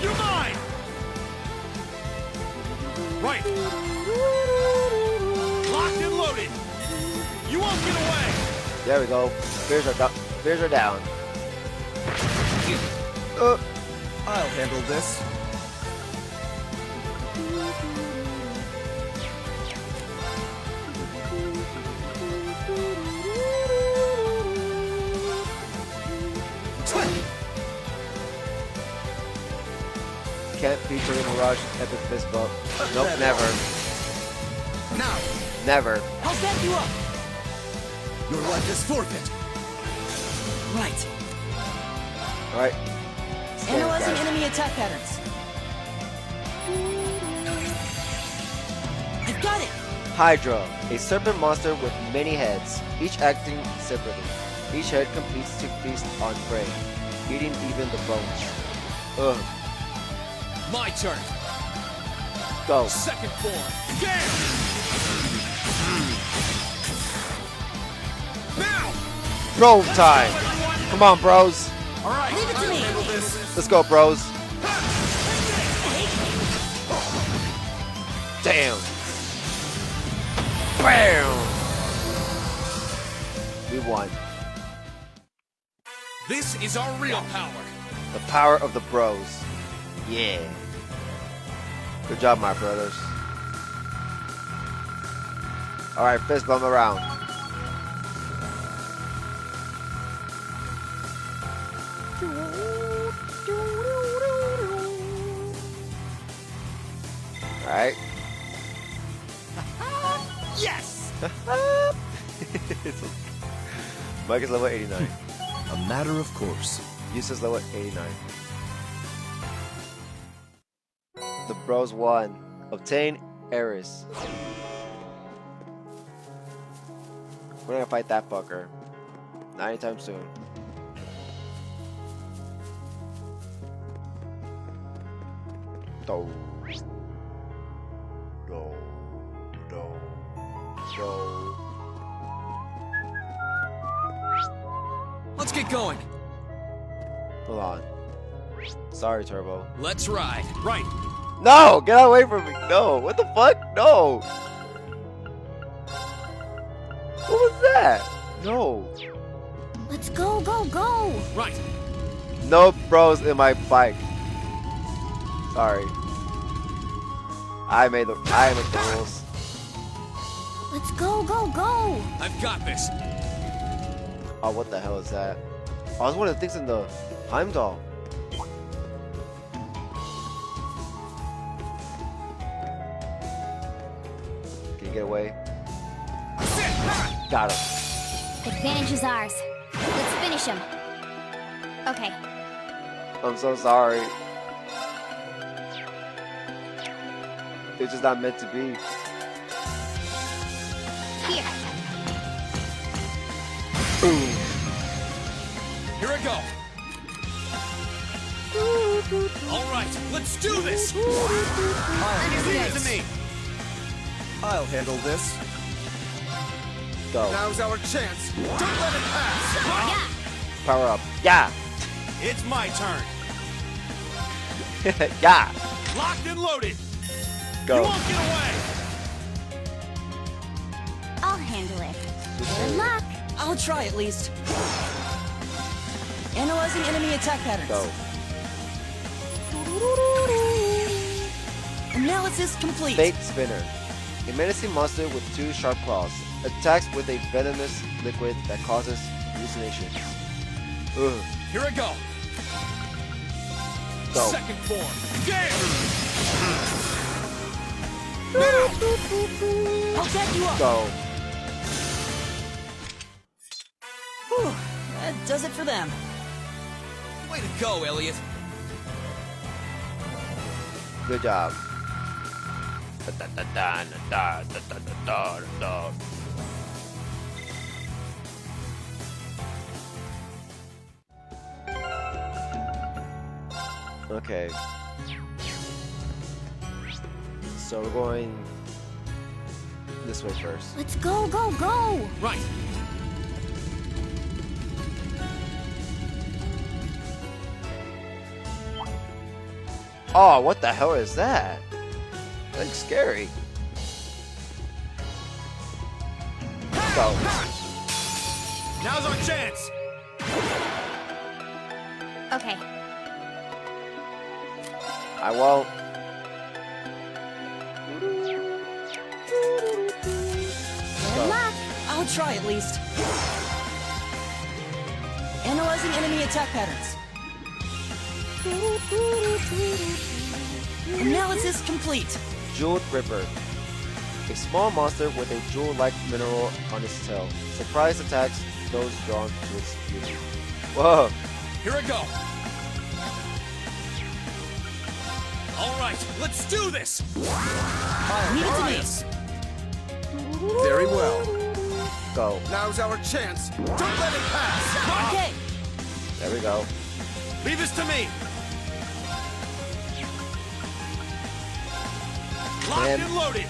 Speaker 5: You're mine. Right. Locked and loaded. You won't get away.
Speaker 1: There we go. Spears are down. Spears are down.
Speaker 3: I'll handle this.
Speaker 1: Can't feature in Mirage Epic Fist Bump. Nope, never.
Speaker 3: Now,
Speaker 1: Never.
Speaker 4: I'll back you up.
Speaker 3: your life is forfeit.
Speaker 4: Right.
Speaker 1: Alright.
Speaker 4: Analyzing enemy attack patterns. I've got it.
Speaker 1: Hydra, a serpent monster with many heads, each acting separately. Each head competes to feast on prey, eating even the bones. Ugh.
Speaker 5: My turn.
Speaker 1: Go.
Speaker 5: Second form. Game. Now.
Speaker 1: Bro time! Come on, bros.
Speaker 5: All right.
Speaker 4: Leave it to me.
Speaker 5: Handle this.
Speaker 1: Let's go, bros. Damn. Bam! We won.
Speaker 5: This is our real power.
Speaker 1: The power of the bros. Yeah. Good job, my brothers. Alright, fist bump around. Alright.
Speaker 5: Yes.
Speaker 1: Mike is level 89.
Speaker 3: A matter of course.
Speaker 1: Useless level 89. The bros won. Obtain Eris. We're gonna fight that fucker. Not anytime soon. Do. Do. Do. Do.
Speaker 3: Let's get going.
Speaker 1: Hold on. Sorry, Turbo.
Speaker 3: Let's ride. Right.
Speaker 1: No! Get away from me! No! What the fuck? No! What was that? No!
Speaker 2: Let's go, go, go!
Speaker 3: Right.
Speaker 1: No bros in my bike. Sorry. I made the rules.
Speaker 2: Let's go, go, go!
Speaker 3: I've got this.
Speaker 1: Oh, what the hell is that? Oh, it's one of the things in the Heimdall. Can you get away? Got him.
Speaker 2: Advantage is ours. Let's finish him. Okay.
Speaker 1: I'm so sorry. It's just not meant to be.
Speaker 2: Here.
Speaker 1: Boom.
Speaker 3: Here I go. All right, let's do this.
Speaker 5: Leave it to me.
Speaker 3: I'll handle this.
Speaker 1: Go.
Speaker 5: Now's our chance. Don't let it pass.
Speaker 2: Yeah.
Speaker 1: Power up. Yeah.
Speaker 5: It's my turn.
Speaker 1: Yeah.
Speaker 5: Locked and loaded.
Speaker 1: Go.
Speaker 5: You won't get away.
Speaker 2: I'll handle it. Good luck.
Speaker 4: I'll try at least. Analyzing enemy attack patterns.
Speaker 1: Go.
Speaker 4: Analysis complete.
Speaker 1: Fate Spinner. A menacing monster with 2 sharp claws. Attacks with a venomous liquid that causes hallucinations. Ugh.
Speaker 3: Here I go.
Speaker 1: Go.
Speaker 3: Second form. Game.
Speaker 4: I'll get you up.
Speaker 1: Go.
Speaker 4: Whew. That does it for them.
Speaker 3: Way to go, Elliot.
Speaker 1: Good job. Okay. So we're going this way first.
Speaker 2: Let's go, go, go!
Speaker 3: Right.
Speaker 1: Oh, what the hell is that? That looks scary. Go.
Speaker 5: Now's our chance.
Speaker 2: Okay.
Speaker 1: I won't.
Speaker 2: Good luck.
Speaker 4: I'll try at least. Analyzing enemy attack patterns. Analysis complete.
Speaker 1: Jeweled Ripper. A small monster with a jewel-like mineral on its tail. Surprise attacks those drawn to its beauty. Whoa.
Speaker 3: Here I go. All right, let's do this.
Speaker 4: Leave it to me.
Speaker 3: Very well.
Speaker 1: Go.
Speaker 5: Now's our chance. Don't let it pass.
Speaker 4: Okay.
Speaker 1: There we go.
Speaker 5: Leave this to me. Locked
Speaker 1: And-
Speaker 5: and loaded.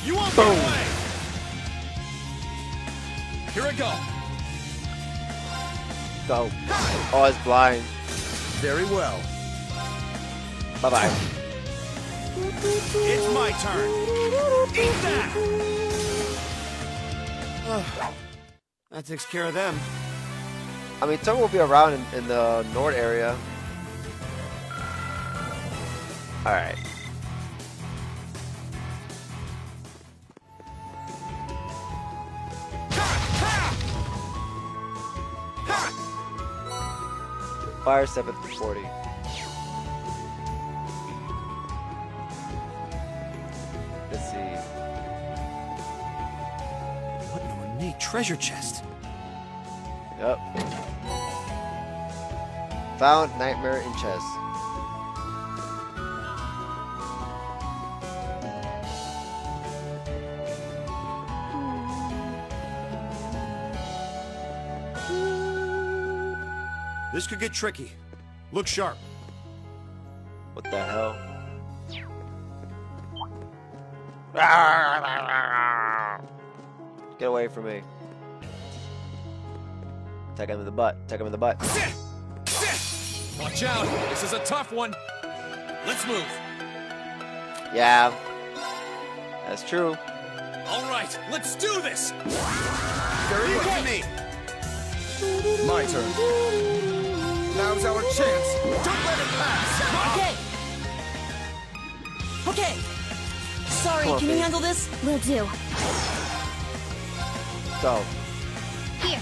Speaker 5: You won't
Speaker 1: Boom.
Speaker 5: get away.
Speaker 3: Here I go.
Speaker 1: Go. Oh, it's blind.
Speaker 3: Very well.
Speaker 1: Bye-bye.
Speaker 5: It's my turn. Eat that.
Speaker 3: That takes care of them.
Speaker 1: I mean, Tug will be around in the Nord area. Alright. Fire 740. Let's see.
Speaker 3: What an ornate treasure chest.
Speaker 1: Yep. Found Nightmare in chest.
Speaker 3: This could get tricky. Look sharp.
Speaker 1: What the hell? Get away from me. Take him in the butt. Take him in the butt.
Speaker 5: Watch out. This is a tough one. Let's move.
Speaker 1: Yeah. That's true.
Speaker 5: All right, let's do this.
Speaker 3: Very well to me.
Speaker 6: My turn. Now's our chance. Don't let it pass.
Speaker 4: Okay. Okay. Sorry,
Speaker 1: Come on,
Speaker 4: can you
Speaker 1: babe.
Speaker 4: handle this?
Speaker 2: Will do.
Speaker 1: Go.
Speaker 2: Here.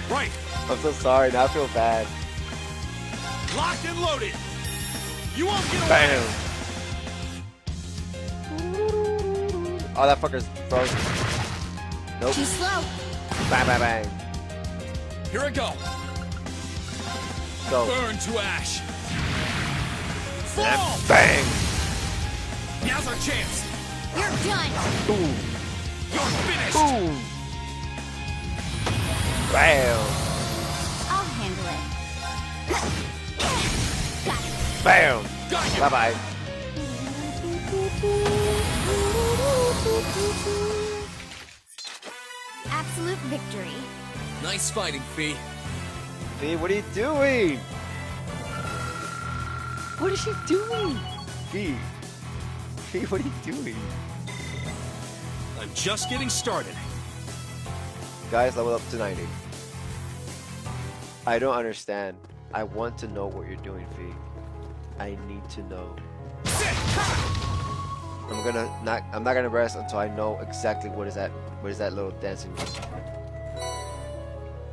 Speaker 5: Right.
Speaker 1: I'm so sorry. Now I feel bad.
Speaker 5: Locked and loaded. You won't get away.
Speaker 1: Bam. Oh, that fucker's frozen. Nope.
Speaker 2: Too slow.
Speaker 1: Bang, bang, bang.
Speaker 5: Here I go.
Speaker 1: Go.
Speaker 5: Burn to ash. Fall.
Speaker 1: And bang.
Speaker 5: Now's our chance.
Speaker 2: You're done.
Speaker 1: Boom.
Speaker 5: You're finished.
Speaker 1: Boom. Bam.
Speaker 2: I'll handle it. Got it.
Speaker 1: Bam.
Speaker 5: Got you.
Speaker 1: Bye-bye.
Speaker 2: Absolute victory.
Speaker 5: Nice fighting, Fee.
Speaker 1: Fee, what are you doing? What is she doing? Fee. Fee, what are you doing?
Speaker 5: I'm just getting started.
Speaker 1: Guys, level up to 90. I don't understand. I want to know what you're doing, Fee. I need to know. I'm not gonna rest until I know exactly what is that little dancing move.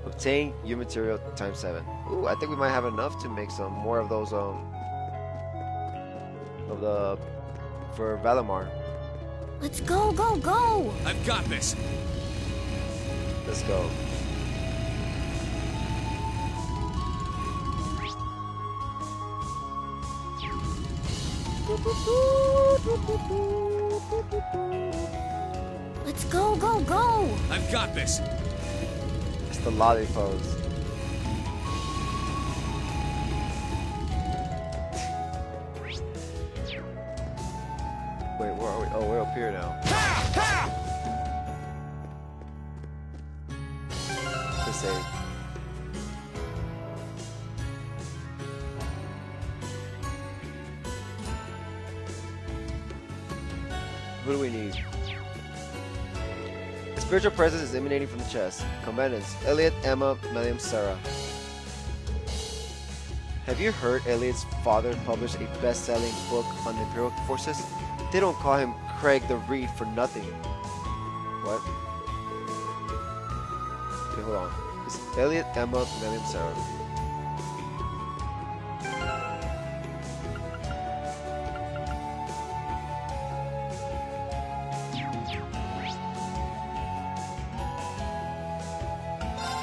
Speaker 1: Obtain U material times 7. Ooh, I think we might have enough to make some more of those for Valimar.
Speaker 2: Let's go, go, go.
Speaker 5: I've got this.
Speaker 1: Let's go.
Speaker 2: Let's go, go, go.
Speaker 5: I've got this.
Speaker 1: It's the lolly pose. Wait, where are we? Oh, we're up here now. Let's save. Who do we need? A spiritual presence is emanating from the chest. Combatants: Elliot, Emma, Miriam, Sarah. Have you heard Elliot's father published a best-selling book on the Imperial forces? They don't call him Craig the Reed for nothing. What? Okay, hold on. It's Elliot, Emma, Miriam, Sarah.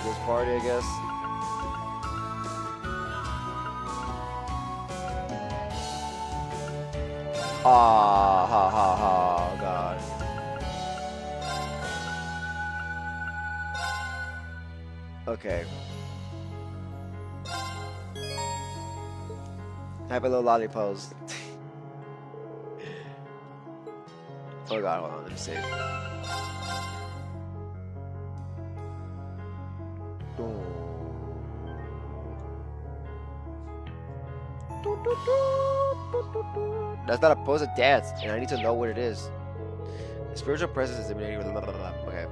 Speaker 1: This party, I guess. Ah, ha, ha, ha, God. Okay. Have a little lolly pose. Oh God, hold on, let me see. That's not a pose of dance, and I need to know what it is. The spiritual presence is emanating with okay.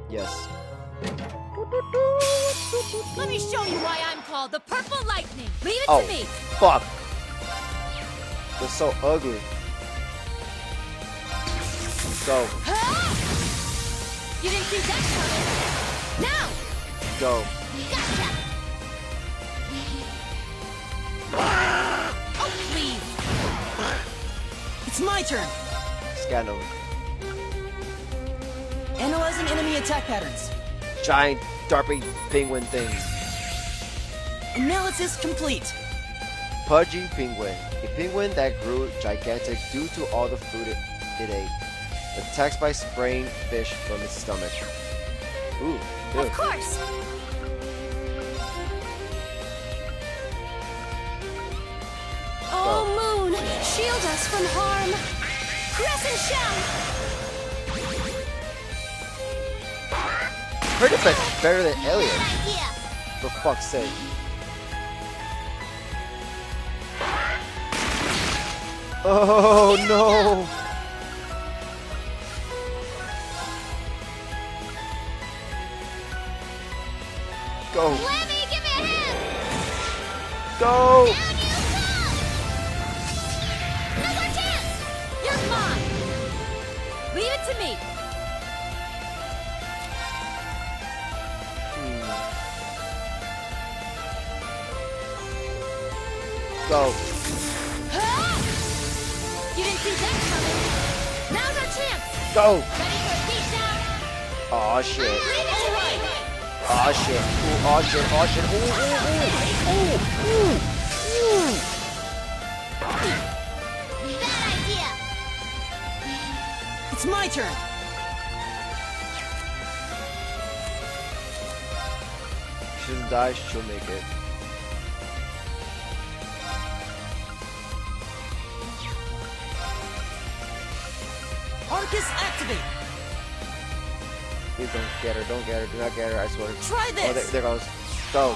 Speaker 1: Yes.
Speaker 4: Let me show you why I'm called the Purple Lightning. Leave it
Speaker 1: Oh,
Speaker 4: to me.
Speaker 1: fuck. They're so ugly. Go.
Speaker 4: Ah! You didn't see that coming. Now.
Speaker 1: Go.
Speaker 4: Gotcha. Oh, please. It's my turn.
Speaker 1: Scandal.
Speaker 4: Analyzing enemy attack patterns.
Speaker 1: Giant darping penguin things.
Speaker 4: Analysis complete.
Speaker 1: Pudgy penguin. A penguin that grew gigantic due to all the food it ate. Attacks by spraying fish from its stomach. Ooh, good.
Speaker 2: Of course. Oh, Moon, shield us from harm. Crescent shell.
Speaker 1: Her defense is better than Alien,
Speaker 2: Good idea.
Speaker 1: for fuck's sake. Oh no! Go!
Speaker 2: Lemmy, give me a hand.
Speaker 1: Go!
Speaker 2: Down you come. Now's our chance. You're mine. Leave it to me.
Speaker 1: Go!
Speaker 2: Huh? You didn't see that coming. Now's our chance.
Speaker 1: Go!
Speaker 2: Ready for a beatdown?
Speaker 1: Aw shit!
Speaker 2: Leave it to me.
Speaker 1: Aw shit! Ooh! Aw shit! Aw shit! Ooh!
Speaker 2: Bad idea.
Speaker 4: It's my turn.
Speaker 1: She doesn't die. She'll make it.
Speaker 4: Arcus activate.
Speaker 1: Please don't get her. Don't get her. Do not get her. I swear.
Speaker 4: Try
Speaker 1: Oh,
Speaker 4: this.
Speaker 1: there goes. Go.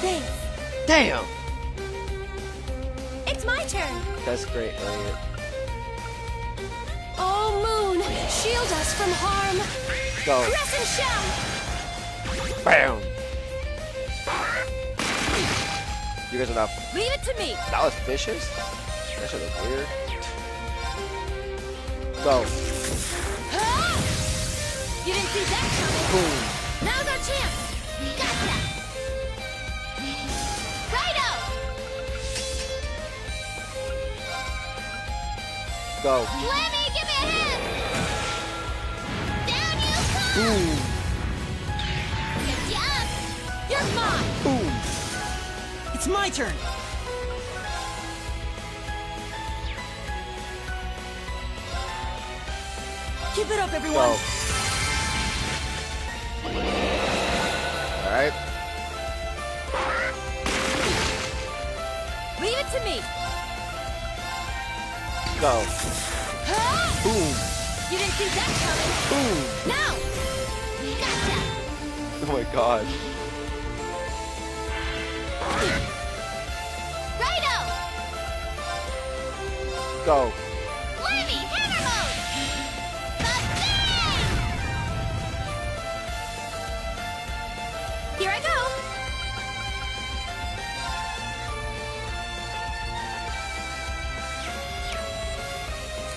Speaker 2: Thanks.
Speaker 1: Damn!
Speaker 2: It's my turn.
Speaker 1: That's great, Elliot.
Speaker 2: Oh, Moon, shield us from harm.
Speaker 1: Go.
Speaker 2: Crescent shell.
Speaker 1: Bam! You guys are not.
Speaker 2: Leave it to me.
Speaker 1: That was vicious? That shit look weird. Go.
Speaker 2: Huh? You didn't see that coming.
Speaker 1: Boom.
Speaker 2: Now's our chance. Gotcha. Righto.
Speaker 1: Go.
Speaker 2: Lemmy, give me a hand. Down you come.
Speaker 1: Boom.
Speaker 2: Good job. You're mine.
Speaker 1: Boom.
Speaker 4: It's my turn. Keep it up, everyone.
Speaker 1: Go. Alright.
Speaker 2: Leave it to me.
Speaker 1: Go.
Speaker 2: Huh?
Speaker 1: Boom.
Speaker 2: You didn't see that coming.
Speaker 1: Boom.
Speaker 2: Now. Gotcha.
Speaker 1: Oh my god.
Speaker 2: Righto.
Speaker 1: Go.
Speaker 2: Lemmy, hammer mode. Ba-bang! Here I go.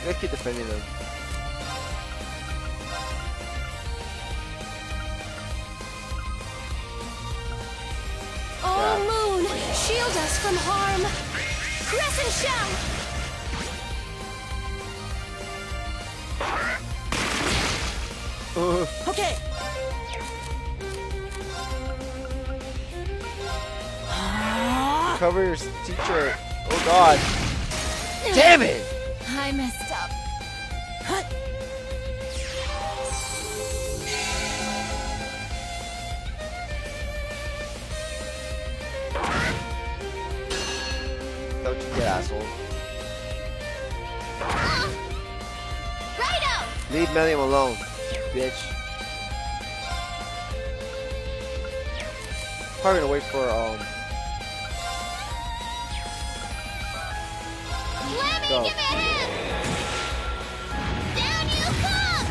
Speaker 1: I keep defending them.
Speaker 2: Oh, Moon, shield us from harm. Crescent shell.
Speaker 4: Okay.
Speaker 1: Cover your teacher. Oh god. Damn it!
Speaker 2: I messed up.
Speaker 1: Don't you get asshole.
Speaker 2: Righto.
Speaker 1: Leave Milliam alone, bitch. Probably gonna wait for
Speaker 2: Lemmy,
Speaker 1: Go.
Speaker 2: give me a hand. Down you come.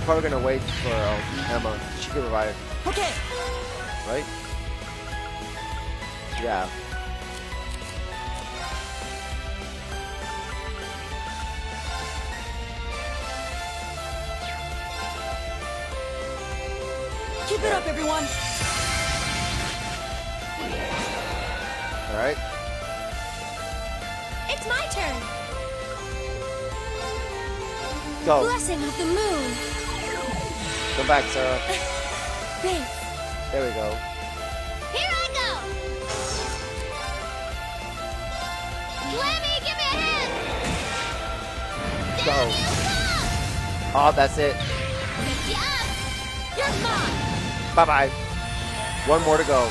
Speaker 1: probably gonna wait for Emma. She can revive,
Speaker 4: Okay.
Speaker 1: right? Yeah.
Speaker 4: Keep it up, everyone.
Speaker 1: Alright.
Speaker 2: It's my turn.
Speaker 1: Go.
Speaker 2: Blessing of the moon.
Speaker 1: Come back, Sarah.
Speaker 2: Thanks.
Speaker 1: There we go.
Speaker 2: Here I go. Lemmy, give me a hand.
Speaker 1: Go.
Speaker 2: Down you come.
Speaker 1: Oh, that's it.
Speaker 2: Good job.
Speaker 1: Bye-bye. One more to go.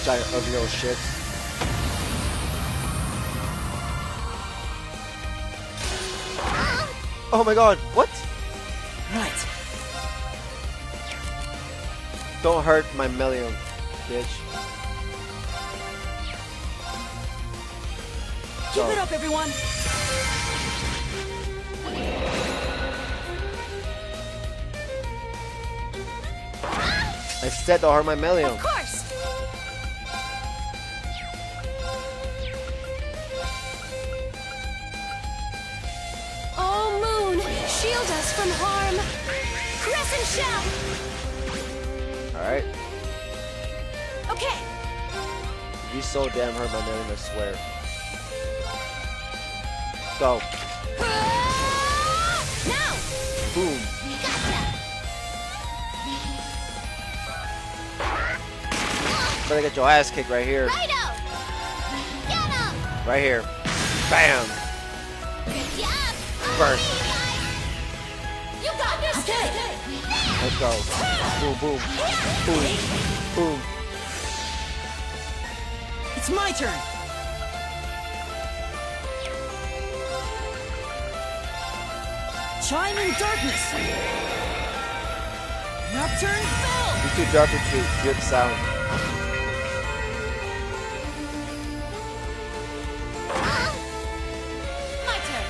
Speaker 1: Giant ugly old shit. Oh my god, what?
Speaker 4: Right.
Speaker 1: Don't hurt my million, bitch.
Speaker 4: Keep it up, everyone.
Speaker 1: I said don't hurt my million.
Speaker 2: Of course. Oh, Moon, shield us from harm. Crescent shell.
Speaker 1: Alright.
Speaker 2: Okay.
Speaker 1: You so damn hurt my million, I swear. Go.
Speaker 2: Now.
Speaker 1: Boom.
Speaker 2: Gotcha.
Speaker 1: Better get your ass kicked right here.
Speaker 2: Righto. Get him.
Speaker 1: Right here. Bam.
Speaker 2: Good job.
Speaker 1: Burst.
Speaker 2: You got this. Okay.
Speaker 1: Let's go. Boom, boom. Boom. Boom.
Speaker 4: It's my turn. Chime in darkness. Nocturne Bell.
Speaker 1: It's too dark to hear the sound.
Speaker 2: My turn.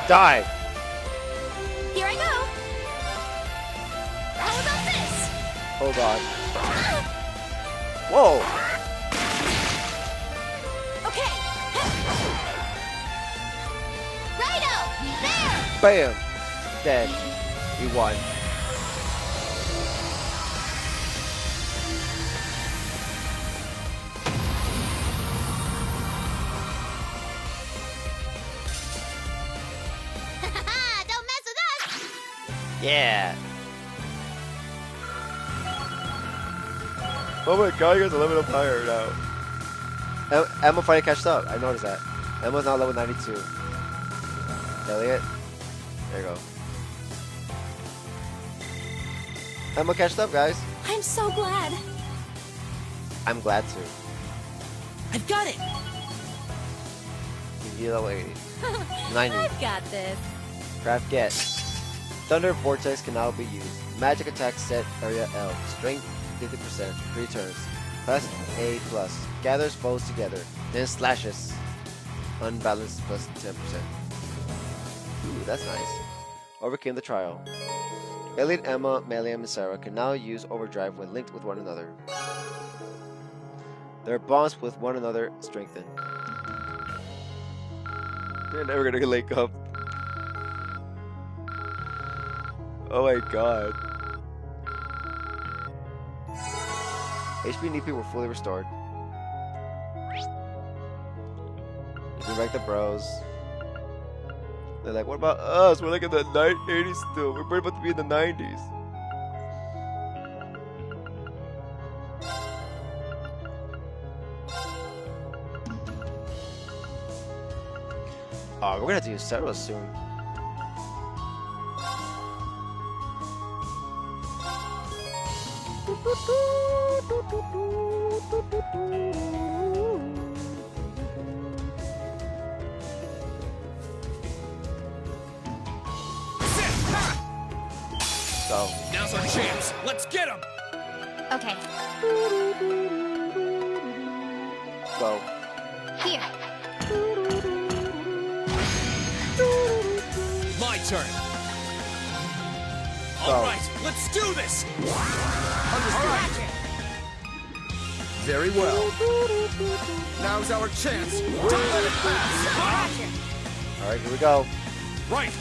Speaker 1: Die.
Speaker 2: Here I go. How about this?
Speaker 1: Hold on. Whoa.
Speaker 2: Okay. Righto. There.
Speaker 1: Bam. Dead. You won.
Speaker 2: Don't mess with us.
Speaker 1: Yeah. Oh my god, you guys are level up higher now. Emma finally catched up. I noticed that. Emma's now level 92. Elliot. There you go. Emma catched up, guys.
Speaker 2: I'm so glad.
Speaker 1: I'm glad to.
Speaker 4: I've got it.
Speaker 1: You level 80. 90.
Speaker 2: I've got this.
Speaker 1: Craft get. Thunder Vortex can now be used. Magic attack set area L. Strength 50%. 3 turns. Plus A plus. Gathers foes together. Then slashes. Unbalanced plus 10%. Ooh, that's nice. Overcame the trial. Elliot, Emma, Meliam, and Sarah can now use Overdrive when linked with one another. Their bonds with one another strengthen. They're never gonna link up. Oh my god. HP and EP were fully restored. Bring back the bros. They're like, what about us? We're like in the 80s still. We're about to be in the 90s. Oh, we're gonna have to use Sarah soon. Go.
Speaker 5: Now's our chance. Let's get him.
Speaker 2: Okay.
Speaker 1: Go.
Speaker 2: Here.
Speaker 5: My turn.
Speaker 1: Go.
Speaker 5: All right, let's do this.
Speaker 6: Understood. Very well. Now's our chance. Don't let it pass.
Speaker 1: Alright, here we go.
Speaker 5: Right.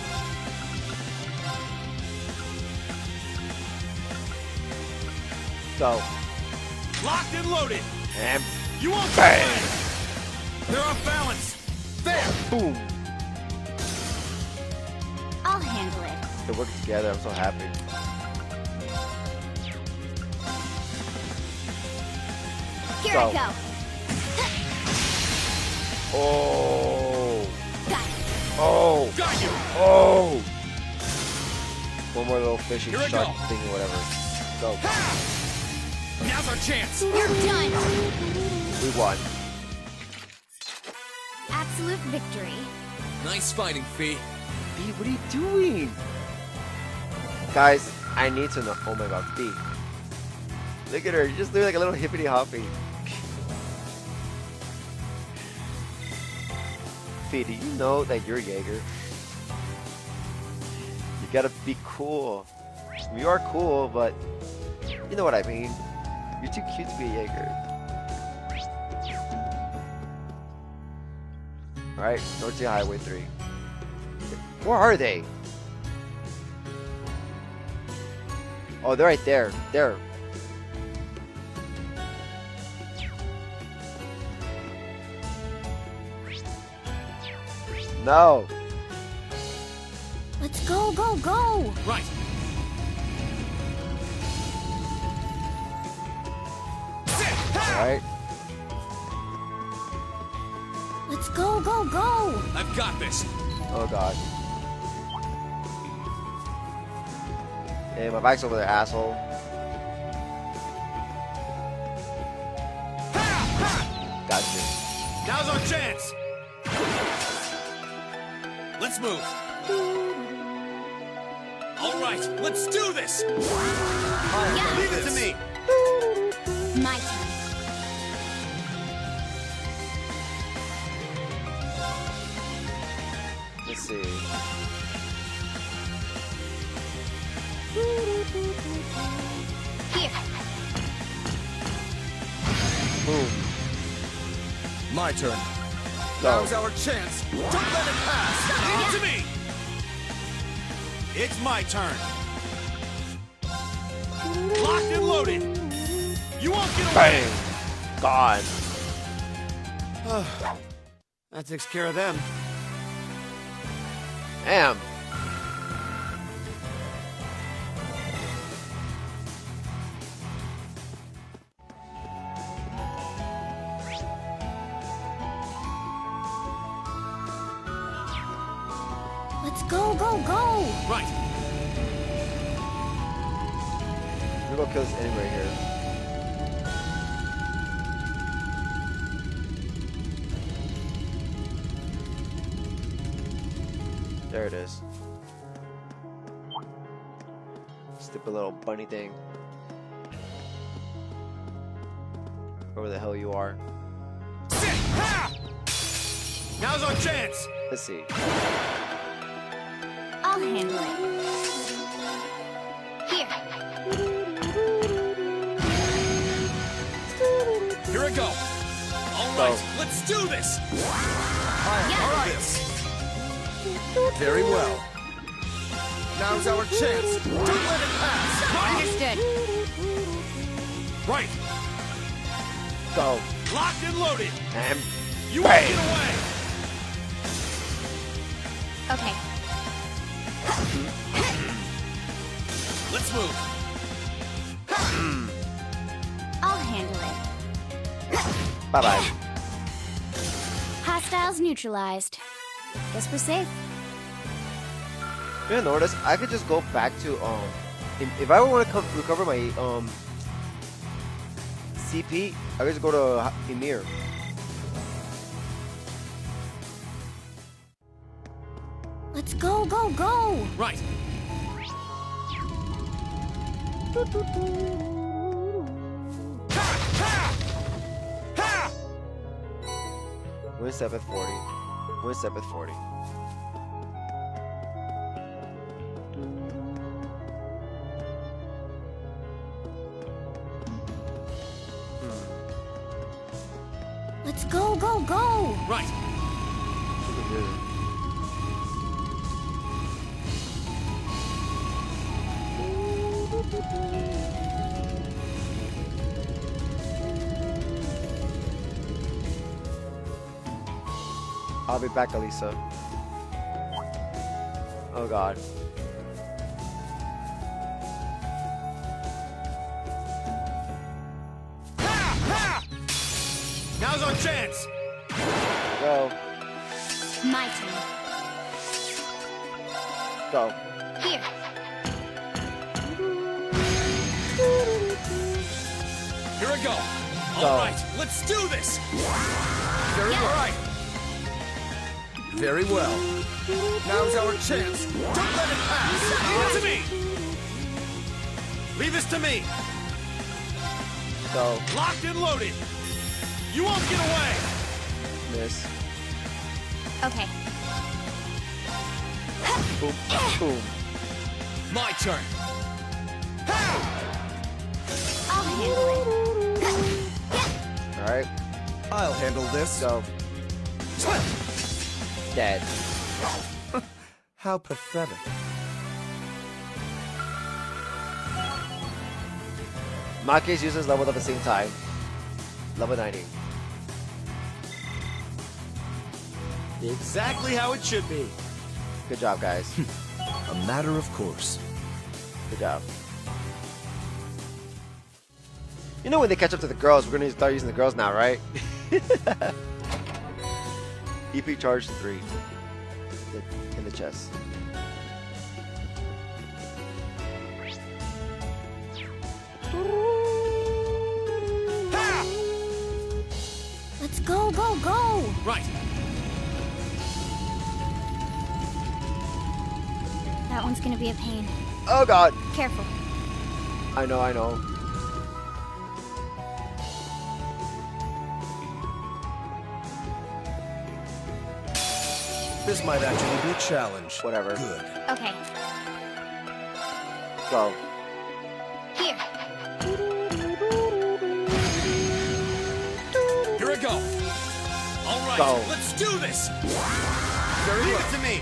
Speaker 1: Go.
Speaker 5: Locked and loaded.
Speaker 1: And
Speaker 5: You won't
Speaker 1: bang!
Speaker 5: get away. They're off balance.
Speaker 6: There.
Speaker 1: Boom.
Speaker 2: I'll handle it.
Speaker 1: They're working together. I'm so happy.
Speaker 2: Here
Speaker 1: Go.
Speaker 2: I go.
Speaker 1: Oh.
Speaker 2: Got it.
Speaker 1: Oh.
Speaker 5: Got you.
Speaker 1: Oh. One more little fishy
Speaker 5: Here I
Speaker 1: shark
Speaker 5: go.
Speaker 1: thing or whatever. Go.
Speaker 5: Now's our chance.
Speaker 2: You're done.
Speaker 1: We won.
Speaker 2: Absolute victory.
Speaker 4: Nice fighting, Fee.
Speaker 1: B, what are you doing? Guys, I need to know. Oh my god, B. Look at her. She's just doing like a little hippity hoppy. B, do you know that you're Jaeger? You gotta be cool. You are cool, but you know what I mean. You're too cute to be a Jaeger. Alright, North Sea Highway 3. Where are they? Oh, they're right there. There. No.
Speaker 2: Let's go, go, go.
Speaker 5: Right.
Speaker 1: Alright.
Speaker 2: Let's go, go, go.
Speaker 5: I've got this.
Speaker 1: Oh god. Hey, my bike's over there, asshole. Gotcha.
Speaker 5: Now's our chance. Let's move. All right, let's do this.
Speaker 2: Yeah.
Speaker 5: Leave it to me.
Speaker 2: My turn.
Speaker 1: Let's see.
Speaker 2: Here.
Speaker 1: Boom.
Speaker 6: My turn.
Speaker 1: Go.
Speaker 6: Now's our chance. Don't let it pass.
Speaker 5: Leave it to me. It's my turn. Locked and loaded. You won't get away.
Speaker 1: Bang. Gone.
Speaker 6: That takes care of them.
Speaker 1: Damn.
Speaker 2: Let's go, go, go.
Speaker 5: Right.
Speaker 1: We're gonna kill this enemy right here. There it is. Stupid little bunny thing. Wherever the hell you are.
Speaker 5: Sit. Ha! Now's our chance.
Speaker 1: Let's see.
Speaker 2: I'll handle it. Here.
Speaker 5: Here I go. All
Speaker 1: Go.
Speaker 5: right, let's do this.
Speaker 2: Yeah.
Speaker 5: All right.
Speaker 6: Very well. Now's our chance. Don't let it pass.
Speaker 2: Understood.
Speaker 5: Right.
Speaker 1: Go.
Speaker 5: Locked and loaded.
Speaker 1: And
Speaker 5: You won't
Speaker 1: bang.
Speaker 5: get away.
Speaker 2: Okay.
Speaker 5: Let's move.
Speaker 2: I'll handle it.
Speaker 1: Bye bye.
Speaker 2: Hostiles neutralized. Guess we're safe.
Speaker 1: You know, notice I could just go back to if I want to recover my CP, I could just go to Emir.
Speaker 2: Let's go, go, go.
Speaker 5: Right.
Speaker 1: Win step at 40. Win step at 40.
Speaker 2: Let's go, go, go.
Speaker 5: Right.
Speaker 1: Super good. I'll be back, Elisa. Oh god.
Speaker 5: Now's our chance.
Speaker 1: Go.
Speaker 2: My turn.
Speaker 1: Go.
Speaker 2: Here.
Speaker 5: we go.
Speaker 1: Go.
Speaker 5: All right, let's do this.
Speaker 6: Very
Speaker 2: Yeah.
Speaker 6: well. Right. Very well. Now's our chance. Don't let it pass.
Speaker 5: Leave it to me. Leave this to me.
Speaker 1: Go.
Speaker 5: Locked and loaded. You won't get away.
Speaker 1: Miss.
Speaker 2: Okay.
Speaker 1: Boom. Boom.
Speaker 5: My turn.
Speaker 2: I'll handle it.
Speaker 1: Alright.
Speaker 6: I'll handle this.
Speaker 1: Go. Dead.
Speaker 6: How pathetic.
Speaker 1: Maki's users leveled up at the same time. Level 90.
Speaker 5: Exactly how it should be.
Speaker 1: Good job, guys.
Speaker 6: A matter of course.
Speaker 1: Good job. You know when they catch up to the girls, we're gonna start using the girls now, right? EP charge 3. In the chest.
Speaker 2: Let's go, go, go!
Speaker 5: Right.
Speaker 2: That one's gonna be a pain.
Speaker 1: Oh god!
Speaker 2: Careful.
Speaker 1: I know, I know.
Speaker 6: This might actually be a challenge.
Speaker 1: Whatever.
Speaker 6: Good.
Speaker 2: Okay.
Speaker 1: Go.
Speaker 2: Here.
Speaker 5: Here I go. All right,
Speaker 1: Go.
Speaker 5: let's do this.
Speaker 6: Very
Speaker 5: Leave
Speaker 6: well.
Speaker 5: it to me.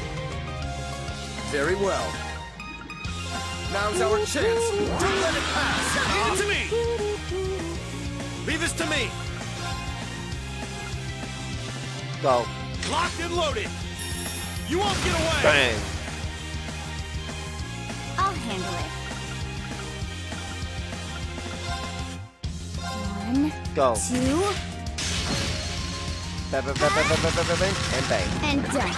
Speaker 6: Very well. Now's our chance. Don't let it pass.
Speaker 5: Leave it to me. Leave this to me.
Speaker 1: Go.
Speaker 5: Locked and loaded. You won't get away.
Speaker 1: Bang.
Speaker 2: I'll handle it. 1,
Speaker 1: Go.
Speaker 2: 2,
Speaker 1: Bang, bang, bang, bang, bang, bang, bang, bang, and bang.
Speaker 2: and done.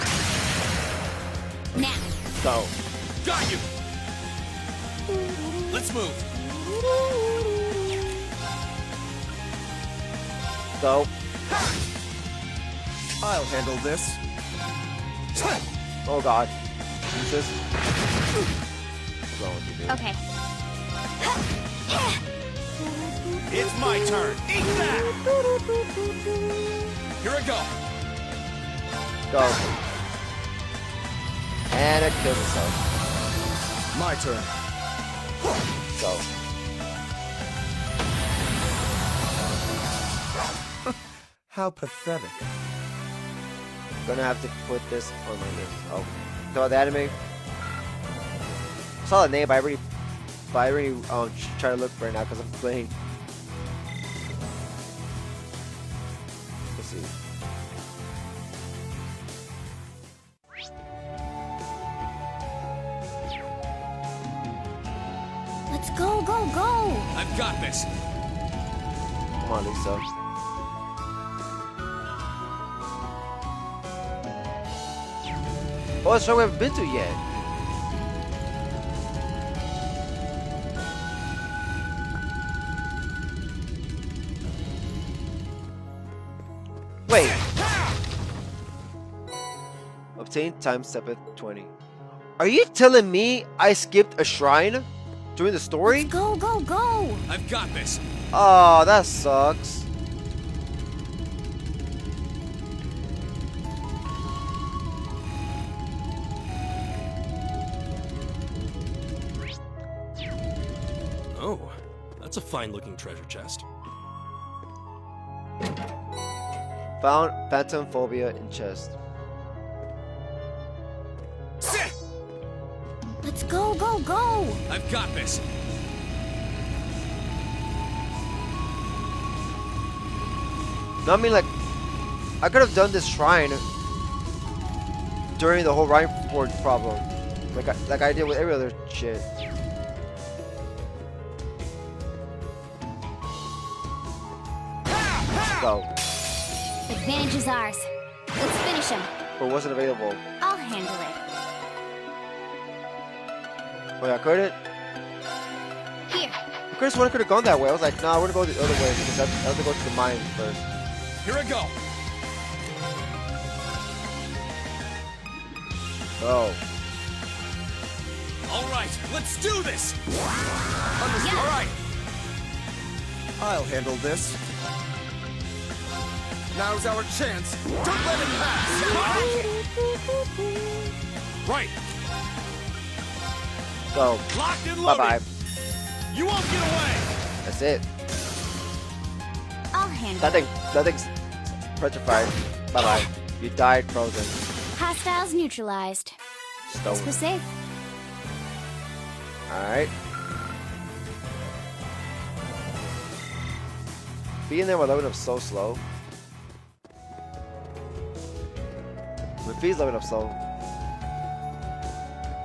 Speaker 2: Now.
Speaker 1: Go.
Speaker 5: Got you. Let's move.
Speaker 1: Go.
Speaker 6: I'll handle this.
Speaker 1: Oh god. Jesus. What's wrong with you, dude?
Speaker 2: Okay.
Speaker 5: It's my turn. Eat that. Here I go.
Speaker 1: Go. And it kills itself.
Speaker 6: My turn.
Speaker 1: Go.
Speaker 6: How pathetic.
Speaker 1: Gonna have to put this on my list. Oh. So the anime. I saw the name, but I already try to look for it now because I'm playing. Let's see.
Speaker 2: Let's go, go, go!
Speaker 5: I've got this.
Speaker 1: Come on, Lisa. Oh, it's a show we haven't been to yet. Wait. Obtain time step at 20. Are you telling me I skipped a shrine during the story?
Speaker 2: Let's go, go, go!
Speaker 5: I've got this.
Speaker 1: Oh, that sucks.
Speaker 3: Oh, that's a fine-looking treasure chest.
Speaker 1: Found phantom phobia in chest.
Speaker 2: Let's go, go, go!
Speaker 5: I've got this.
Speaker 1: No, I mean, like, I could have done this shrine during the whole Rhineford problem, like I did with every other shit. Go.
Speaker 2: Advantage is ours. Let's finish him.
Speaker 1: Or wasn't available.
Speaker 2: I'll handle it.
Speaker 1: Wait, I couldn't?
Speaker 2: Here.
Speaker 1: could have sworn I could have gone that way. I was like, nah, we're gonna go the other way because I have to go to the mine first.
Speaker 6: Here I go.
Speaker 1: Oh.
Speaker 5: All right, let's do this.
Speaker 6: Understood. All right. I'll handle this. Now's our chance. Don't let it pass.
Speaker 5: Right.
Speaker 1: Go.
Speaker 5: Locked and
Speaker 1: Bye
Speaker 5: loaded.
Speaker 1: bye.
Speaker 5: You won't get away.
Speaker 1: That's it.
Speaker 2: I'll handle it.
Speaker 1: Nothing's petrified. Bye bye. You died frozen.
Speaker 2: Hostiles neutralized. Let's go
Speaker 1: Stone.
Speaker 2: safe.
Speaker 1: Alright. Being there while leveling up so slow. Rafie's leveling up slow.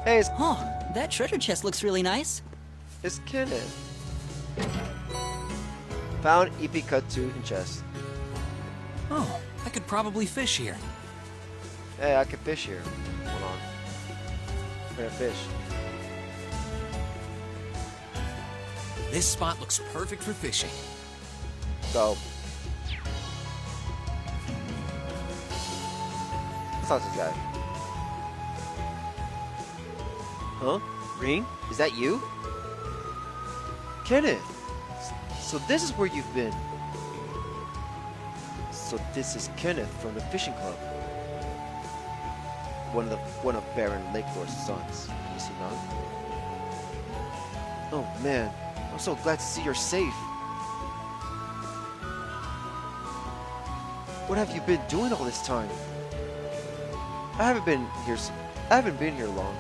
Speaker 1: Hey,
Speaker 4: Oh, that treasure chest looks really nice.
Speaker 1: it's Kenneth. Found EP cut 2 in chest.
Speaker 3: Oh, I could probably fish here.
Speaker 1: Hey, I can fish here. Hold on. I'm gonna fish.
Speaker 3: This spot looks perfect for fishing.
Speaker 1: Go. Let's talk to this guy. Huh? Ring? Is that you? Kenneth! So this is where you've been. So this is Kenneth from the fishing club. One of Baron Lakelord's sons. Is he not? Oh man, I'm so glad to see you're safe. What have you been doing all this time? I haven't been here long,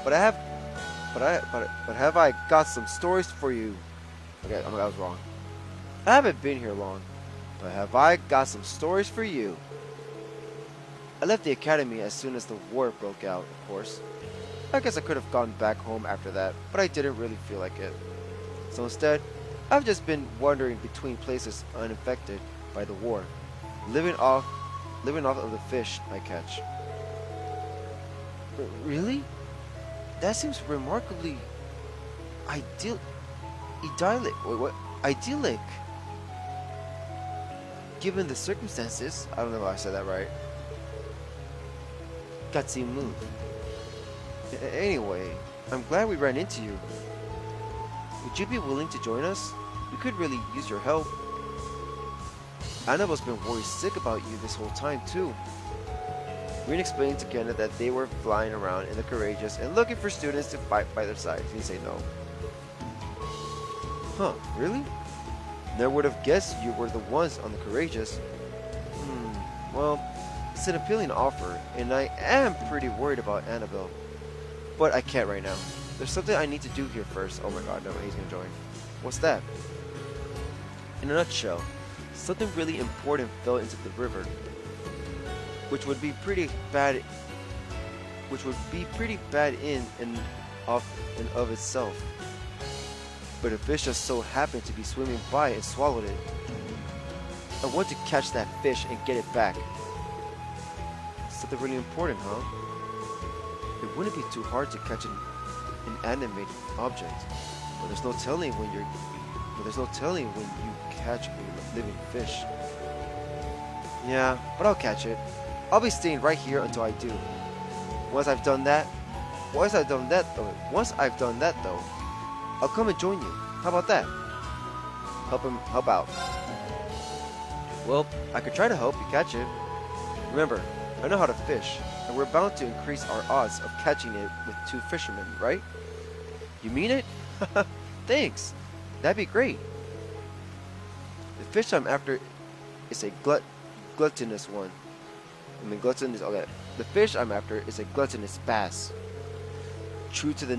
Speaker 1: but have I got some stories for you? Okay, I was wrong. I haven't been here long, but have I got some stories for you? I left the academy as soon as the war broke out, of course. I guess I could have gone back home after that, but I didn't really feel like it. So instead, I've just been wandering between places unaffected by the war, living off of the fish I catch. Really? That seems remarkably idyllic. Given the circumstances, I don't know if I said that right. Gutsy move. Anyway, I'm glad we ran into you. Would you be willing to join us? We could really use your help. Annabelle's been worried sick about you this whole time too. Green explained to Kenneth that they were flying around in the Courageous and looking for students to fight by their side. He said no. Huh, really? Never would have guessed you were the ones on the Courageous. Well, it's an appealing offer, and I am pretty worried about Annabelle. But I can't right now. There's something I need to do here first. Oh my god, no, he's gonna join. What's that? In a nutshell, something really important fell into the river, which would be pretty bad in and of itself. But a fish just so happened to be swimming by and swallowed it. I want to catch that fish and get it back. Something really important, huh? It wouldn't be too hard to catch an inanimate object, but there's no telling when you catch a living fish. Yeah, but I'll catch it. I'll be staying right here until I do. Once I've done that though, I'll come and join you. How about that? Help out. Well, I could try to help you catch it. Remember, I know how to fish, and we're bound to increase our odds of catching it with 2 fishermen, right? You mean it? Thanks. That'd be great. The fish I'm after is a gluttonous one. Okay. The fish I'm after is a gluttonous bass. True to the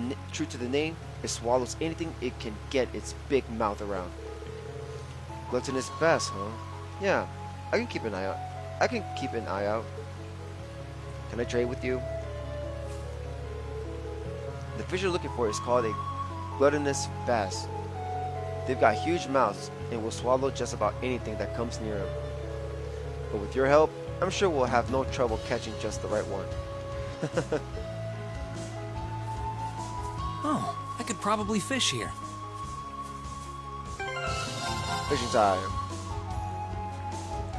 Speaker 1: name, it swallows anything it can get its big mouth around. Gluttonous bass, huh? Yeah, I can keep an eye out. Can I trade with you? The fish you're looking for is called a gluttonous bass. They've got huge mouths and will swallow just about anything that comes near them. But with your help, I'm sure we'll have no trouble catching just the right one.
Speaker 3: Oh, I could probably fish here.
Speaker 1: Fishing time.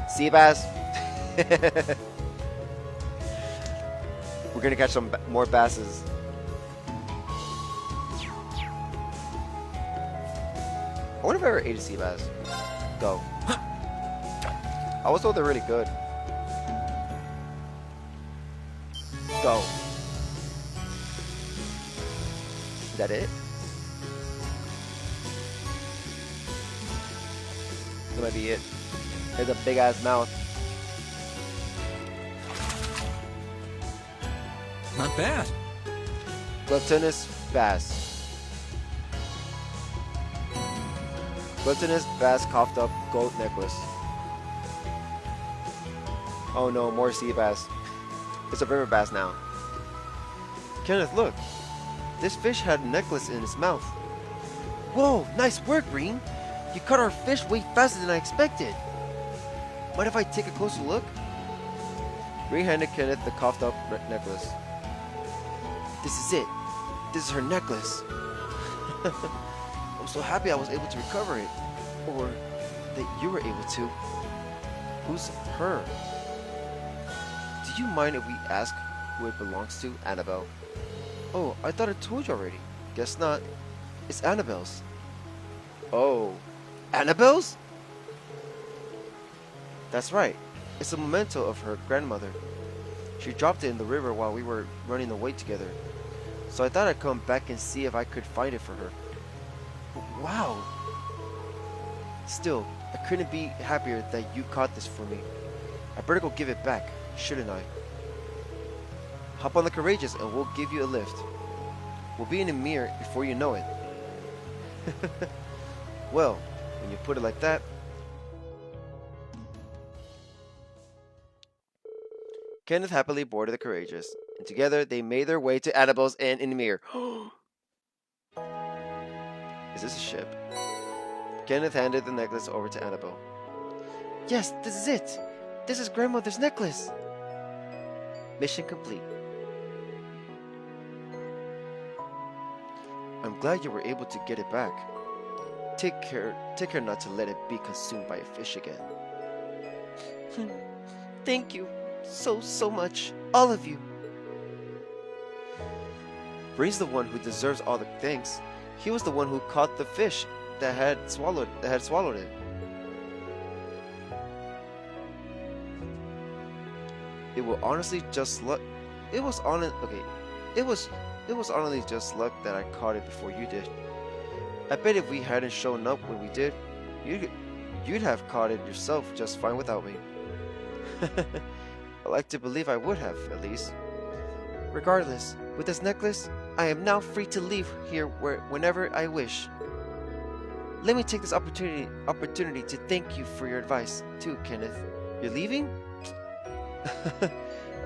Speaker 1: Sea bass. We're gonna catch some more basses. I wonder if I ever ate a sea bass. Go. I was told they're really good. Go. Is that it? That might be it. There's a big ass mouth.
Speaker 5: Not bad.
Speaker 1: Gluttonous bass. Gluttonous bass coughed up gold necklace. Oh no, more sea bass. It's a river bass now. Kenneth, look. This fish had a necklace in its mouth. Whoa, nice work, Green. You caught our fish way faster than I expected. Mind if I take a closer look? Green handed Kenneth the coughed up necklace. This is it. This is her necklace. I'm so happy I was able to recover it. Or that you were able to. Who's her? Do you mind if we ask who it belongs to, Annabelle? Oh, I thought I told you already. Guess not. It's Annabelle's. Oh, Annabelle's? That's right. It's a memento of her grandmother. She dropped it in the river while we were running away together. So I thought I'd come back and see if I could find it for her. Wow. Still, I couldn't be happier that you caught this for me. I better go give it back, shouldn't I? Hop on the Courageous and we'll give you a lift. We'll be in a mirror before you know it. Well, when you put it like that. Kenneth happily boarded the Courageous, and together they made their way to Annabelle's Inn in the mirror. Is this a ship? Kenneth handed the necklace over to Annabelle. Yes, this is it. This is grandmother's necklace. Mission complete. I'm glad you were able to get it back. Take care not to let it be consumed by a fish again. Thank you so much, all of you. Ray's the one who deserves all the thanks. He was the one who caught the fish that had swallowed it. It was honestly just luck that I caught it before you did. I bet if we hadn't shown up when we did, you'd have caught it yourself just fine without me. I like to believe I would have, at least. Regardless, with this necklace, I am now free to leave here whenever I wish. Let me take this opportunity to thank you for your advice, too, Kenneth. You're leaving?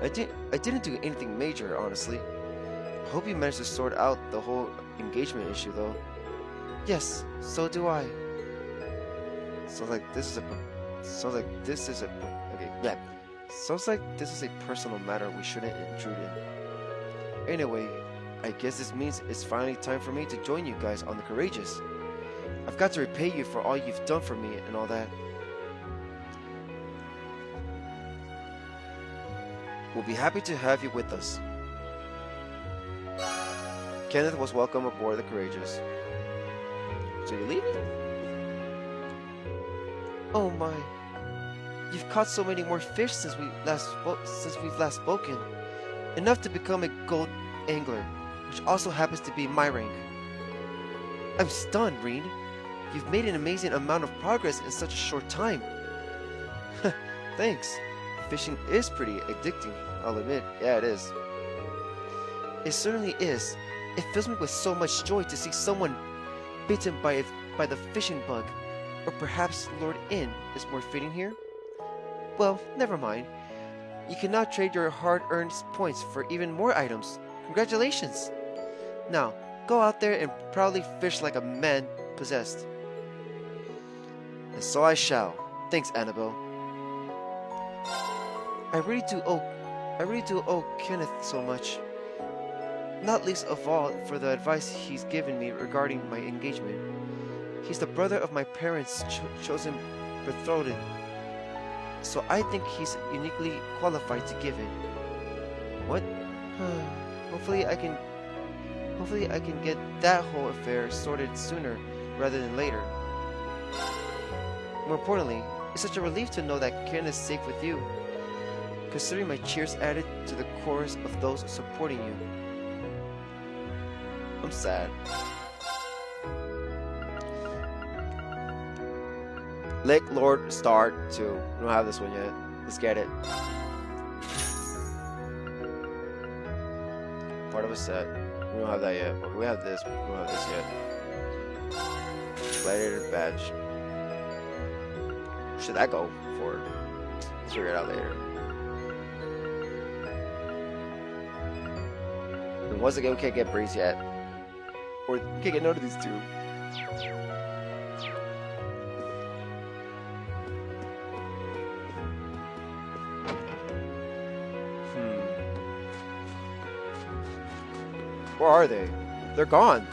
Speaker 1: I didn't do anything major, honestly. I hope you managed to sort out the whole engagement issue, though. Yes, so do I. Sounds like this is a personal matter we shouldn't intrude in. Anyway, I guess this means it's finally time for me to join you guys on the Courageous. I've got to repay you for all you've done for me and all that. We'll be happy to have you with us. Kenneth was welcome aboard the Courageous. So you leaving? Oh my. You've caught so many more fish since we've last spoken. Enough to become a gold angler, which also happens to be my rank. I'm stunned, Reed. You've made an amazing amount of progress in such a short time. Thanks. Fishing is pretty addicting, I'll admit. Yeah, it is. It certainly is. It fills me with so much joy to see someone bitten by the fishing bug. Or perhaps Lord Inn is more fitting here? Well, never mind. You can now trade your hard-earned points for even more items. Congratulations! Now, go out there and proudly fish like a man possessed. And so I shall. Thanks, Annabelle. I really do owe Kenneth so much. Not least of all for the advice he's given me regarding my engagement. He's the brother of my parents' chosen betrothed, so I think he's uniquely qualified to give it. What? Hopefully I can get that whole affair sorted sooner rather than later. More importantly, it's such a relief to know that Ken is safe with you, considering my cheers added to the chorus of those supporting you. I'm sad. Lake Lord Star 2. We don't have this one yet. Let's get it. Part of a set. We don't have that yet. Okay, we have this. We don't have this yet. Gladiator badge. Where should that go for? Let's figure it out later. And once again, we can't get Breeze yet. Or we can't get none of these two. Where are they? They're gone.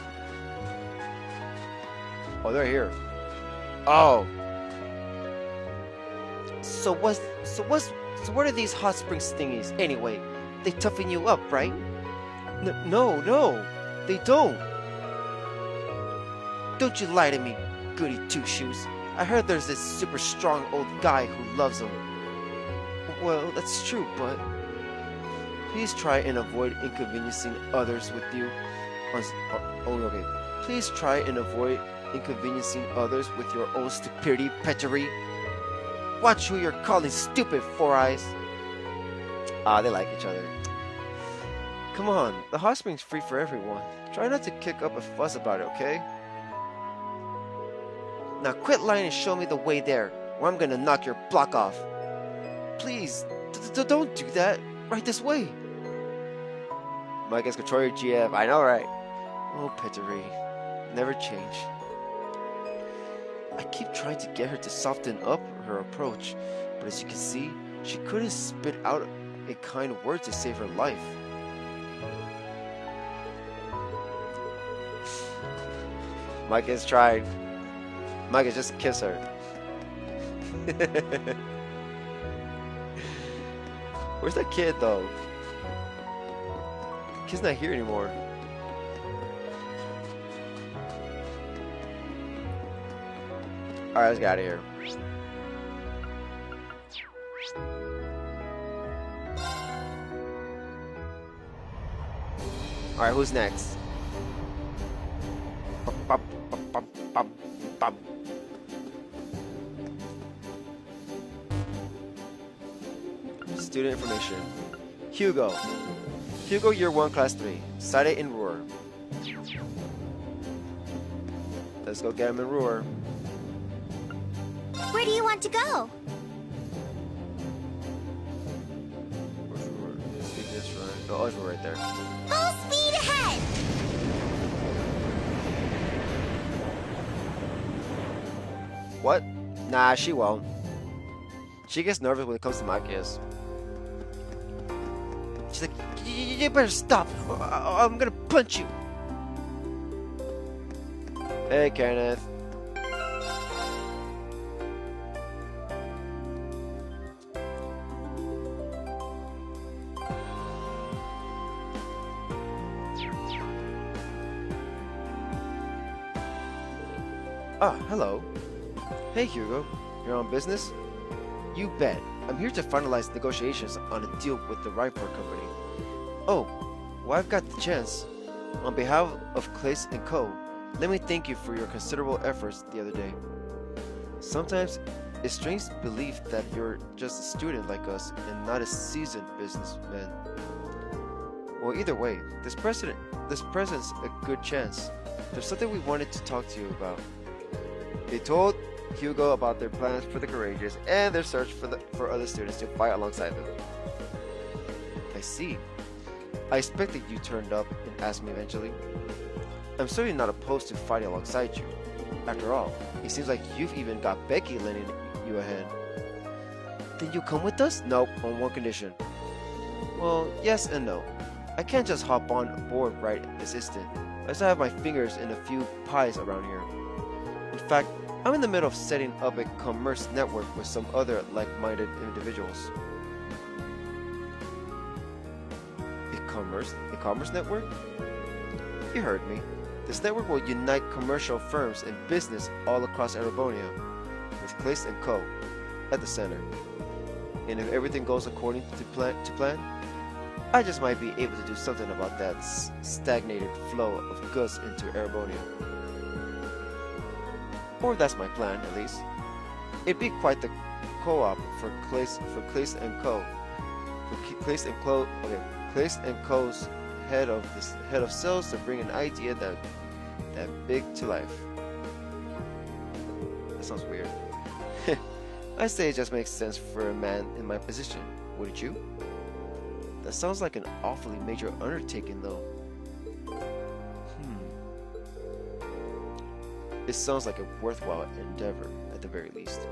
Speaker 1: Oh, they're here. Oh. So what are these hot spring thingies anyway? They toughen you up, right? No, they don't. Don't you lie to me, goody two-shoes. I heard there's this super strong old guy who loves them. Well, that's true, but please try and avoid inconveniencing others with you. Please try and avoid inconveniencing others with your own stupidity, Petri. Watch who you're calling stupid, Four Eyes. Ah, they like each other. Come on, the hot spring's free for everyone. Try not to kick up a fuss about it, okay? Now quit lying and show me the way there, or I'm gonna knock your block off. Please, don't do that. Right this way. Mike gets control your GF. I know, right? Oh, Petri. Never change. I keep trying to get her to soften up her approach, but as you can see, she couldn't spit out a kind word to save her life. Mike has tried. Mike has just kiss her. Where's that kid though? Kid's not here anymore. Alright, let's get out of here. Alright, who's next? Bum, bum, bum, bum, bum. Student information. Hugo, year 1, class 3. Sade in Roar. Let's go get him in Roar.
Speaker 2: Where do you want to go?
Speaker 1: Where's Roar? Take this right. Oh, it's right there.
Speaker 2: Full speed ahead!
Speaker 1: What? Nah, she won't. She gets nervous when it comes to my kiss. She's like, you better stop, or I'm gonna punch you. Hey, Kenneth. Ah, hello. Hey, Hugo. You're on business? You bet. I'm here to finalize negotiations on a deal with the Rifle Company. Oh, well, I've got the chance. On behalf of Clace & Co., let me thank you for your considerable efforts the other day. Sometimes it's strange belief that you're just a student like us and not a seasoned businessman. Well, either way, this presents a good chance. There's something we wanted to talk to you about. They told Hugo about their plans for the Courageous and their search for other students to fight alongside them. I see. I expected you turned up and asked me eventually. I'm certainly not opposed to fighting alongside you. After all, it seems like you've even got Becky lending you a hand. Then you come with us? Nope, on one condition. Well, yes and no. I can't just hop on board right this instant. I still have my fingers in a few pies around here. In fact, I'm in the middle of setting up a commerce network with some other like-minded individuals. A commerce network? You heard me. This network will unite commercial firms and business all across Erebonia, with Clace & Co. at the center. And if everything goes according to plan, I just might be able to do something about that stagnated flow of goods into Erebonia. Or that's my plan, at least. It'd be quite the co-op for Clace & Co. Clace & Co.'s head of sales to bring an idea that big to life. That sounds weird. I say it just makes sense for a man in my position, wouldn't you? That sounds like an awfully major undertaking, though. It sounds like a worthwhile endeavor, at the very least.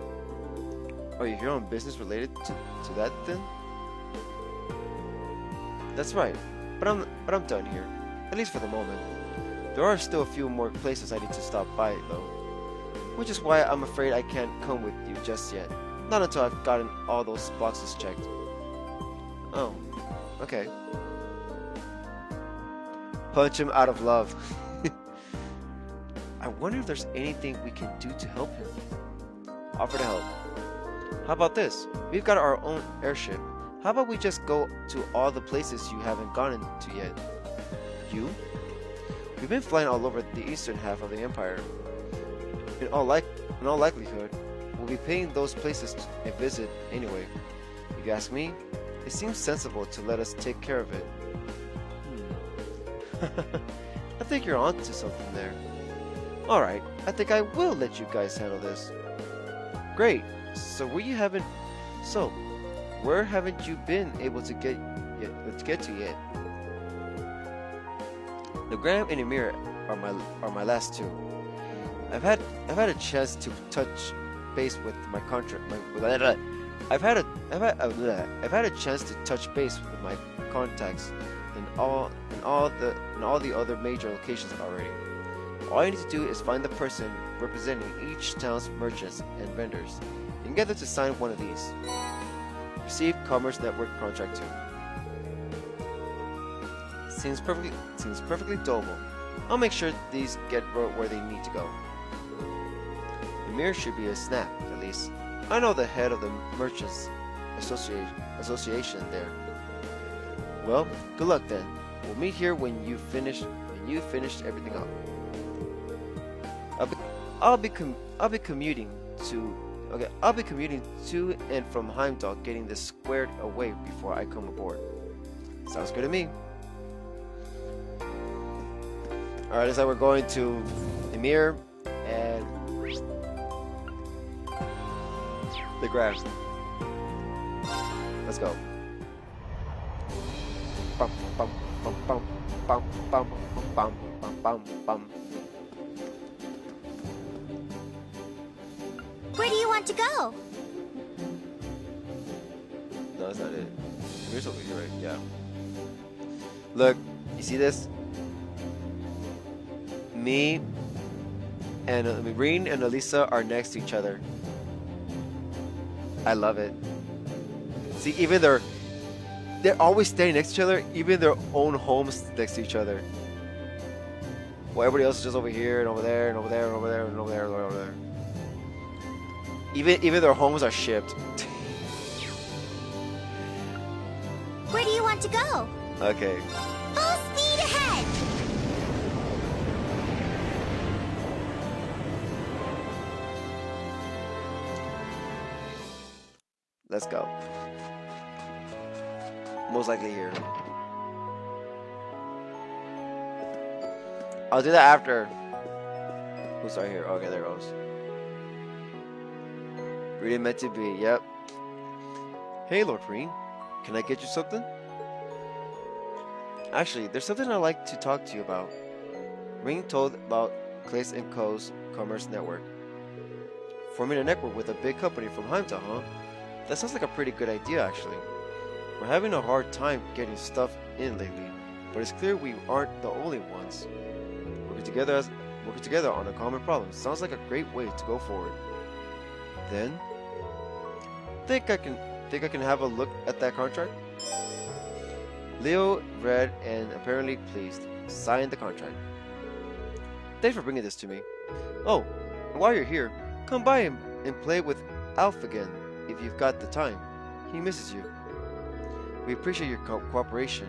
Speaker 1: Are you here on business related to that, then? That's right, but I'm done here, at least for the moment. There are still a few more places I need to stop by, though, which is why I'm afraid I can't come with you just yet. Not until I've gotten all those boxes checked. Oh, okay. Punch him out of love. I wonder if there's anything we can do to help him. Offer to help. How about this? We've got our own airship. How about we just go to all the places you haven't gone to yet? You? We've been flying all over the eastern half of the Empire. In all likelihood, we'll be paying those places a visit anyway. If you ask me, it seems sensible to let us take care of it. I think you're onto something there. Alright, I think I will let you guys handle this. Great, so where haven't you been able to get to yet? The Graham and Emir are my last two. I've had a chance to touch base with my contract. I've had a chance to touch base with my contacts in all the other major locations already. All you need to do is find the person representing each town's merchants and vendors, and get them to sign one of these. Receive Commerce Network Contract 2. Seems perfectly doable. I'll make sure these get where they need to go. The mirror should be a snap, at least. I know the head of the Merchants Association there. Well, good luck then. We'll meet here when you finished everything up. I'll be commuting to and from Heimdall, getting this squared away before I come aboard. Sounds good to me. Alright, looks like we're going to Emir and the grass. Let's go. Bum, bum, bum, bum, bum, bum, bum, bum, bum, bum.
Speaker 2: Where do you want to go?
Speaker 1: No, that's not it. Here's over here, right? Yeah. Look, you see this? Me and Marine and Elisa are next to each other. I love it. See, even they're always standing next to each other, even their own homes next to each other. Well, everybody else is just over here and over there and over there and over there and over there and over there. Even their homes are shipped.
Speaker 2: Where do you want to go?
Speaker 1: Okay.
Speaker 2: Full speed ahead!
Speaker 1: Let's go. Most likely here. I'll do that after. Who's right here? Okay, there it goes. Really meant to be, yep. Hey, Lord Green. Can I get you something? Actually, there's something I'd like to talk to you about. Ring told about Clace & Co.'s Commerce Network. Forming a network with a big company from Heimdall, huh? That sounds like a pretty good idea, actually. We're having a hard time getting stuff in lately, but it's clear we aren't the only ones. working together on a common problem. Sounds like a great way to go forward. Then, think I can have a look at that contract? Leo read and apparently pleased, signed the contract. Thanks for bringing this to me. Oh, and while you're here, come by and play with Alf again if you've got the time. He misses you. We appreciate your cooperation,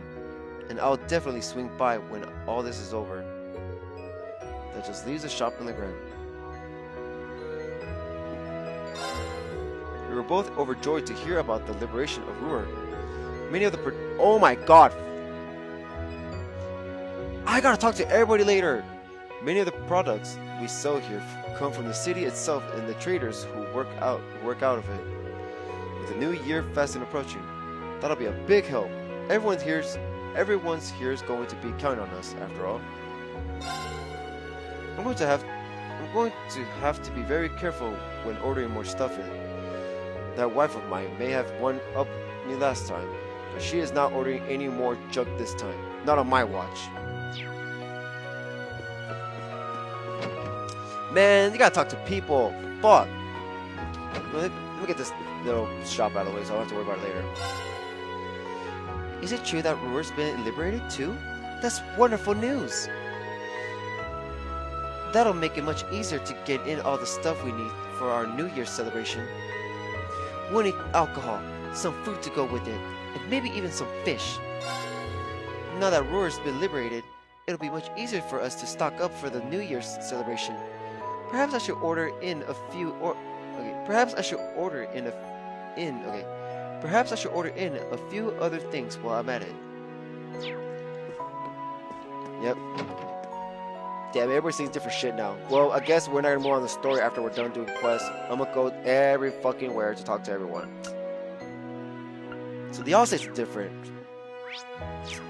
Speaker 1: and I'll definitely swing by when all this is over. That just leaves the shop on the ground. We were both overjoyed to hear about the liberation of Ruhr. Many of the oh my god! I gotta talk to everybody later! Many of the products we sell here come from the city itself and the traders who work out of it. With the new year fast and approaching, that'll be a big help. Everyone's here is going to be counting on us, after all. I'm going to have to be very careful when ordering more stuff in. That wife of mine may have one up me last time, but she is not ordering any more junk this time. Not on my watch. Man, you gotta talk to people. Fuck. Let me get this little shop out of the way so I don't have to worry about it later. Is it true that Ruhr's been liberated too? That's wonderful news. That'll make it much easier to get in all the stuff we need for our New Year's celebration. We'll need alcohol, some food to go with it, and maybe even some fish. Now that Ruhr's been liberated, it'll be much easier for us to stock up for the New Year's celebration. Perhaps I should order in a few Perhaps I should order in a few other things while I'm at it. Yep. Damn, everybody sees different shit now. Well, I guess we're not gonna move on the story after we're done doing quests. I'm gonna go every fucking where to talk to everyone. So the all-state's different.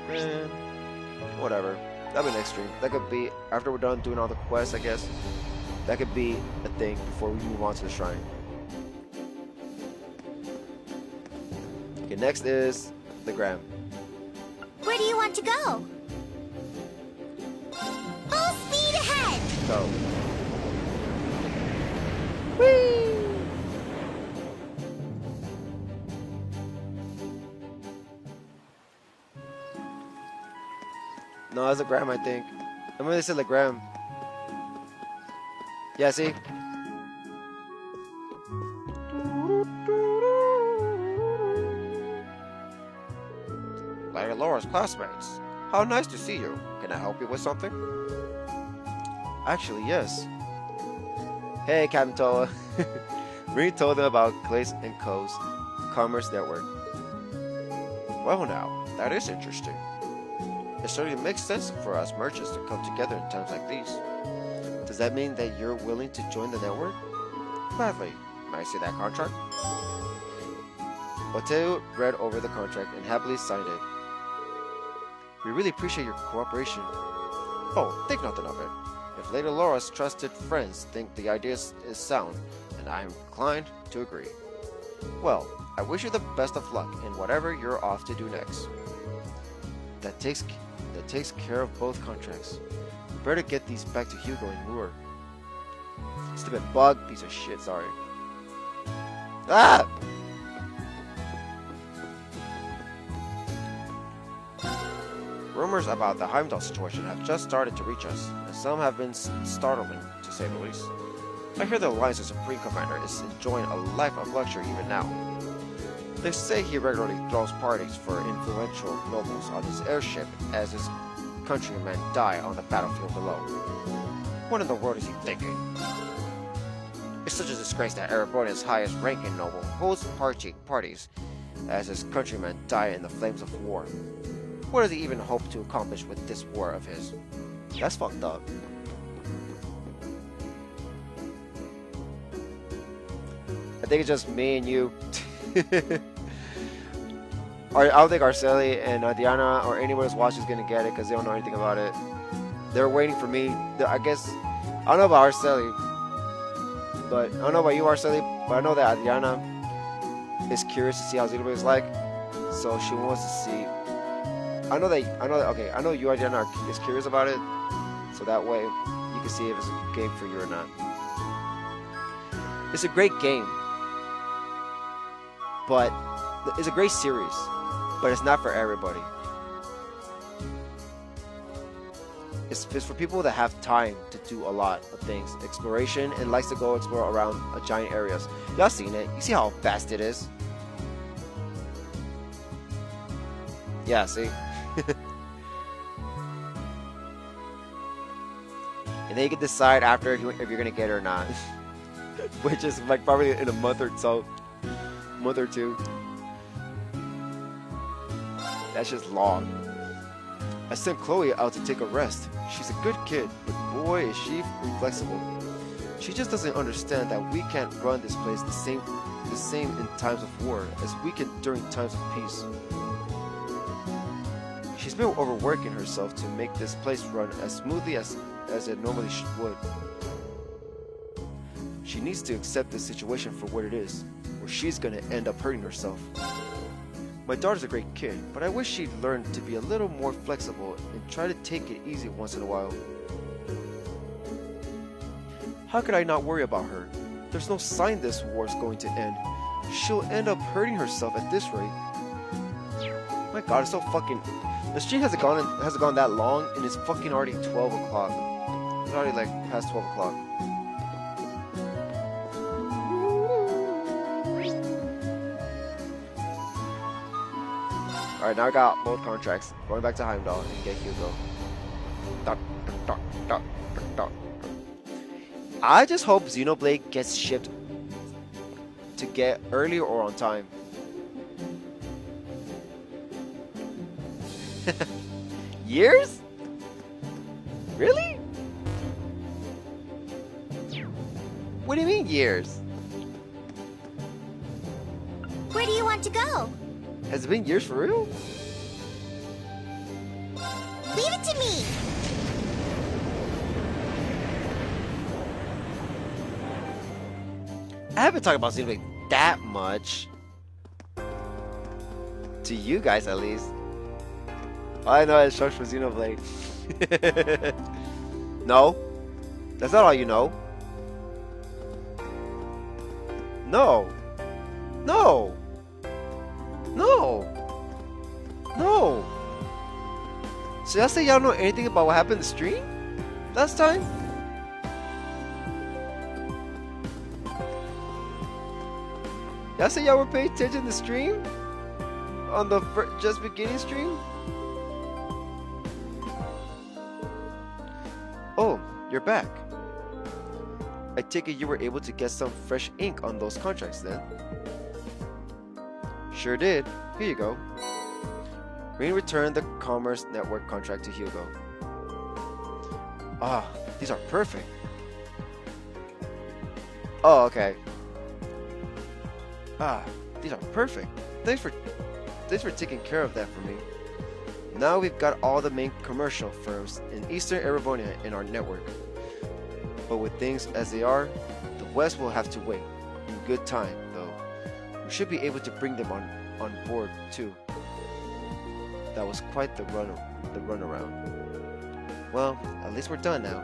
Speaker 1: Man, whatever. That'll be next stream. That could be after we're done doing all the quests, I guess. That could be a thing before we move on to the shrine. Okay, next is the Gram.
Speaker 2: Where do you want to go? Full speed ahead!
Speaker 1: Go. Whee! No, that's a Gram, I think. I remember they said the Gram. Yeah, see? Lady Laura's classmates. How nice to see you. Can I help you with something? Actually, yes. Hey, Captain Toa. Reed told them about Clace & Co.'s commerce network. Well now, that is interesting. It certainly makes sense for us merchants to come together in times like these. Does that mean that you're willing to join the network? Gladly. May I see that contract? Oteo read over the contract and happily signed it. We really appreciate your cooperation. Oh, think nothing of it. If Lady Laura's trusted friends think the idea is sound, and I am inclined to agree. Well, I wish you the best of luck in whatever you're off to do next. That takes care of both contracts. We better get these back to Hugo and Ruhr. Stupid bug, piece of shit, sorry. Ah! Rumors about the Heimdall situation have just started to reach us, and some have been startling, to say the least. I hear the Alliance's Supreme Commander is enjoying a life of luxury even now. They say he regularly throws parties for influential nobles on his airship as his countrymen die on the battlefield below. What in the world is he thinking? It's such a disgrace that Erebonia's highest ranking noble holds parties as his countrymen die in the flames of war. What does he even hope to accomplish with this war of his? That's fucked up. I think it's just me and you. I don't think Arceli and Diana or anyone who's watching is gonna get it because they don't know anything about it. They're waiting for me. I guess I don't know about Arceli, but I don't know about you, Arceli. But I know that Diana is curious to see how Xenoblade is like, so she wants to see. I know you, Adriana, is curious about it, so that way you can see if it's a game for you or not. It's a great game, but it's a great series, but it's not for everybody. It's for people that have time to do a lot of things, exploration, and likes to go explore around giant areas. Y'all seen it? You see how fast it is? Yeah, see? And then you can decide after if you're gonna get it or not. Which is like probably in a month or so. Month or two. That's just long. I sent Chloe out to take a rest. She's a good kid, but boy is she inflexible. She just doesn't understand that we can't run this place the same in times of war as we can during times of peace. She's been overworking herself to make this place run as smoothly as it normally would. She needs to accept the situation for what it is, or she's gonna end up hurting herself. My daughter's a great kid, but I wish she'd learn to be a little more flexible and try to take it easy once in a while. How could I not worry about her? There's no sign this war's going to end. She'll end up hurting herself at this rate. My god, it's so fucking... The stream hasn't gone that long, and it's fucking already 12 o'clock. It's already like past 12 o'clock. Alright, now I got both contracts. Going back to Heimdall and get Hugo. I just hope Xenoblade gets shipped to get early or on time. Years? Really? What do you mean years?
Speaker 2: Where do you want to go?
Speaker 1: Has it been years for real?
Speaker 2: Leave it to me!
Speaker 1: I haven't talked about Xenoblade that much. To you guys, at least. All I know is short for Xenoblade. No? That's not all you know. No. No. No. No. So y'all say y'all know anything about what happened in the stream last time? Y'all say y'all were paying attention to the stream? On the just beginning stream? Oh, you're back. I take it you were able to get some fresh ink on those contracts then. Sure did. Here you go. Rain returned the Commerce Network contract to Hugo. Ah, these are perfect. Oh, okay. Ah, these are perfect. Thanks for taking care of that for me. Now we've got all the main commercial firms in Eastern Erebonia in our network. But with things as they are, the West will have to wait. In good time, though. We should be able to bring them on board too. That was quite the runaround. Well, at least we're done now.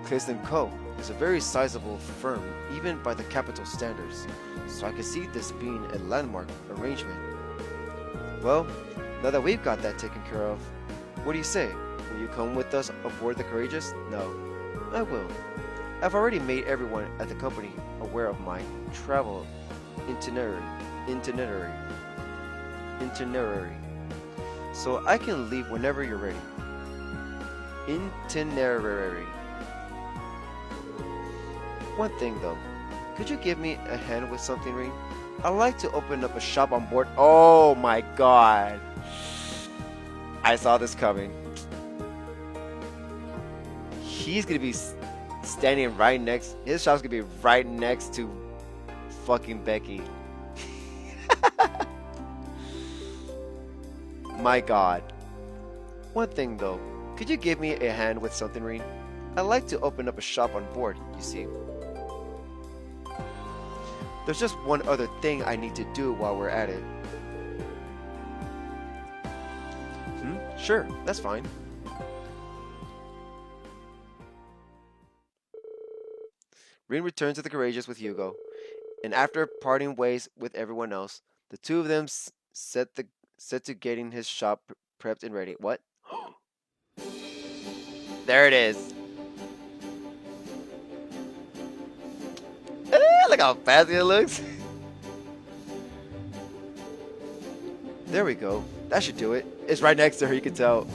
Speaker 1: Clayton Co. is a very sizable firm, even by the capital standards, so I can see this being a landmark arrangement. Well, now that we've got that taken care of, what do you say? Will you come with us aboard the Courageous? No, I will. I've already made everyone at the company aware of my travel itinerary, so I can leave whenever you're ready. Itinerary. One thing though, could you give me a hand with something, Ring? I'd like to open up a shop on board. Oh my god. I saw this coming. He's gonna be standing right next, his shop's gonna be right next to fucking Becky. My god. One thing though, could you give me a hand with something, Ring? I'd like to open up a shop on board, you see. There's just one other thing I need to do while we're at it. Sure, that's fine. Rin returned to the Courageous with Hugo, and after parting ways with everyone else, the two of them set to getting his shop prepped and ready. What? There it is. Look how fancy it looks. There we go. That should do it. It's right next to her, you can tell.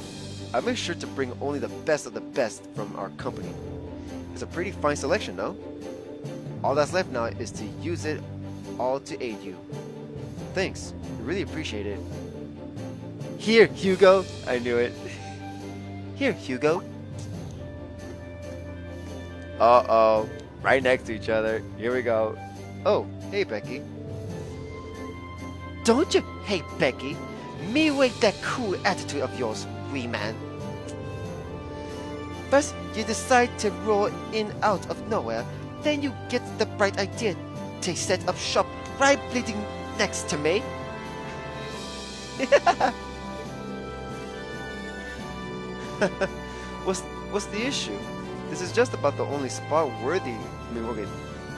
Speaker 1: I make sure to bring only the best of the best from our company. It's a pretty fine selection, no? All that's left now is to use it all to aid you. Thanks. I really appreciate it. Here, Hugo. I knew it. Here, Hugo. Uh-oh. Right next to each other. Here we go. Oh, hey, Becky. Don't you hate Becky? Me with that cool attitude of yours, wee man. First, you decide to roll in out of nowhere, then you get the bright idea to set up shop right bleeding next to me. What's the issue? This is just about the only spot worthy.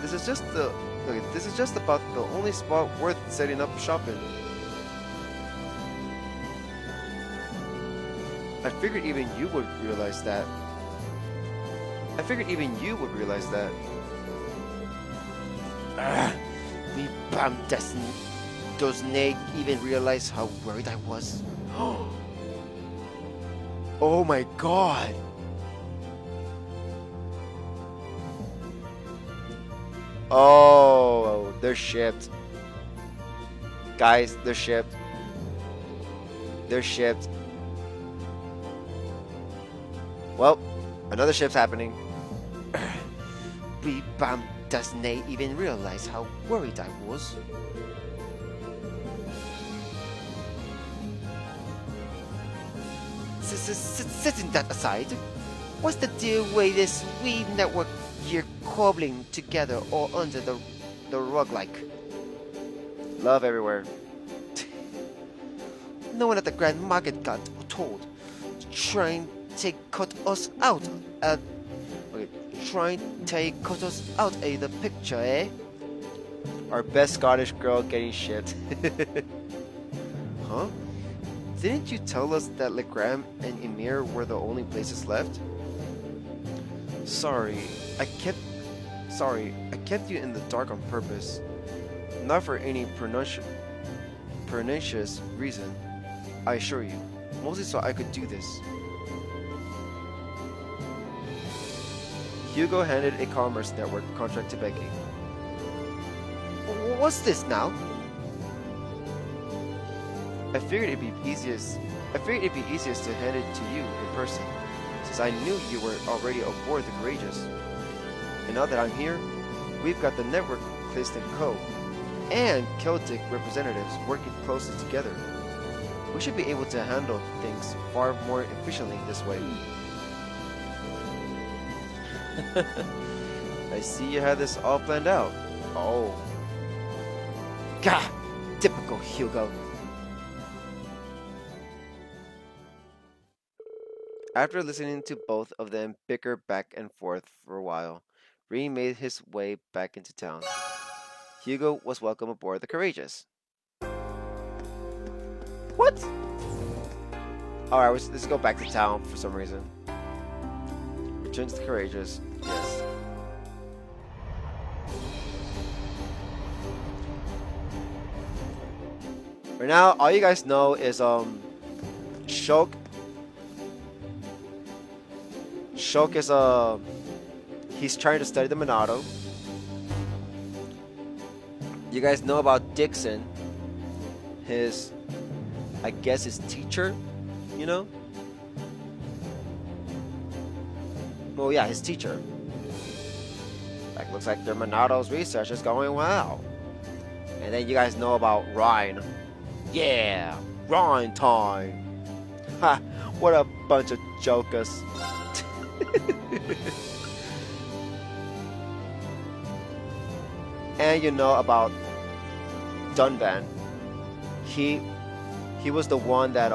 Speaker 1: This is just about the only spot worth setting up shop in. I figured even you would realize that. We bum doesn't even realize how worried I was. Oh my god! Oh, they're shipped. Guys, they're shipped. They're shipped. Well, another ship's happening. We bum doesn't even realize how worried I was. Setting that aside, what's the deal with this wee network you're cobbling together all under the rug like? Love everywhere. No one at the Grand Market got told. Trying to cut us out of the picture, eh? Our best Scottish girl getting shit. Huh? Didn't you tell us that Legram and Emir were the only places left? Sorry, I kept you in the dark on purpose. Not for any pernicious reason, I assure you. Mostly so I could do this. Hugo handed a commerce network contract to Becky. What's this now? I figured it'd be easiest to hand it to you in person, since I knew you were already aboard the Courageous. And now that I'm here, we've got the network placed in Co. and Celtic representatives working closely together. We should be able to handle things far more efficiently this way. I see you had this all planned out. Oh. Gah! Typical Hugo. After listening to both of them bicker back and forth for a while, Rin made his way back into town. Hugo was welcome aboard the Courageous. What? Alright, let's go back to town for some reason. Return to the Courageous. Yes. Right now, all you guys know is Shulk. Shulk is he's trying to study the Monado. You guys know about Dixon, I guess his teacher, you know? Well, yeah, his teacher. Like, looks like their Monado's research is going well. And then you guys know about Ryan. Yeah, Ryan time. Ha, what a bunch of jokers. And you know about Dunban. He was the one that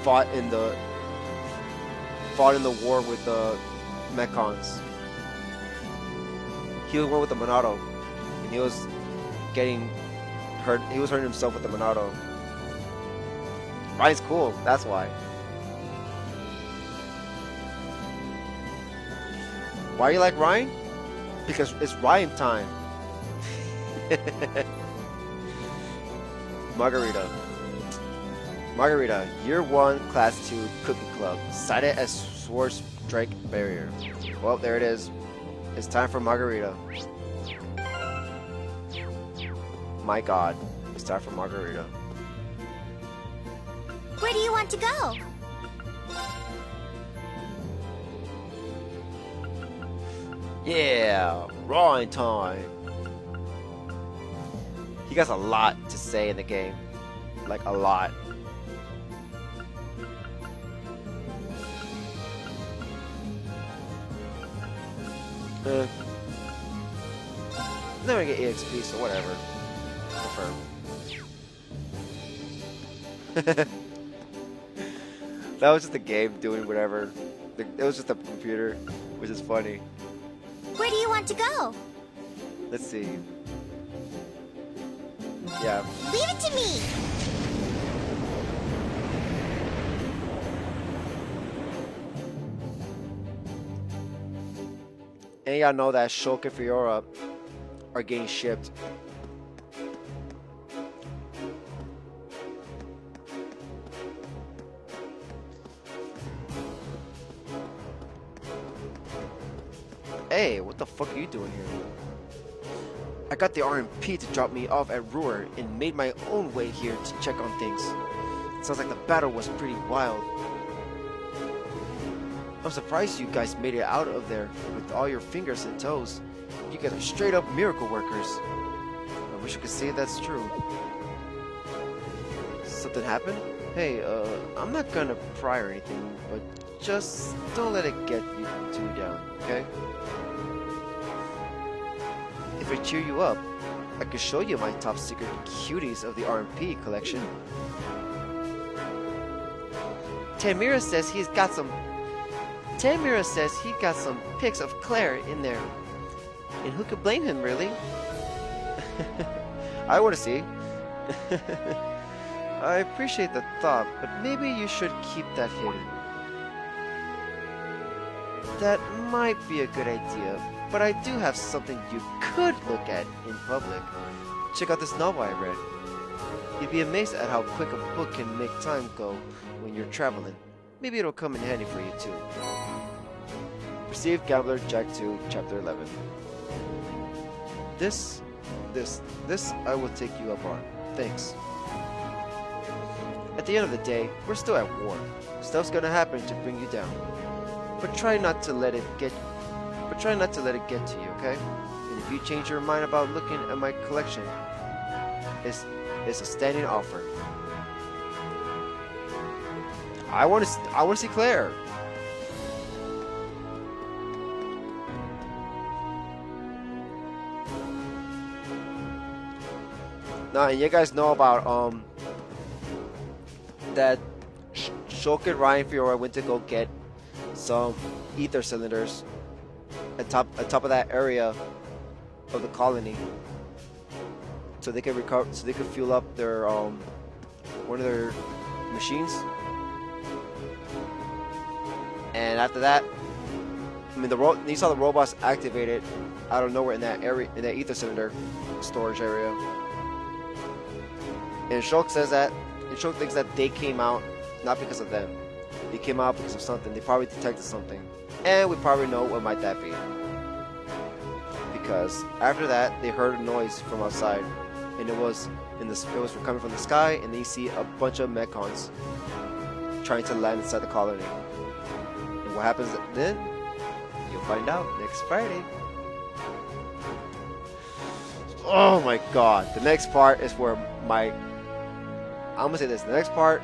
Speaker 1: fought in the war with the Mechons. he went with the Monado, and he was getting hurt. He was hurting himself with the Monado. Ryan's cool. That's why. Why you like Ryan? Because it's Ryan time. Margarita, Year 1, Class 2, Cookie Club. Cited as Swords Strike Barrier. Well, there it is. It's time for Margarita. My God, it's time for Margarita.
Speaker 2: Where do you want to go?
Speaker 1: Yeah, Ryan time. He got a lot to say in the game. Like, a lot. Never get EXP, so whatever. Confirm. That was just the game doing whatever. It was just a computer, which is funny.
Speaker 2: Where do you want to go?
Speaker 1: Let's see. Yeah.
Speaker 2: Leave it to me!
Speaker 1: And y'all know that Shulk and Fiora are getting shipped. Hey, what the fuck are you doing here? I got the RMP to drop me off at Ruhr and made my own way here to check on things. Sounds like the battle was pretty wild. I'm surprised you guys made it out of there with all your fingers and toes. You guys are straight up miracle workers. I wish I could say that's true. Something happened? Hey, I'm not gonna pry or anything, but just don't let it get you too down, okay? If I cheer you up, I could show you my top secret cuties of the RMP collection. Tamira says he got some pics of Claire in there. And who could blame him, really? I want to see. I appreciate the thought, but maybe you should keep that hidden. That might be a good idea, but I do have something you could look at in public. Check out this novel I read. You'd be amazed at how quick a book can make time go when you're traveling. Maybe it'll come in handy for you too. Received Gambler Jack 2, Chapter 11. This I will take you up on. Thanks. At the end of the day, we're still at war. Stuff's gonna happen to bring you down. But try not to let it get to you, okay? And if you change your mind about looking at my collection, it's a standing offer. I want to see Claire. Now, you guys know about that Shulk and Ryan Fiora went to go get some ether cylinders at top of that area of the colony, so they could fuel up their one of their machines. And after that, I mean, you saw the robots activated out of nowhere in that area, in that ether cylinder storage area. And Shulk says that, and Shulk thinks that they came out not because of them. They came out because of something. They probably detected something, and we probably know what might that be. Because after that, they heard a noise from outside, and it was coming from the sky, and they see a bunch of mechons trying to land inside the colony. And what happens then? You'll find out next Friday. Oh my God! The next part is where I'm gonna say this. The next part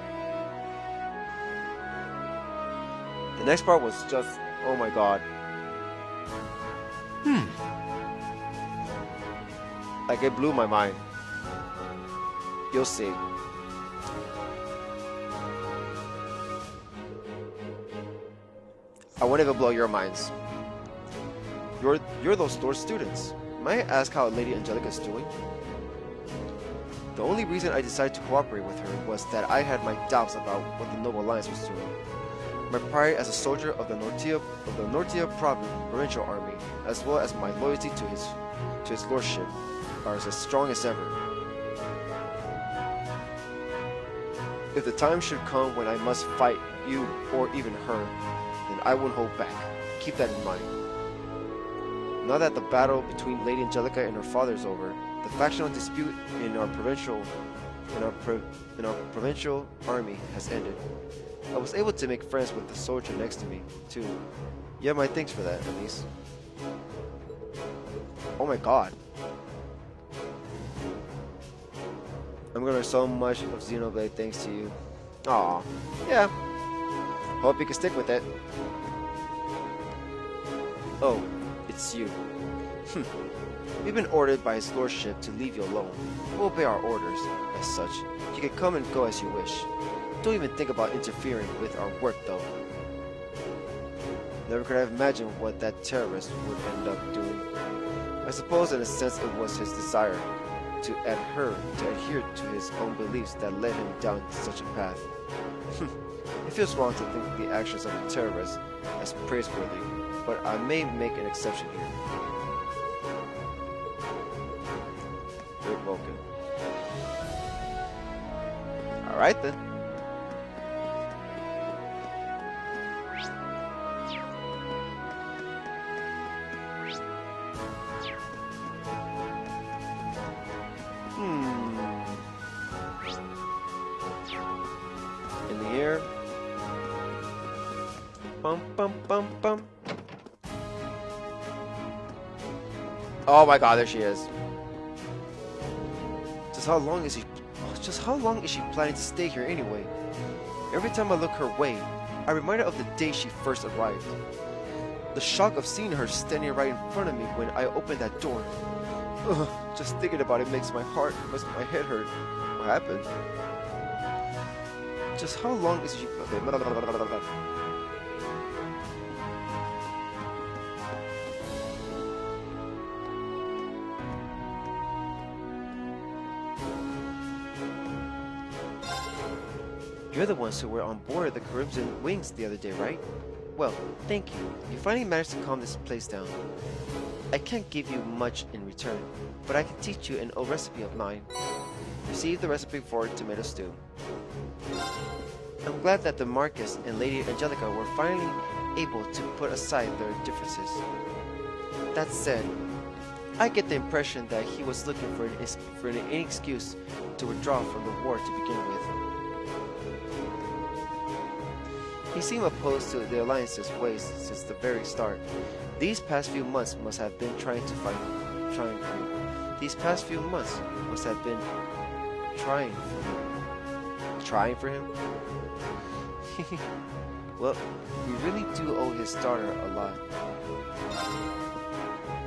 Speaker 1: was just, oh my God. Like, it blew my mind. You'll see. I won't even blow your minds. you're those store students. May I ask how Lady Angelica is doing? The only reason I decided to cooperate with her was that I had my doubts about what the Noble Alliance was doing. My pride as a soldier of the Nortia provincial army, as well as my loyalty to his lordship, are as strong as ever. If the time should come when I must fight you or even her, then I won't hold back. Keep that in mind. Now that the battle between Lady Angelica and her father is over, the factional dispute in our provincial army has ended. I was able to make friends with the soldier next to me, too. You have my thanks for that, at least. Oh my god. I'm gonna learn so much of Xenoblade thanks to you. Aw, yeah. Hope you can stick with it. Oh, it's you. We've been ordered by his lordship to leave you alone. We'll obey our orders. As such, you can come and go as you wish. Don't even think about interfering with our work, though. Never could I have imagined what that terrorist would end up doing. I suppose in a sense it was his desire to adhere to his own beliefs that led him down such a path. It feels wrong to think of the actions of a terrorist as praiseworthy, but I may make an exception here. Great Vulcan. Alright then. In the air. Bum bum bum bum. Oh my god, there she is. Just how long is she planning to stay here anyway? Every time I look her way, I'm reminded of the day she first arrived. The shock of seeing her standing right in front of me when I opened that door. Ugh, just thinking about it makes my head hurt. What happened? Just how long is she... Okay, blah, blah, blah, blah, blah, blah. You're the ones who were on board the Crimson Wings the other day, right? Well, thank you. You finally managed to calm this place down. I can't give you much in return, but I can teach you an old recipe of mine. Receive the recipe for tomato stew. I'm glad that the Marquis and Lady Angelica were finally able to put aside their differences. That said, I get the impression that he was looking for any excuse to withdraw from the war to begin with. He seemed opposed to the Alliance's ways since the very start. These past few months must have been trying for him. Well, we really do owe his daughter a lot.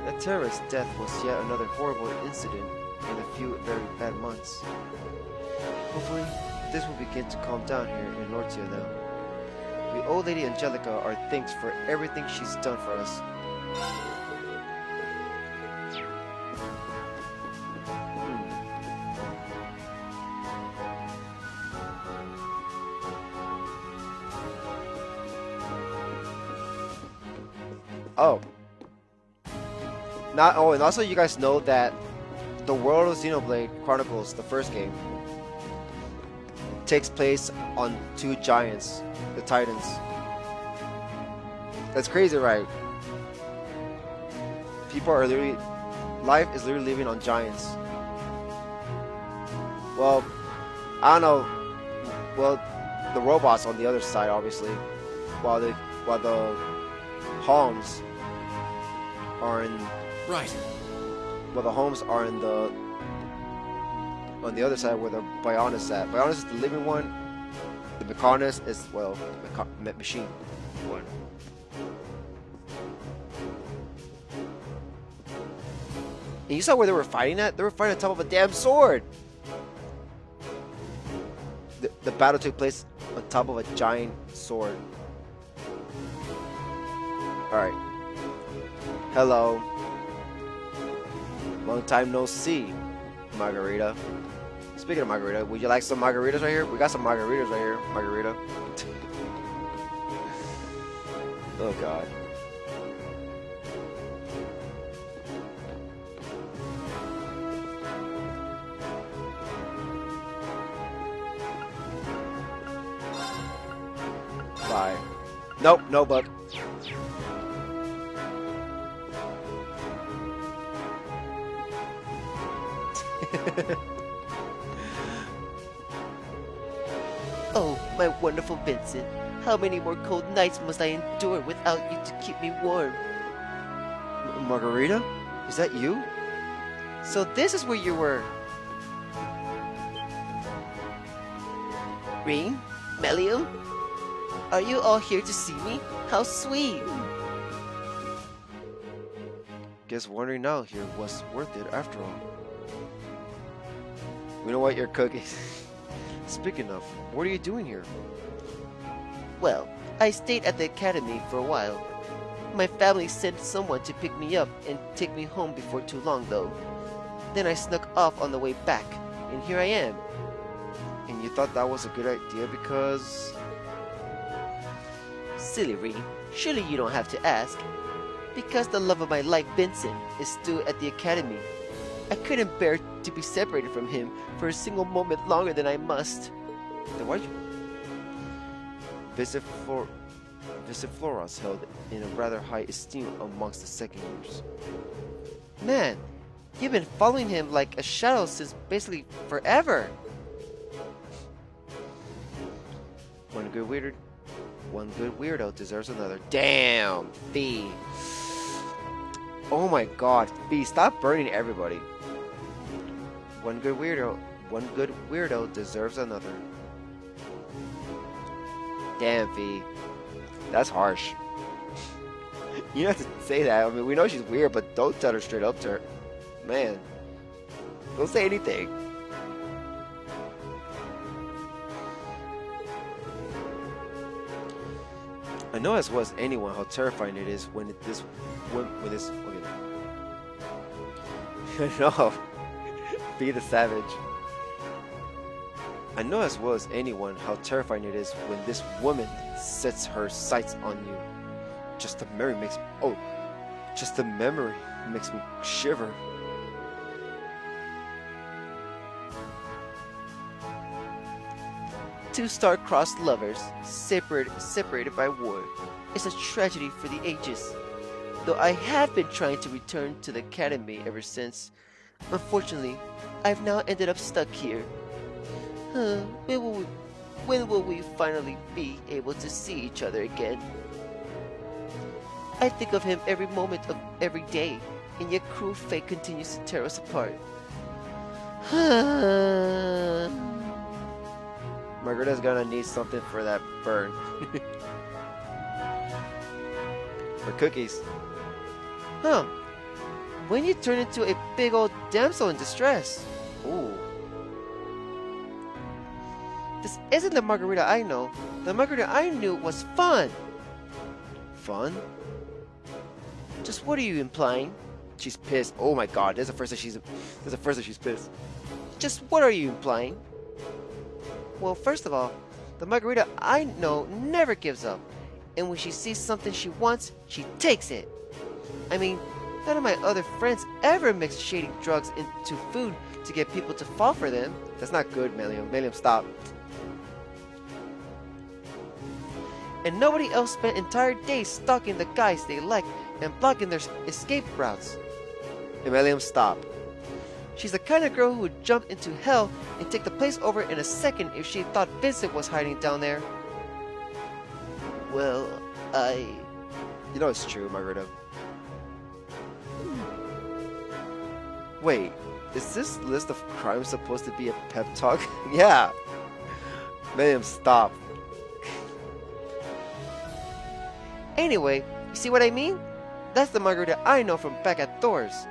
Speaker 1: That terrorist's death was yet another horrible incident in a few very bad months. Hopefully, this will begin to calm down here in Nortia now. We owe Lady Angelica our thanks for everything she's done for us. And also you guys know that the world of Xenoblade Chronicles, the first game, takes place on two giants, the Titans. That's crazy, right? Life is literally living on giants. Well, I don't know. Well, the robots on the other side, obviously, while the homes are in.
Speaker 3: Right.
Speaker 1: Well, the homes are on the other side where the Bionis is at. Bionis is the living one. The Mechanis is, well, the machine one. And you saw where they were fighting at? They were fighting on top of a damn sword! The battle took place on top of a giant sword. Alright. Hello. Long time no see, Margarita. Speaking of Margarita, would you like some margaritas right here? We got some margaritas right here, Margarita. Oh God. Bye. Nope, no book.
Speaker 7: Oh, my wonderful Vincent. How many more cold nights must I endure without you to keep me warm?
Speaker 1: Margarita? Is that you?
Speaker 7: So this is where you were. Ring? Melium? Are you all here to see me? How sweet!
Speaker 1: Guess wandering out here was worth it after all. You know what? You're cooking. Speaking of, what are you doing here?
Speaker 7: Well, I stayed at the academy for a while. My family sent someone to pick me up and take me home before too long, though. Then I snuck off on the way back, and here I am.
Speaker 1: And you thought that was a good idea because...
Speaker 7: Silly Ring, surely you don't have to ask. Because the love of my life, Vincent, is still at the academy. I couldn't bear to be separated from him for a single moment longer than I must.
Speaker 1: Then why'd you... Visit Flora's held in a rather high esteem amongst the second years.
Speaker 7: Man, you've been following him like a shadow since basically forever.
Speaker 1: One good weirdo deserves another. Damn, Fee. Oh my God, Fee, stop burning everybody. One good weirdo deserves another. Damn, Fee. That's harsh. You don't have to say that. I mean, we know she's weird, but don't tell her straight up to her. Man. Don't say anything. I know as well as anyone how terrifying it is when this okay. No. Be the savage. I know as well as anyone how terrifying it is when this woman sets her sights on you. Just the memory makes me shiver.
Speaker 7: Two star-crossed lovers, separated by war. It's a tragedy for the ages. Though I have been trying to return to the academy ever since, unfortunately, I've now ended up stuck here. When will we finally be able to see each other again? I think of him every moment of every day, and yet cruel fate continues to tear us apart.
Speaker 1: Margarita's gonna need something for that burn. For cookies.
Speaker 7: Huh. When you turn into a big old damsel in distress.
Speaker 1: Ooh.
Speaker 7: This isn't the Margarita I know. The Margarita I knew was fun.
Speaker 1: Fun?
Speaker 7: Just what are you implying?
Speaker 1: She's pissed. Oh my God, this is the first time she's pissed.
Speaker 7: Just what are you implying? Well, first of all, the Margarita I know never gives up. And when she sees something she wants, she takes it. I mean, none of my other friends ever mixed shady drugs into food to get people to fall for them.
Speaker 1: That's not good, Melium. Melium, stop.
Speaker 7: And nobody else spent entire days stalking the guys they like and blocking their escape routes.
Speaker 1: Hey, Melium, stop.
Speaker 7: She's the kind of girl who would jump into hell and take the place over in a second if she thought Vincent was hiding down there. Well,
Speaker 1: You know it's true, Margarita. Wait, is this list of crimes supposed to be a pep talk? Yeah. Melium, stop.
Speaker 7: Anyway, you see what I mean? That's the Margarita I know from back at Thor's.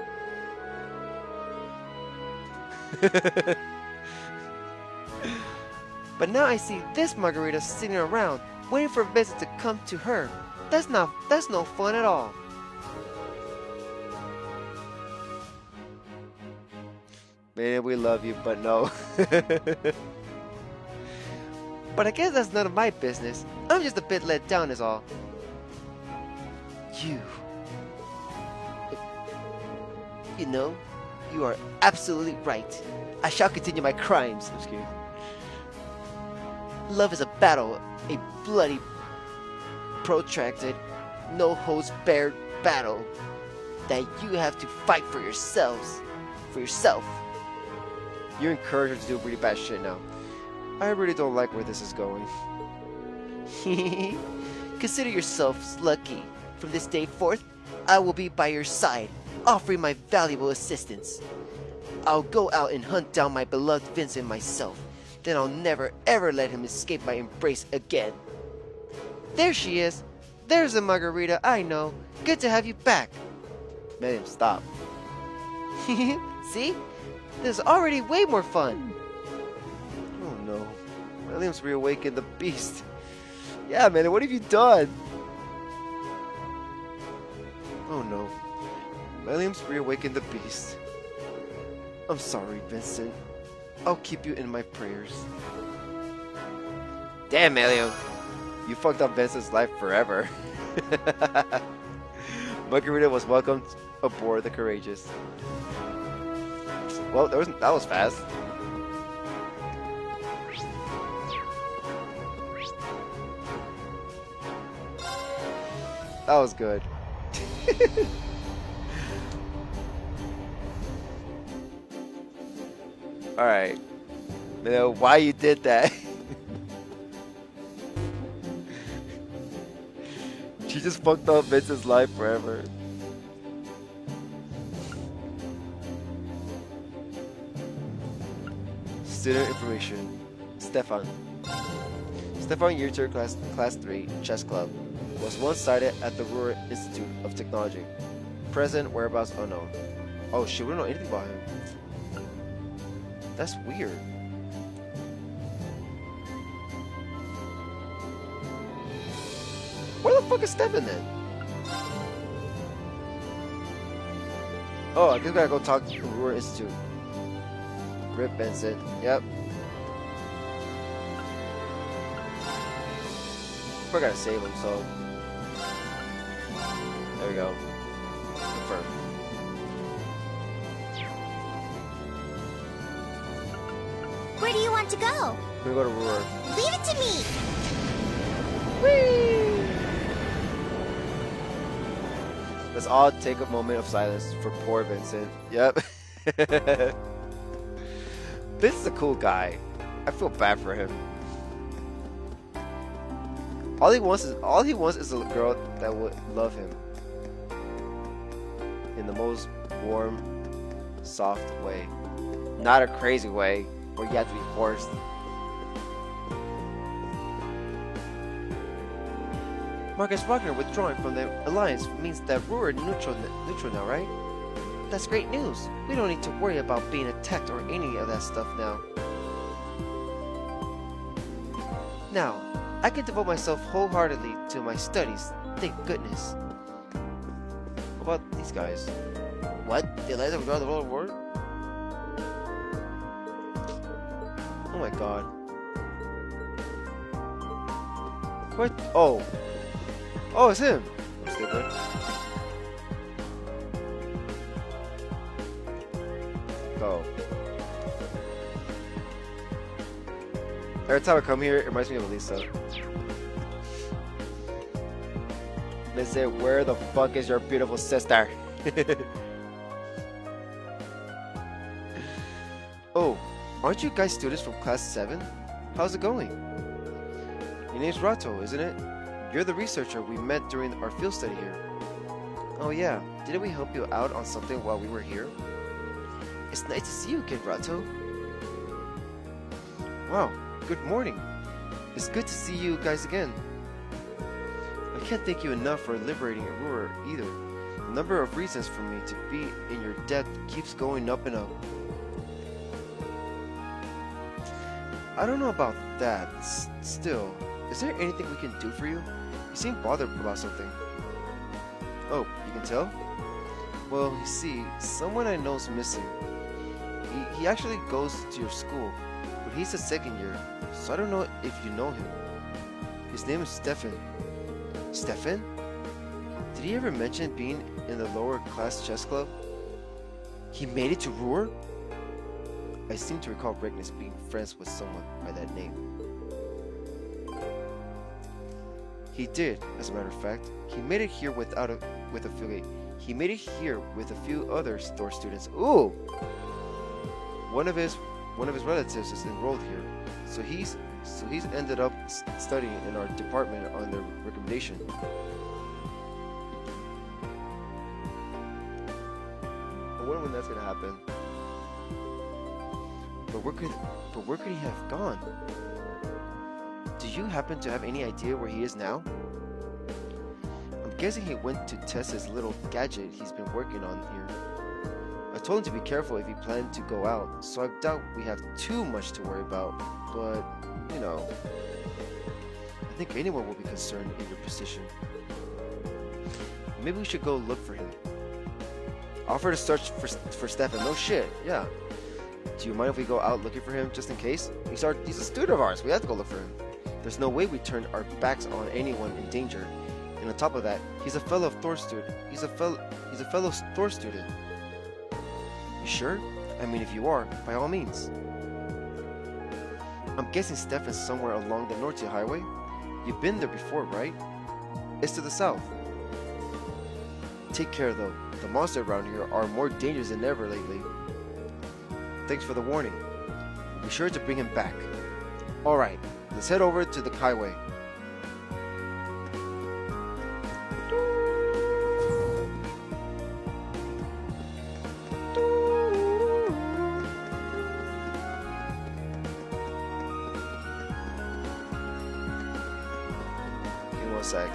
Speaker 7: But now I see this Margarita sitting around, waiting for Vincent to come to her. That's no fun at all.
Speaker 1: Man, we love you, but no.
Speaker 7: But I guess that's none of my business. I'm just a bit let down is all. You know, you are absolutely right. I shall continue my crimes.
Speaker 1: Just kidding.
Speaker 7: Love is a battle, a bloody, protracted, no-holds-barred battle that you have to fight for yourselves. For yourself.
Speaker 1: You encourage her to do really bad shit now. I really don't like where this is going.
Speaker 7: Consider yourselves lucky. From this day forth, I will be by your side, offering my valuable assistance. I'll go out and hunt down my beloved Vincent myself. Then I'll never ever let him escape my embrace again. There she is. There's the Margarita I know. Good to have you back.
Speaker 1: Man, stop.
Speaker 7: See? This is already way more fun.
Speaker 1: Oh no. William's reawakened the beast. Yeah, man, what have you done? Oh no. William's reawakened the beast. I'm sorry, Vincent. I'll keep you in my prayers. Damn, Elio. You fucked up Vincent's life forever. Margarita was welcomed aboard the Courageous. Well, that was fast. That was good. Alright. You know why you did that. She just fucked up Vince's life forever. Student information. Stefan. Stefan Yurter, class 3, chess club. Was once cited at the Ruhr Institute of Technology. Present whereabouts unknown. Oh shit, we don't know anything about him. That's weird. Where the fuck is Stefan then? Oh, I guess we gotta go talk to the Ruhr Institute. Rip Vincent. Yep. We're gonna save him, so. There we go. Confirm.
Speaker 2: Where do you want to go?
Speaker 1: We're gonna go to Ruhr.
Speaker 2: Leave it to me!
Speaker 1: Let's all take a moment of silence for poor Vincent. Yep. This is a cool guy. I feel bad for him. All he wants is a girl that would love him in the most warm, soft way. Not a crazy way where you have to be forced.
Speaker 7: Marcus Wagner withdrawing from the alliance means that Ruhr neutral now, right? That's great news. We don't need to worry about being attacked or any of that stuff now. Now, I can devote myself wholeheartedly to my studies. Thank goodness.
Speaker 1: What about these guys?
Speaker 7: What? The Alliance of the World War?
Speaker 1: Oh my god. What? Oh. Oh, it's him. I'm stupid. Go. Every time I come here, it reminds me of Elisa. They say, where the fuck is your beautiful sister? Oh, aren't you guys students from class 7? How's it going? Your name's Rato, isn't it? You're the researcher we met during our field study here. Oh yeah, didn't we help you out on something while we were here? It's nice to see you again, Rato. Wow, good morning. It's good to see you guys again. I can't thank you enough for liberating Aurora either. The number of reasons for me to be in your debt keeps going up and up. I don't know about that. Still, is there anything we can do for you? You seem bothered about something. Oh, you can tell? Well, you see, someone I know is missing. He actually goes to your school, but he's a second year, so I don't know if you know him. His name is Stefan. Stefan? Did he ever mention being in the lower class chess club? He made it to Ruhr? I seem to recall Regnus being friends with someone by that name. He did, as a matter of fact. He made it here with affiliate. He made it here with a few other store students. Ooh! One of his relatives is enrolled here, so he's ended up studying in our department on their recommendation. I wonder when that's gonna happen. But where could he have gone? Do you happen to have any idea where he is now? I'm guessing he went to test his little gadget he's been working on here. I told him to be careful if he planned to go out, so I doubt we have too much to worry about, but, you know, I think anyone will be concerned in your position. Maybe we should go look for him. Offer to search for Stefan. No shit, yeah. Do you mind if we go out looking for him just in case? He's a student of ours. We have to go look for him. There's no way we turn our backs on anyone in danger. And on top of that, he's a fellow Thor student. He's a fellow Thor student. You sure? I mean, if you are, by all means. I'm guessing Stefan's somewhere along the Norte Highway. You've been there before, right? It's to the south. Take care though. The monsters around here are more dangerous than ever lately. Thanks for the warning. Be sure to bring him back. Alright, let's head over to the highway. Give me one sec.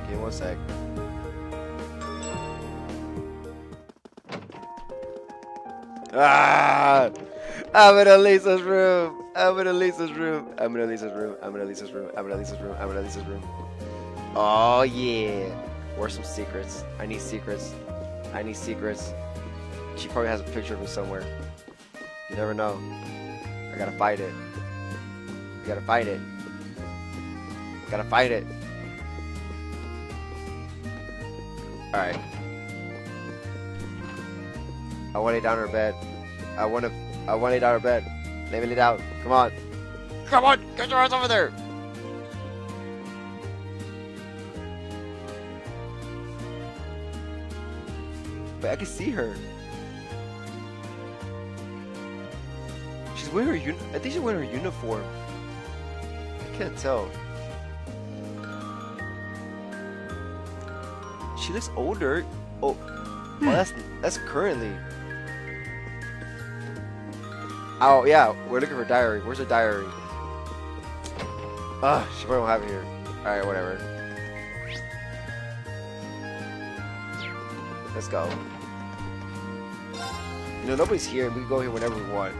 Speaker 1: Give me one sec. Ah! I'm in Elisa's room. I'm in Elisa's room. I'm in Elisa's room. I'm in Elisa's room. I'm in Elisa's room. I'm in Elisa's room. Oh yeah. Where's some secrets? I need secrets. I need secrets. She probably has a picture of me somewhere. You never know. I gotta fight it. I gotta fight it. Gotta fight it. Alright. I want to lay down in her bed. I want to lay down in her bed. Lay me down. Come on. Come on. Get your ass over there. Wait, I can see her. She's wearing her I think she's wearing her uniform. I can't tell. She looks older. Oh, that's currently. Oh yeah, we're looking for diary. Where's her diary? Ah, she probably won't have it here. All right, whatever. Let's go. You know, nobody's here, and we can go here whenever we want.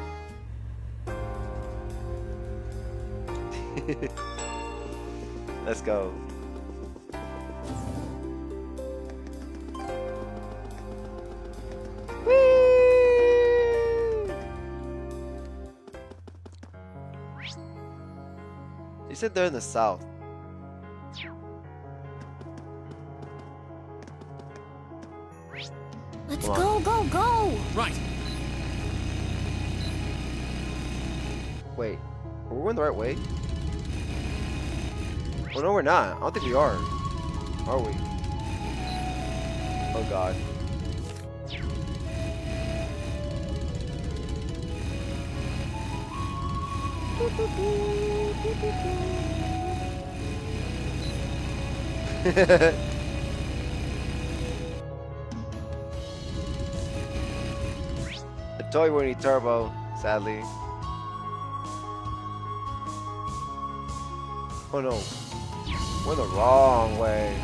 Speaker 1: Let's go. They said they're in the south.
Speaker 2: Let's go!
Speaker 5: Right.
Speaker 1: Wait, are we going the right way? Oh no, we're not. I don't think we are. Are we? Oh god. The toy won't need turbo, sadly. Oh no. We're the wrong way.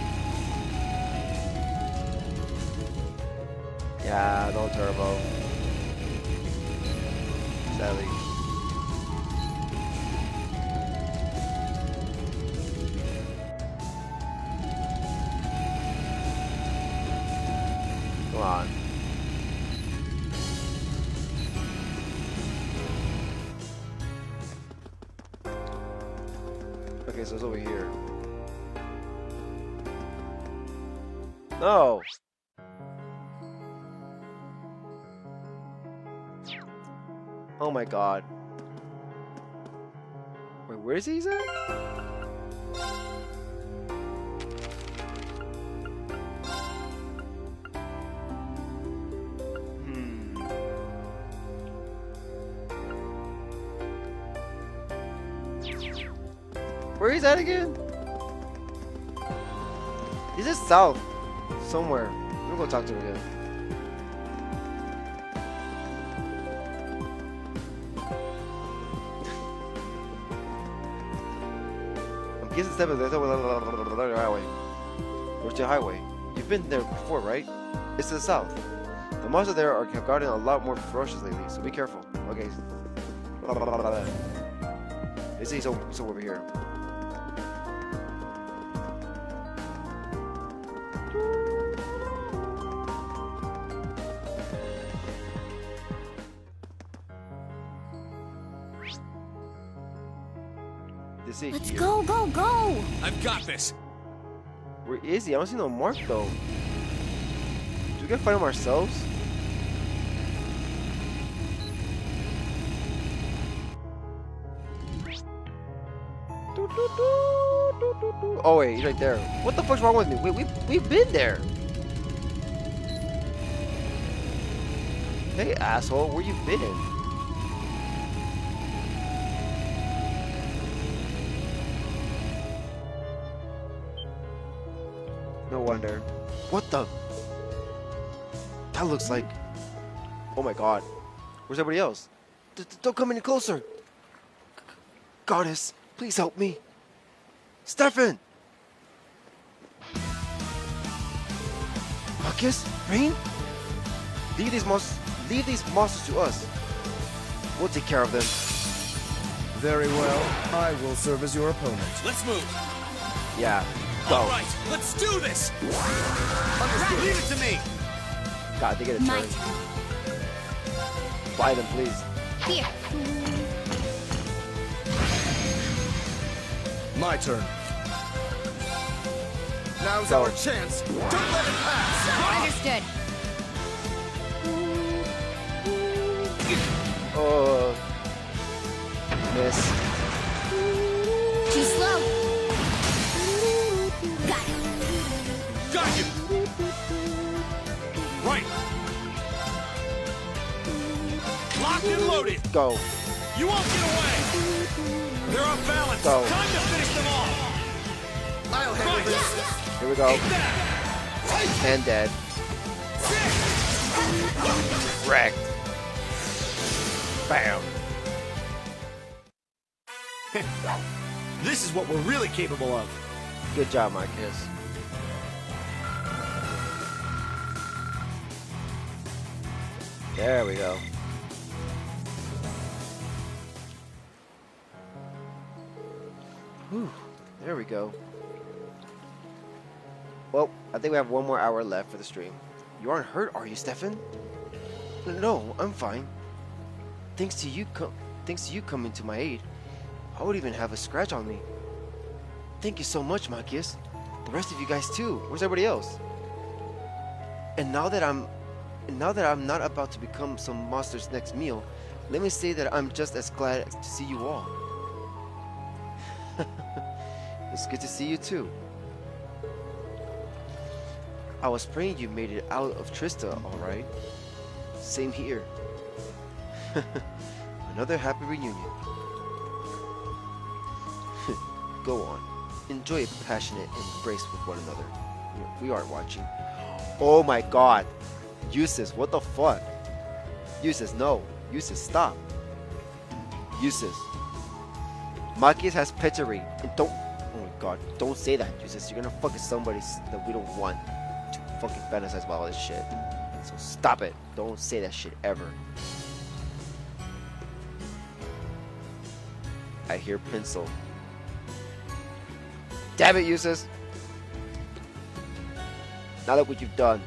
Speaker 1: Yeah, no turbo. Sadly. Okay, so it's over here. No! Oh my god. Wait, where is he at? Where is that again? He's just south. Somewhere. I'm gonna go talk to him again. I'm guessing step is the highway. Where's the highway? You've been there before, right? It's to the south. The monsters there have gotten a lot more ferocious lately, so be careful. Okay. Is he so over here? Is he
Speaker 2: Let's
Speaker 1: here?
Speaker 2: go, go, go!
Speaker 5: I've got this.
Speaker 1: Where is he? I don't see no mark though. Do we gotta find him ourselves? Oh wait, he's right there. What the fuck's wrong with me? Wait, we've been there. Hey asshole, where you been? No wonder. What the? That looks like... Oh my god. Where's everybody else? Don't come any closer. Goddess, please help me. Stefan! Marcus? Rain? Leave these monsters to us. We'll take care of them.
Speaker 6: Very well. I will serve as your opponent.
Speaker 5: Let's move.
Speaker 1: Yeah. Go.
Speaker 5: All right, let's do this. Understood. Leave it to me.
Speaker 1: God, they get a
Speaker 2: My
Speaker 1: turn.
Speaker 2: turn.
Speaker 1: Fly them, please.
Speaker 2: Here.
Speaker 6: My turn. Now's
Speaker 1: Go.
Speaker 6: our chance. Don't let it pass.
Speaker 2: Understood.
Speaker 1: Oh. Miss.
Speaker 2: Too slow. Got it.
Speaker 5: Got you. Right. Locked and loaded.
Speaker 1: Go.
Speaker 5: You won't get away. They're off balance.
Speaker 1: Go.
Speaker 5: Time to finish them off.
Speaker 6: I'll handle this.
Speaker 1: Here we go.
Speaker 5: Take that.
Speaker 1: And dead. Wrecked. Bam.
Speaker 3: This is what we're really capable of.
Speaker 1: Good job, Marcus. There we go. Whew. There we go. Well, I think we have one more hour left for the stream. You aren't hurt, are you, Stefan? No, I'm fine. Thanks to you coming to my aid, I would even have a scratch on me. Thank you so much, Marcus. The rest of you guys too. Where's everybody else? And now that I'm not about to become some monster's next meal, let me say that I'm just as glad to see you all. It's good to see you too. I was praying you made it out of Trista, alright? Same here. Another happy reunion. Go on. Enjoy a passionate embrace with one another. We aren't watching. Oh my god. Eustace, what the fuck? Eustace, no. Eustace, stop. Eustace. Marcus has Petri. And don't... Oh my god. Don't say that, Eustace. You're gonna fucking somebody that we don't want to fucking fantasize about all this shit. So stop it. Don't say that shit ever. I hear pencil. Damn it, Eustace. Now look what you've done.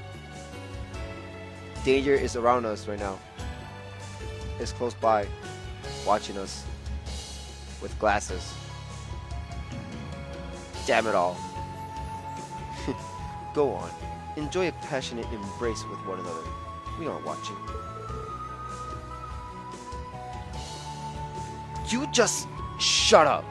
Speaker 1: Danger is around us right now. It's close by, watching us with glasses. Damn it all. Go on. Enjoy a passionate embrace with one another. We aren't watching. You just shut up.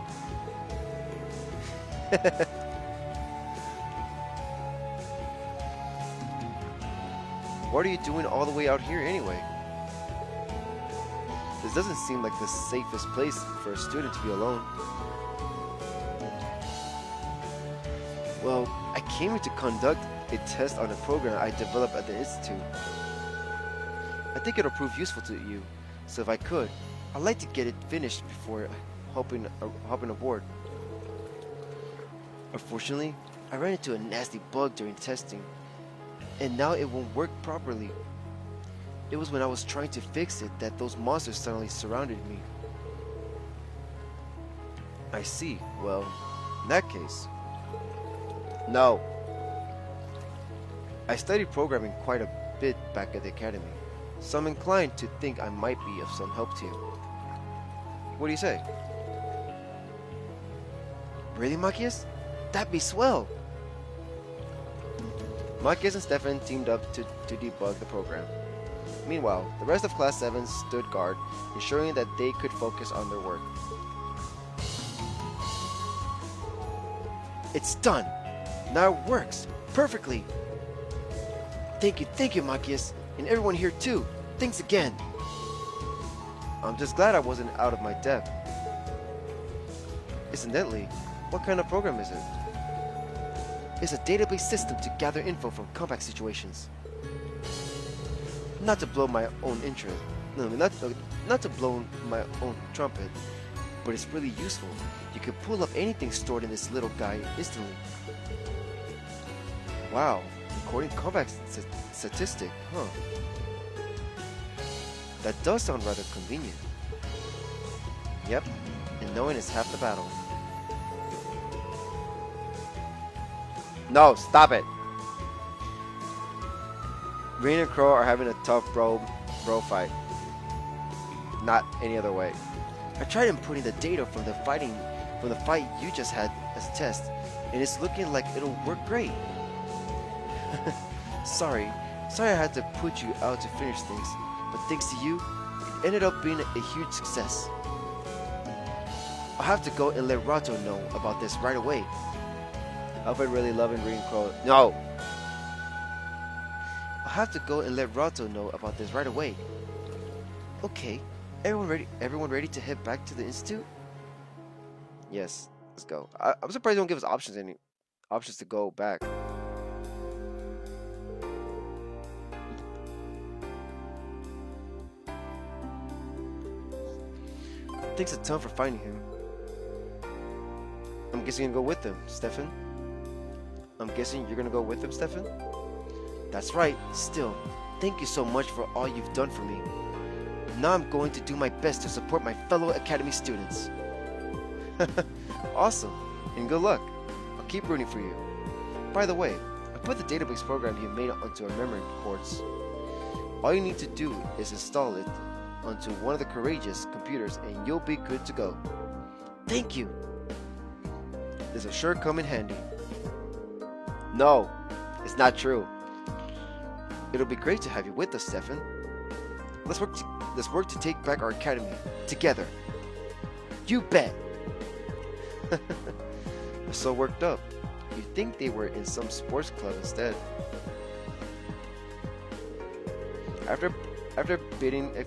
Speaker 1: What are you doing all the way out here anyway? This doesn't seem like the safest place for a student to be alone. Well, I came here to conduct a test on a program I developed at the Institute. I think it'll prove useful to you, so if I could, I'd like to get it finished before hopping aboard. Unfortunately, I ran into a nasty bug during testing, and now it won't work properly. It was when I was trying to fix it that those monsters suddenly surrounded me. I see. Well, in that case... No. I studied programming quite a bit back at the academy, so I'm inclined to think I might be of some help to you. What do you say? Really, Machias? That'd be swell! Machias and Stefan teamed up to debug the program. Meanwhile, the rest of Class 7 stood guard, ensuring that they could focus on their work. It's done! Now it works! Perfectly! Thank you, Machias, and everyone here too. Thanks again! I'm just glad I wasn't out of my depth. Incidentally, what kind of program is it? It's a database system to gather info from combat situations. Not to blow my own interest, not to blow my own trumpet, but it's really useful. You can pull up anything stored in this little guy instantly. Wow, recording combat statistic, huh? That does sound rather convenient. Yep, and knowing is half the battle. No, stop it! Rain and Crow are having a tough bro fight. Not any other way. I tried inputting the data from the fight you just had as a test, and it's looking like it'll work great. Sorry I had to put you out to finish things, but thanks to you, it ended up being a huge success. I'll have to go and let Rato know about this right away. Alfred really loving Rain and Crow. No! I'll have to go and let Rato know about this right away. Okay, everyone ready to head back to the Institute? Yes, let's go. I'm surprised they don't give us options to go back. Thanks a ton for finding him. I'm guessing you're gonna go with him, Stefan? I'm guessing you're gonna go with him, Stefan? That's right. Still, thank you so much for all you've done for me. Now I'm going to do my best to support my fellow Academy students. Awesome, and good luck. I'll keep rooting for you. By the way, I put the database program you made onto our memory ports. All you need to do is install it onto one of the Courageous computers and you'll be good to go. Thank you. This will sure come in handy. No, it's not true. It'll be great to have you with us, Stefan. Let's work to take back our academy together. You bet. I'm so worked up. You'd think they were in some sports club instead. After bidding a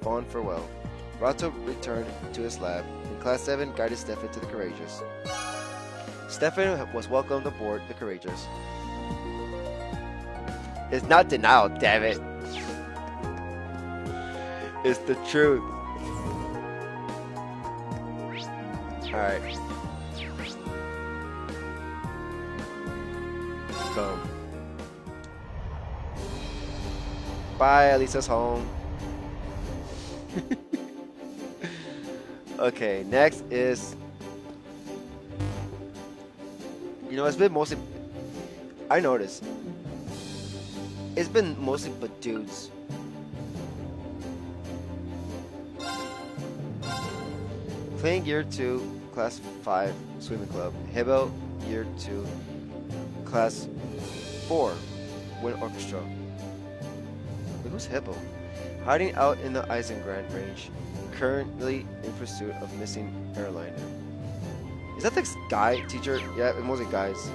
Speaker 1: fond farewell, Rato returned to his lab, and Class 7 guided Stefan to the Courageous. Stefan was welcomed aboard the Courageous. It's not denial, damn it. It's the truth. Alright. Come. Bye, Elisa's home. Okay, next is... You know, it's been mostly... I noticed. It's been mostly but dudes. Playing Gear 2, Class 5 Swimming Club. Hebo, Year 2, Class 4 Wind Orchestra. Wait, who's Hebo? Hiding out in the Isengard range, currently in pursuit of missing airliner. Is that this guy, teacher? Yeah, it's mostly guys.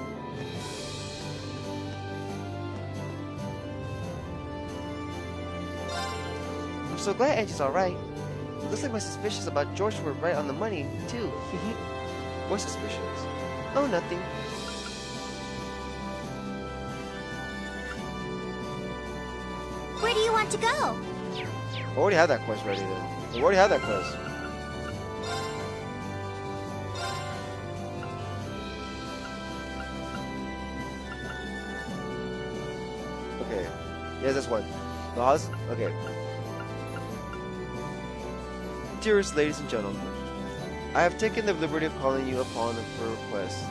Speaker 7: I'm so glad Angie's alright. Looks like my suspicions about George were right on the money, too.
Speaker 1: What suspicions?
Speaker 7: Oh, nothing.
Speaker 2: Where do you want to go?
Speaker 1: I already had that quest ready then. We already had that quest. Okay. Yes, this one. The house. Okay. Dearest ladies and gentlemen, I have taken the liberty of calling you upon for a request.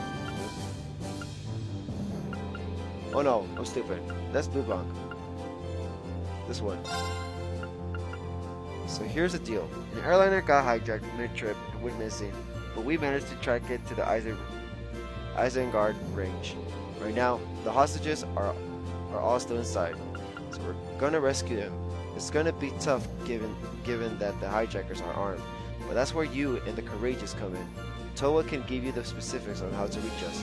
Speaker 1: Oh no, I'm stupid. That's Blue Blanc. This one. So here's the deal. An airliner got hijacked mid-trip and went missing, but we managed to track it to the Isengard range. Right now, the hostages are all still inside, so we're gonna rescue them. It's gonna be tough given that the hijackers are armed, but that's where you and the courageous come in. Towa can give you the specifics on how to reach us.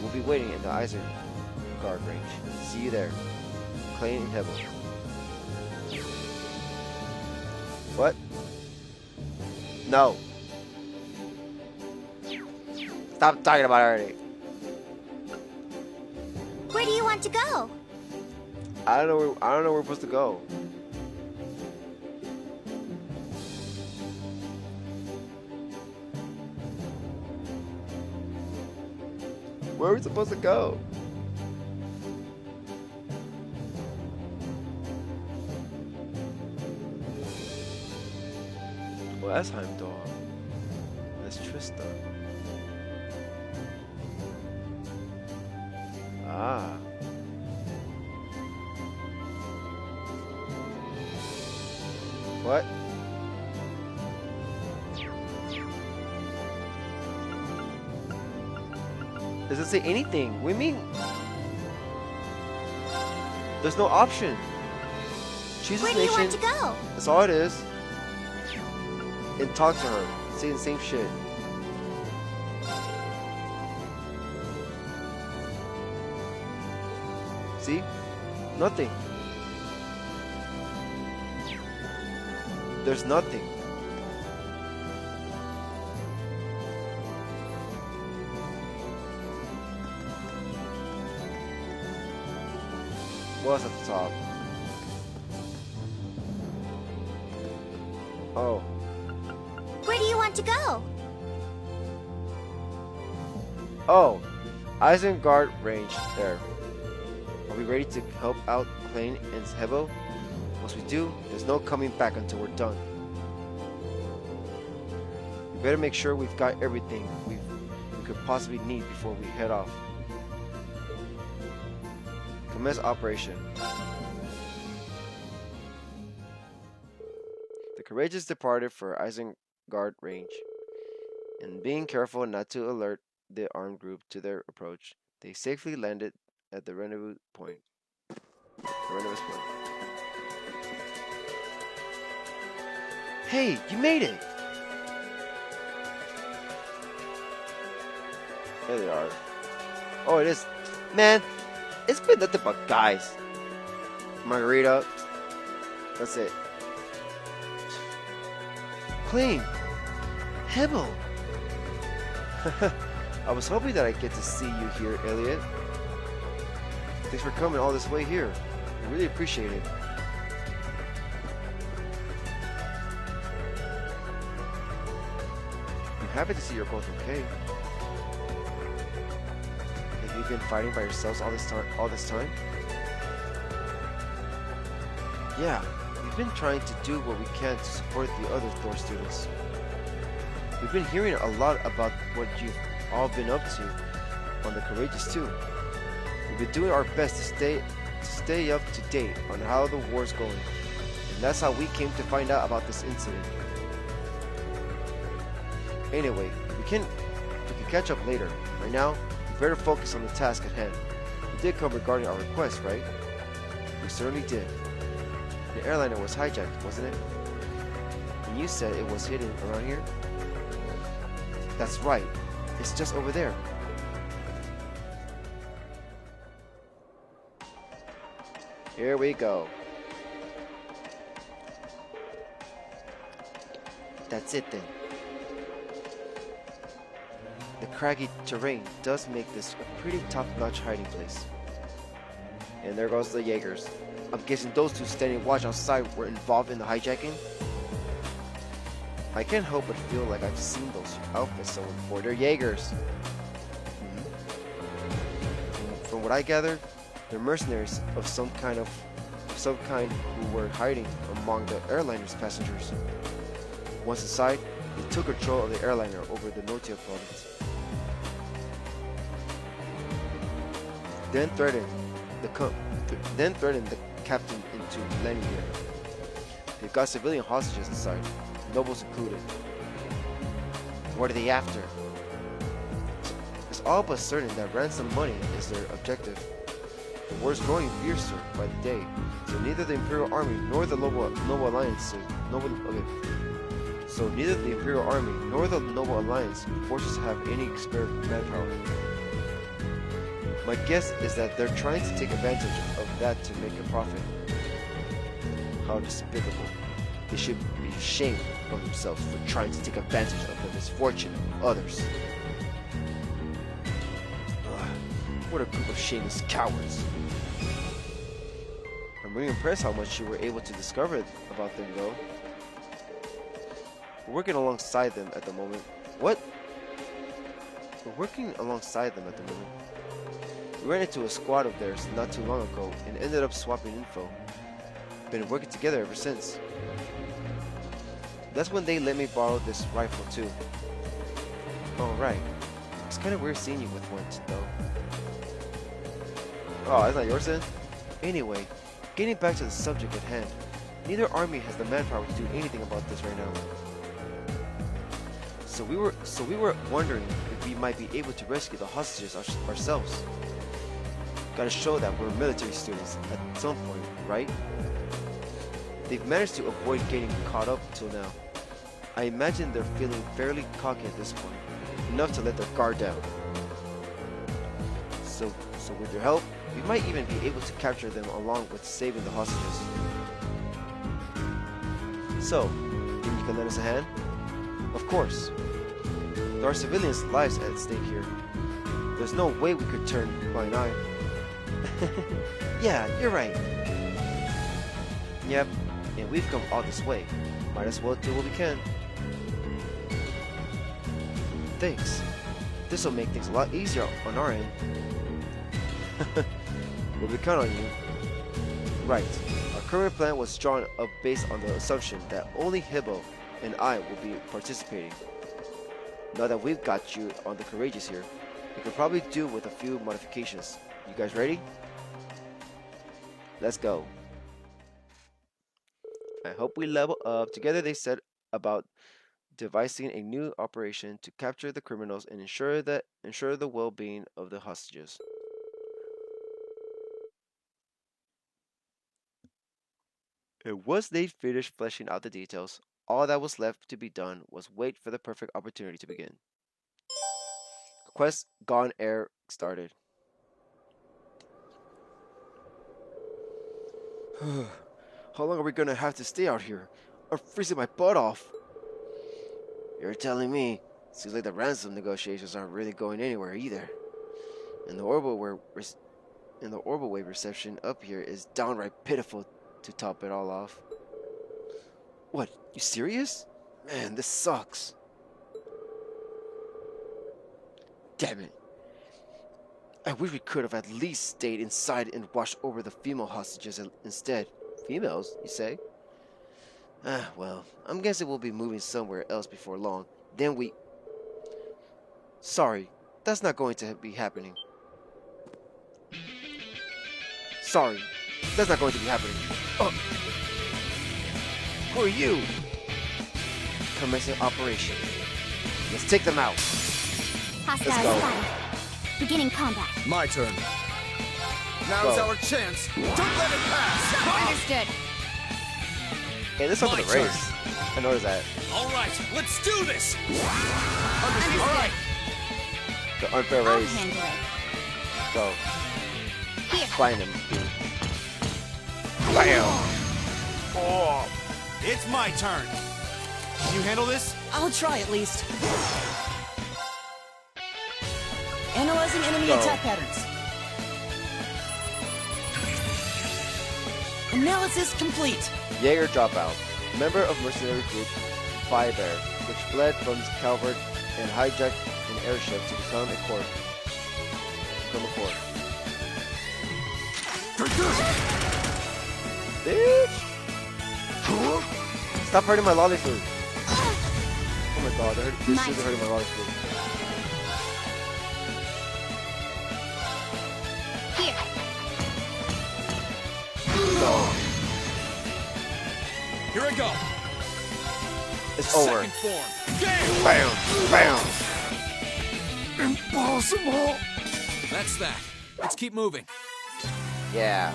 Speaker 1: We'll be waiting in the Isengard range. See you there. Klein and Hebel. What? No. Stop talking about it already.
Speaker 2: Where do you want to go?
Speaker 1: I don't know where we're supposed to go. Where are we supposed to go? Well, that's Heimdall. That's Trista. Ah. What? Doesn't say anything. What do you mean? There's no option. Choose
Speaker 2: Where
Speaker 1: this
Speaker 2: do you
Speaker 1: nation.
Speaker 2: want to go?
Speaker 1: That's all it is. And talk to her. Say the same shit. See? Nothing. There's nothing. What's at the top? Oh.
Speaker 2: Where do you want to go?
Speaker 1: Oh. Isengard range there. Are we ready to help out Klein and Hebo? Once we do, there's no coming back until we're done. We better make sure we've got everything we could possibly need before we head off. Commence operation. The courageous departed for Isengard range, and being careful not to alert the armed group to their approach, they safely landed at the rendezvous point. Hey, you made it! There they are. Oh, it is. Man, it's been nothing but guys. Margarita. That's it. Clean. Hebo. I was hoping that I'd get to see you here, Elliot. Thanks for coming all this way here. I really appreciate it. I'm happy to see you're both okay. Have you been fighting by yourselves all this time? Yeah, we've been trying to do what we can to support the other Thor students. We've been hearing a lot about what you've all been up to on the Courageous too. We've been doing our best to stay up to date on how the war's going, and that's how we came to find out about this incident. Anyway, We can catch up later. Right now, we better focus on the task at hand. You did come regarding our request, right? We certainly did. The airliner was hijacked, wasn't it? And you said it was hidden around here? That's right. It's just over there. Here we go. That's it then. The craggy terrain does make this a pretty top-notch hiding place. And there goes the Jaegers. I'm guessing those two standing watch outside were involved in the hijacking? I can't help but feel like I've seen those outfits somewhere before. They're Jaegers. From what I gathered, they're mercenaries of some kind who were hiding among the airliner's passengers. Once inside, they took control of the airliner over the Notia province. Then threatened the captain into landing here. They've got civilian hostages inside, nobles included. What are they after? It's all but certain that ransom money is their objective. The war's growing fiercer by the day, so neither the Imperial Army nor the Noble Alliance forces have any spare manpower. My guess is that they're trying to take advantage of that to make a profit. How despicable. They should be ashamed of themselves for trying to take advantage of the misfortune of others. What a group of shameless cowards. I'm really impressed how much you were able to discover about them, though. We're working alongside them at the moment. What? We're working alongside them at the moment. We ran into a squad of theirs not too long ago and ended up swapping info. Been working together ever since. That's when they let me borrow this rifle too. Oh right. It's kind of weird seeing you with one though. Oh, that's not yours then? Anyway, getting back to the subject at hand. Neither army has the manpower to do anything about this right now. So we were wondering if we might be able to rescue the hostages ourselves. Gotta show that we're military students at some point, right? They've managed to avoid getting caught up till now. I imagine they're feeling fairly cocky at this point, enough to let their guard down. So with your help, we might even be able to capture them along with saving the hostages. So, think you can lend us a hand? Of course. There are civilians' lives at stake here. There's no way we could turn a blind eye. Yeah, you're right. Yep, and we've come all this way. Might as well do what we can. Thanks. This'll make things a lot easier on our end. Well, we count on you. Right. Our current plan was drawn up based on the assumption that only Hibbo and I will be participating. Now that we've got you on the Courageous here, we could probably do with a few modifications. You guys ready? Let's go. I hope we level up. Together they set about devising a new operation to capture the criminals and ensure the well-being of the hostages. And once they finished fleshing out the details, all that was left to be done was wait for the perfect opportunity to begin. Quest Gone Air started. How long are we gonna have to stay out here? I'm freezing my butt off. You're telling me. Seems like the ransom negotiations aren't really going anywhere either. And the orbital wave reception up here is downright pitiful to top it all off. What? You serious? Man, this sucks. Damn it. I wish we could have at least stayed inside and watched over the female hostages instead. Females, you say? Ah, well, I'm guessing we'll be moving somewhere else before long. Then we... Sorry, that's not going to be happening. Sorry, that's not going to be happening. Oh. Who are you? Commencing operation. Let's take them out.
Speaker 2: Hostile
Speaker 1: Let's go.
Speaker 2: spotted. Beginning combat.
Speaker 6: My turn. Now's
Speaker 1: Go.
Speaker 6: our chance. Don't let it pass.
Speaker 2: Understood.
Speaker 1: Hey, this is for the
Speaker 5: My turn.
Speaker 1: race. I noticed that.
Speaker 5: All right, let's do this.
Speaker 2: Understood.
Speaker 5: All right.
Speaker 1: The unfair
Speaker 2: I'll
Speaker 1: race.
Speaker 2: handle it.
Speaker 1: Go.
Speaker 2: Here.
Speaker 1: Find him. Bam! Oh.
Speaker 5: It's my turn. Can you handle this?
Speaker 4: I'll try at least. Analyzing enemy
Speaker 1: Go.
Speaker 4: attack patterns. Analysis complete.
Speaker 1: Jaeger dropout. Member of mercenary group Fiber, which fled from Calvert and hijacked an airship to become a corp. Bitch! Stop hurting my lollipop. Oh my god, this
Speaker 2: My
Speaker 1: is hurting my lollipop.
Speaker 2: Here.
Speaker 1: Go.
Speaker 5: Here I go.
Speaker 1: It's over.
Speaker 5: Second form. Game.
Speaker 1: Bam! Bam!
Speaker 6: Impossible.
Speaker 5: That's that. Let's keep moving.
Speaker 1: Yeah.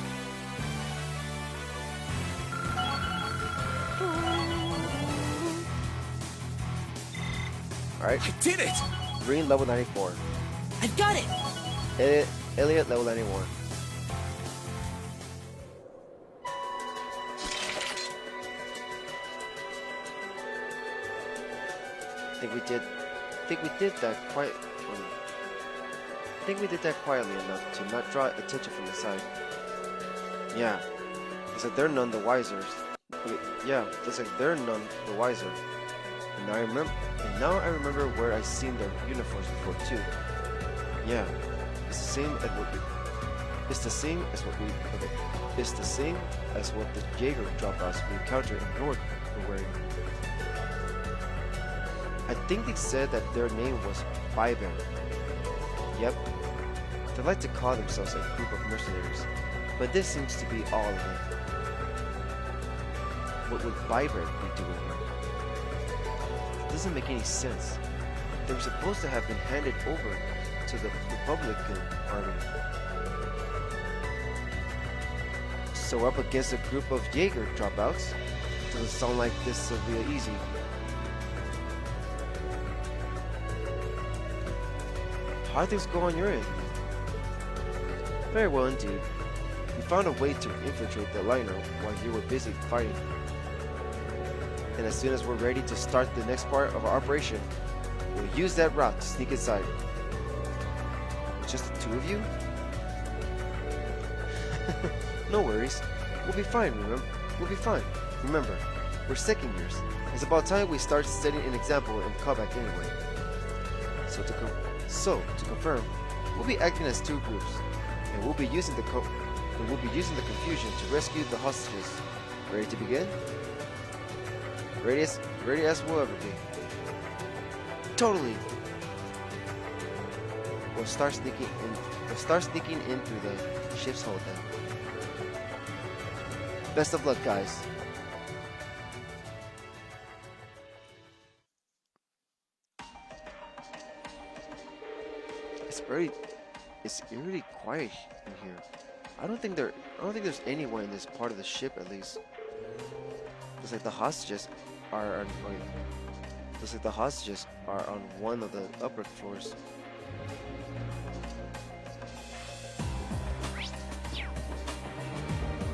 Speaker 1: Alright,
Speaker 5: I did it.
Speaker 1: Green level 94.
Speaker 4: I've got it.
Speaker 1: Elliot level 91. I think we did that quite. I think we did that quietly enough to not draw attention from the side. Yeah, looks like they're none the wiser. Yeah, looks like they're none the wiser. And now I remember where I seen their uniforms before too. Yeah, it's the same as what it's the same as what it's the same as what the Jaeger dropouts we encountered in North were wearing. I think they said that their name was Fiber. Yep. They like to call themselves a group of mercenaries, but this seems to be all of them. What would Fiber be doing here? It doesn't make any sense. They were supposed to have been handed over to the Republican Army. So up against a group of Jaeger dropouts? Doesn't sound like this will be easy. How did things go on your end? Very well indeed. We found a way to infiltrate the liner while you were busy fighting. And as soon as we're ready to start the next part of our operation, we'll use that route to sneak inside. Just the two of you? No worries. We'll be fine, remember? We'll be fine. Remember, we're second years. It's about time we start setting an example in combat anyway. So to confirm, we'll be acting as two groups, and we'll be using the confusion to rescue the hostages. Ready to begin? Ready as we'll ever be. Totally. We'll start sneaking in through the ship's hold then. Best of luck, guys. It's eerily quiet in here. I don't think there's anyone in this part of the ship at least. Looks like the hostages are on one of the upper floors.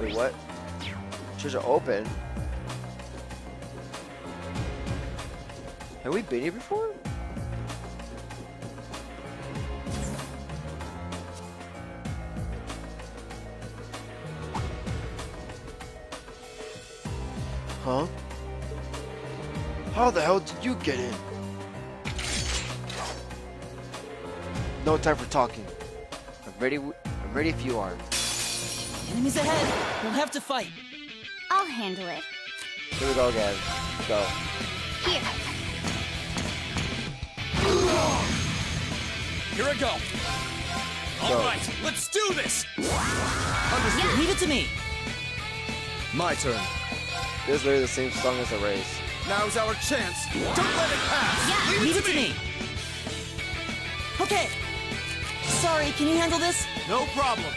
Speaker 1: Wait, what? Doors are open. Have we been here before? Huh? How the hell did you get in? No time for talking. I'm ready if you are.
Speaker 4: Enemies ahead. We'll have to fight.
Speaker 2: I'll handle it.
Speaker 1: Here we go again. Go.
Speaker 2: Here.
Speaker 5: Here I go.
Speaker 1: Go.
Speaker 5: All right, let's do this.
Speaker 6: Understood.
Speaker 4: Leave it to me.
Speaker 6: My turn.
Speaker 1: This is literally the same song as the race.
Speaker 6: Now's our chance. Don't let it pass.
Speaker 2: Yeah.
Speaker 4: Leave it to me. Okay. Sorry, can you handle this?
Speaker 5: No problem.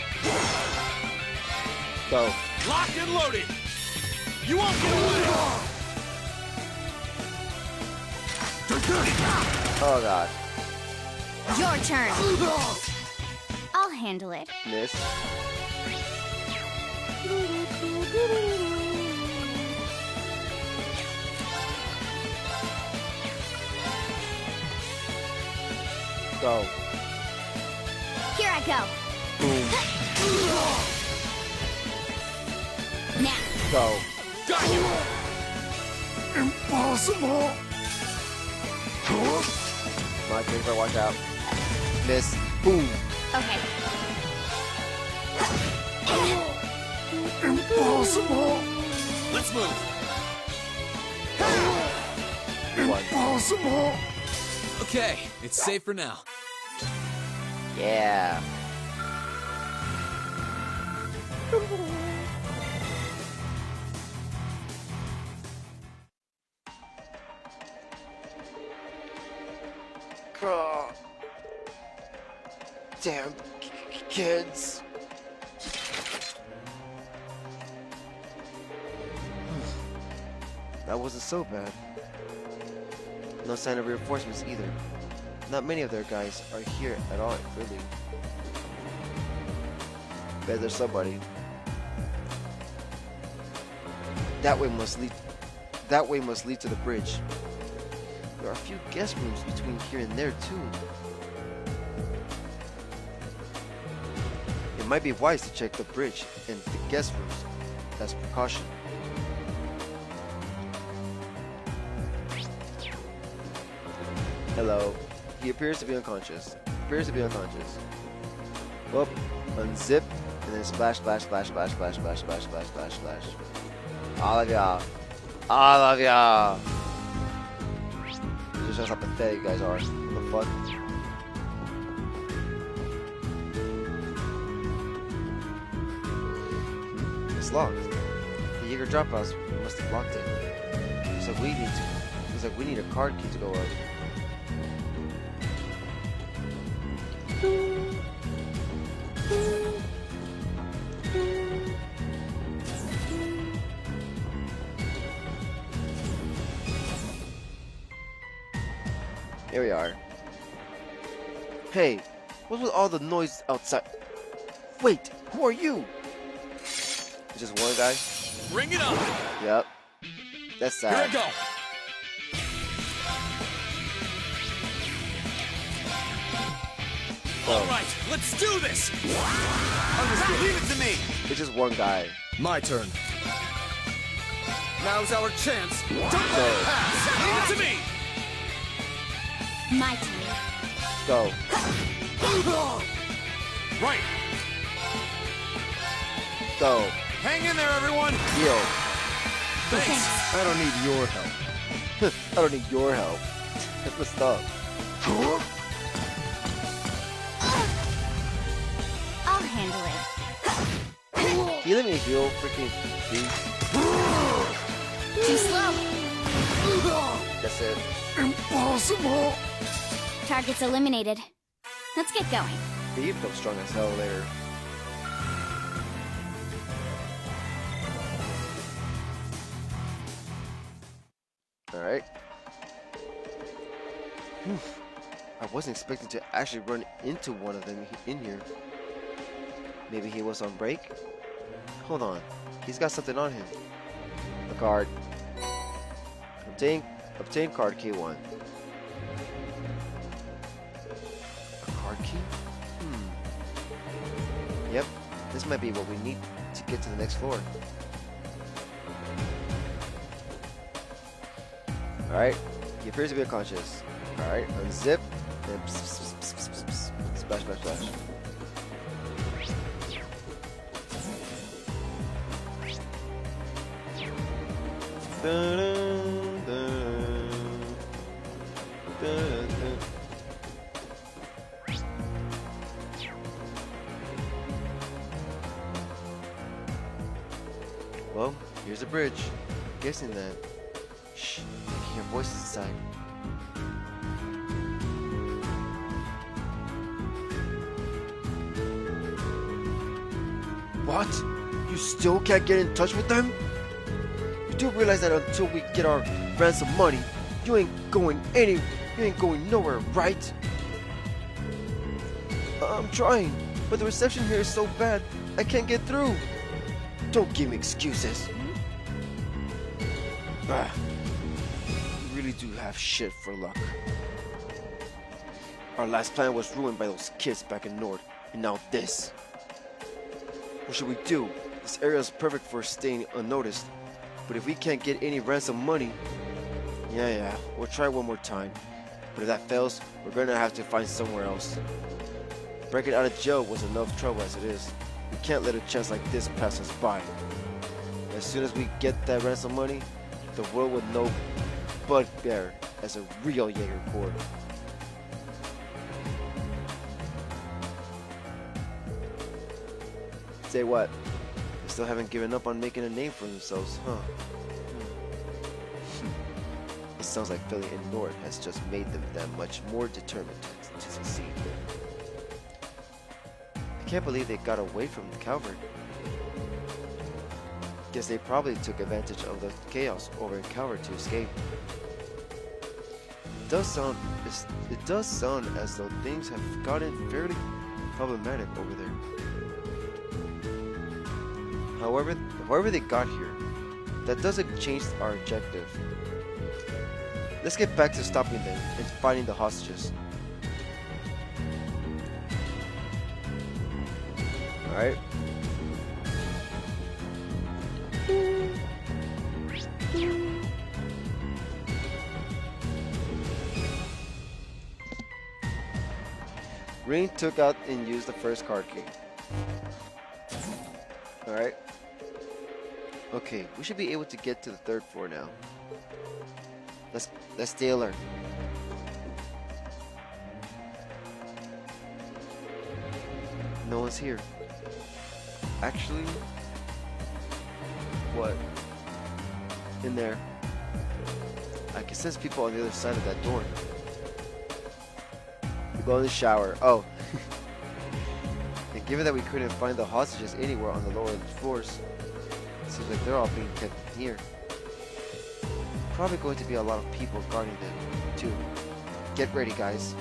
Speaker 1: Go.
Speaker 5: Locked and loaded. You won't get away.
Speaker 1: Oh god.
Speaker 2: Your turn. I'll handle it.
Speaker 1: Miss. Go.
Speaker 2: Here I go.
Speaker 1: Boom.
Speaker 2: Now.
Speaker 1: Go.
Speaker 5: Got you.
Speaker 6: Impossible!
Speaker 1: My turn, watch out. Miss. Boom.
Speaker 2: Okay.
Speaker 6: Impossible!
Speaker 5: Let's move.
Speaker 1: One.
Speaker 6: Impossible!
Speaker 8: Okay, it's safe for now.
Speaker 1: Yeah. God. Damn kids. That wasn't so bad. No sign of reinforcements either. Not many of their guys are here at all, really. Bet there's somebody. That way must lead to the bridge. There are a few guest rooms between here and there too. It might be wise to check the bridge and the guest rooms as precaution. Hello. He appears to be unconscious. Whoop. Unzip. And then splash, splash, splash, splash, splash, splash, splash, splash, splash, splash. All of y'all. All of y'all. This is just how pathetic you guys are. What the fuck? It's locked. The Jaeger drop house must have locked it. Looks like we need a card key to go up. Here we are. Hey, what's with all the noise outside? Wait, who are you? Just one guy?
Speaker 5: Bring it on.
Speaker 1: Yep. That's sad.
Speaker 5: Here I go. All right, let's do this. Understood. Leave it to me.
Speaker 1: It's just one guy.
Speaker 6: My turn. Now's our chance. Don't let
Speaker 1: Go.
Speaker 6: it pass.
Speaker 5: Leave it to me.
Speaker 2: My turn.
Speaker 1: Go.
Speaker 5: Right.
Speaker 1: Go.
Speaker 5: Hang in there, everyone.
Speaker 1: Heal.
Speaker 5: Thanks.
Speaker 6: I don't need your help.
Speaker 1: I don't need your help. That's messed up.
Speaker 2: I'll handle it.
Speaker 1: Can you let me heal, freaking dude?
Speaker 2: Too slow.
Speaker 1: That's it.
Speaker 6: Impossible!
Speaker 2: Target's eliminated. Let's get going.
Speaker 1: You become strong as hell later. Alright. I wasn't expecting to actually run into one of them in here. Maybe he was on break? Hold on. He's got something on him. A card. Obtain card key 1. A card key? Yep. This might be what we need to get to the next floor. Alright. He appears to be unconscious. Alright. Unzip. And splash, splash, splash. Dun, dun, dun. Dun, dun. Well, here's a bridge. I'm guessing that. Shh, I can hear voices inside. What? You still can't get in touch with them? You do realize that until we get our ransom money, you ain't going nowhere, right? I'm trying, but the reception here is so bad, I can't get through. Don't give me excuses. Ah, you really do have shit for luck. Our last plan was ruined by those kids back in North, and now this. What should we do? This area is perfect for staying unnoticed, but if we can't get any ransom money, yeah, we'll try one more time. But if that fails, we're gonna have to find somewhere else. Breaking out of jail was enough trouble as it is. We can't let a chance like this pass us by. As soon as we get that ransom money, the world will know Bugbear as a real Jaeger Corps. Say what? They still haven't given up on making a name for themselves, huh? It sounds like Philly and North has just made them that much more determined to succeed. I can't believe they got away from the Calvert. Guess they probably took advantage of the chaos over in Calvert to escape. It does sound as though things have gotten fairly problematic over there. However they got here, that doesn't change our objective. Let's get back to stopping them and finding the hostages. Alright. Ring took out and used the first card key. Alright. Okay, we should be able to get to the 3rd floor now. Let's stay alert. No one's here. Actually, what? In there. I can sense people on the other side of that door. We go in the shower. Oh. And given that we couldn't find the hostages anywhere on the lower floors, it seems like they're all being kept here. Probably going to be a lot of people guarding them, too. Get ready, guys.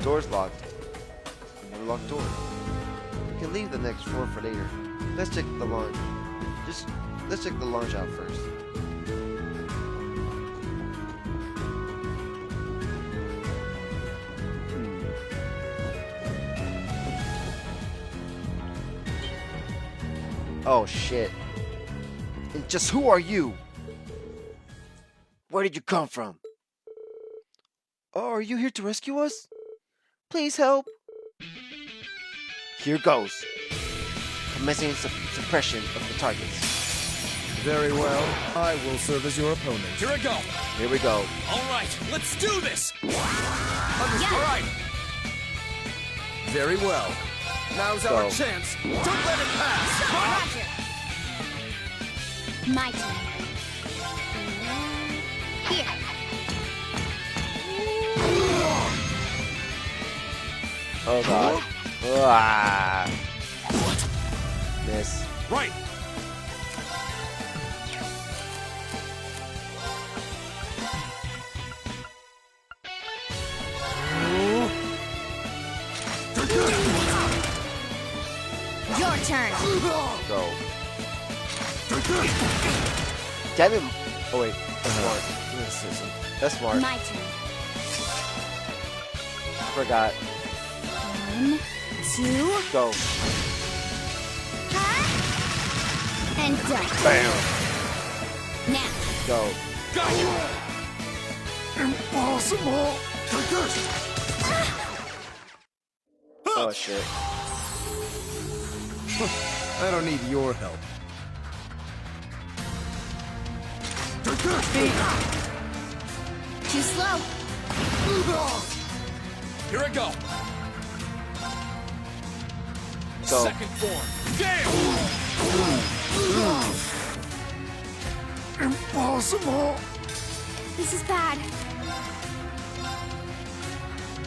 Speaker 1: Door's locked. Another locked door. We can leave the next floor for later. Let's check the lounge. Let's check the lounge out first. Oh shit. And just who are you? Where did you come from? Oh, are you here to rescue us? Please help. Here goes. Commencing suppression of the targets.
Speaker 6: Very well. I will serve as your opponent.
Speaker 5: Here I go.
Speaker 1: Here we go.
Speaker 5: All right, let's do this.
Speaker 6: Understood.
Speaker 5: All right.
Speaker 6: Very well. Now's our
Speaker 1: Go.
Speaker 6: chance. Don't let it pass.
Speaker 2: Roger. My turn. Here.
Speaker 1: Oh god. Ah. Miss.
Speaker 5: Right.
Speaker 2: Your turn.
Speaker 1: Go. Damn him. Oh wait. That's smart.
Speaker 6: This isn't.
Speaker 1: That's smart.
Speaker 2: My turn.
Speaker 1: I forgot.
Speaker 2: 1, 2,
Speaker 1: Go.
Speaker 2: and done.
Speaker 1: Bam.
Speaker 2: Now.
Speaker 1: Go.
Speaker 5: Got you.
Speaker 6: Impossible. Take this.
Speaker 1: Oh shit.
Speaker 6: I don't need your help. Take this.
Speaker 2: Too slow.
Speaker 5: Here I go.
Speaker 1: Go.
Speaker 5: Second form. Damn.
Speaker 6: Impossible.
Speaker 2: This is bad.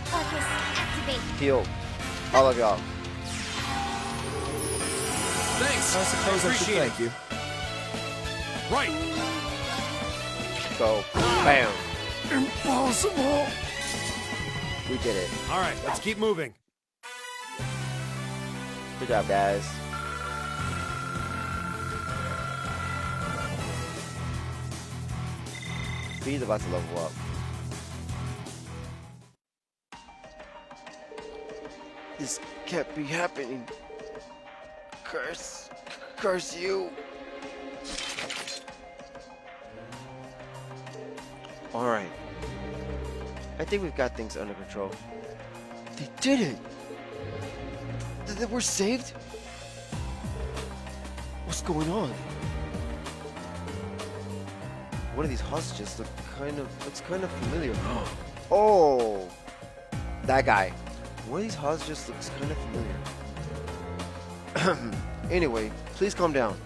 Speaker 2: Focus, activate.
Speaker 1: Heal. All of y'all.
Speaker 8: Thanks.
Speaker 6: I suppose I should thank you.
Speaker 5: Right.
Speaker 1: Go. Bam.
Speaker 6: Impossible.
Speaker 1: We did it.
Speaker 5: All right, let's keep moving.
Speaker 1: Good job, guys. Speed's about to level up. This can't be happening. Curse you. Alright. I think we've got things under control. They did it! They were saved? What's going on? One of these hostages looks kind of familiar. Oh! That guy. One of these hostages looks kind of familiar. Anyway, please calm down.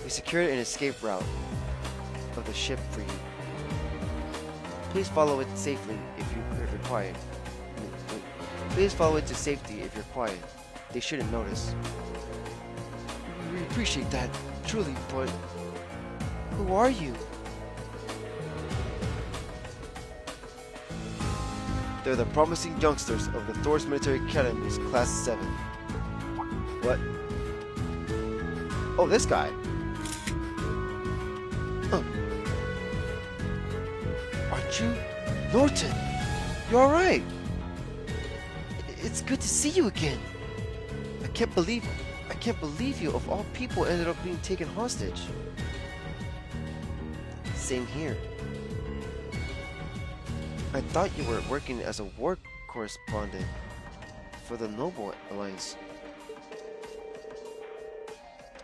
Speaker 1: We secured an escape route of the ship for you. Please follow it safely if you're quiet. Please follow it to safety if you're quiet. They shouldn't notice. We appreciate that, truly, but who are you? They're the promising youngsters of the Thor's Military Academy's Class 7. What? Oh, this guy. Oh. Aren't you? Norton! You're alright! It's good to see you again. I can't believe you of all people ended up being taken hostage. Same here. I thought you were working as a war correspondent for the Noble Alliance.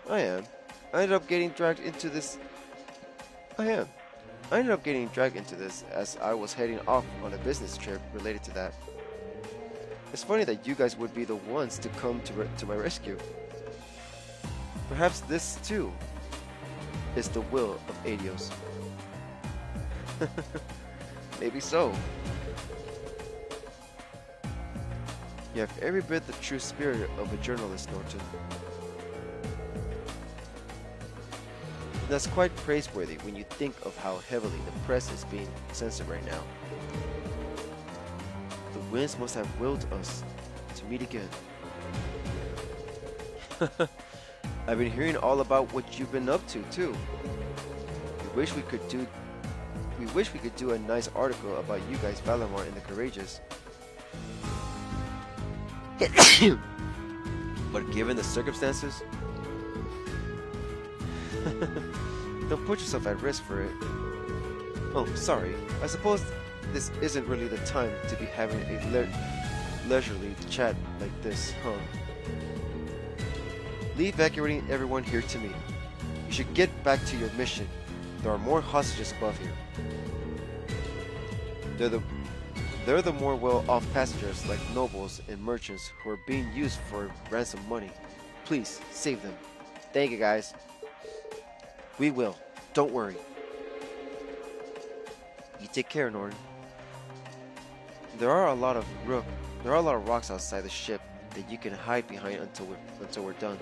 Speaker 1: I am. I ended up getting dragged into this as I was heading off on a business trip related to that. It's funny that you guys would be the ones to come to my rescue. Perhaps this, too, is the will of Adios. Maybe so. You have every bit the true spirit of a journalist, Norton. That's quite praiseworthy when you think of how heavily the press is being censored right now. The winds must have willed us to meet again. I've been hearing all about what you've been up to, too. We wish we could do a nice article about you guys, Valamar and the Courageous. But given the circumstances, don't put yourself at risk for it. Oh, sorry. I suppose this isn't really the time to be having a leisurely chat like this, huh? Leave evacuating everyone here to me. You should get back to your mission. There are more hostages above here. They're the more well-off passengers like nobles and merchants who are being used for ransom money. Please, save them. Thank you, guys. We will. Don't worry. You take care, Norton. There are a lot of rocks outside the ship that you can hide behind until we're done.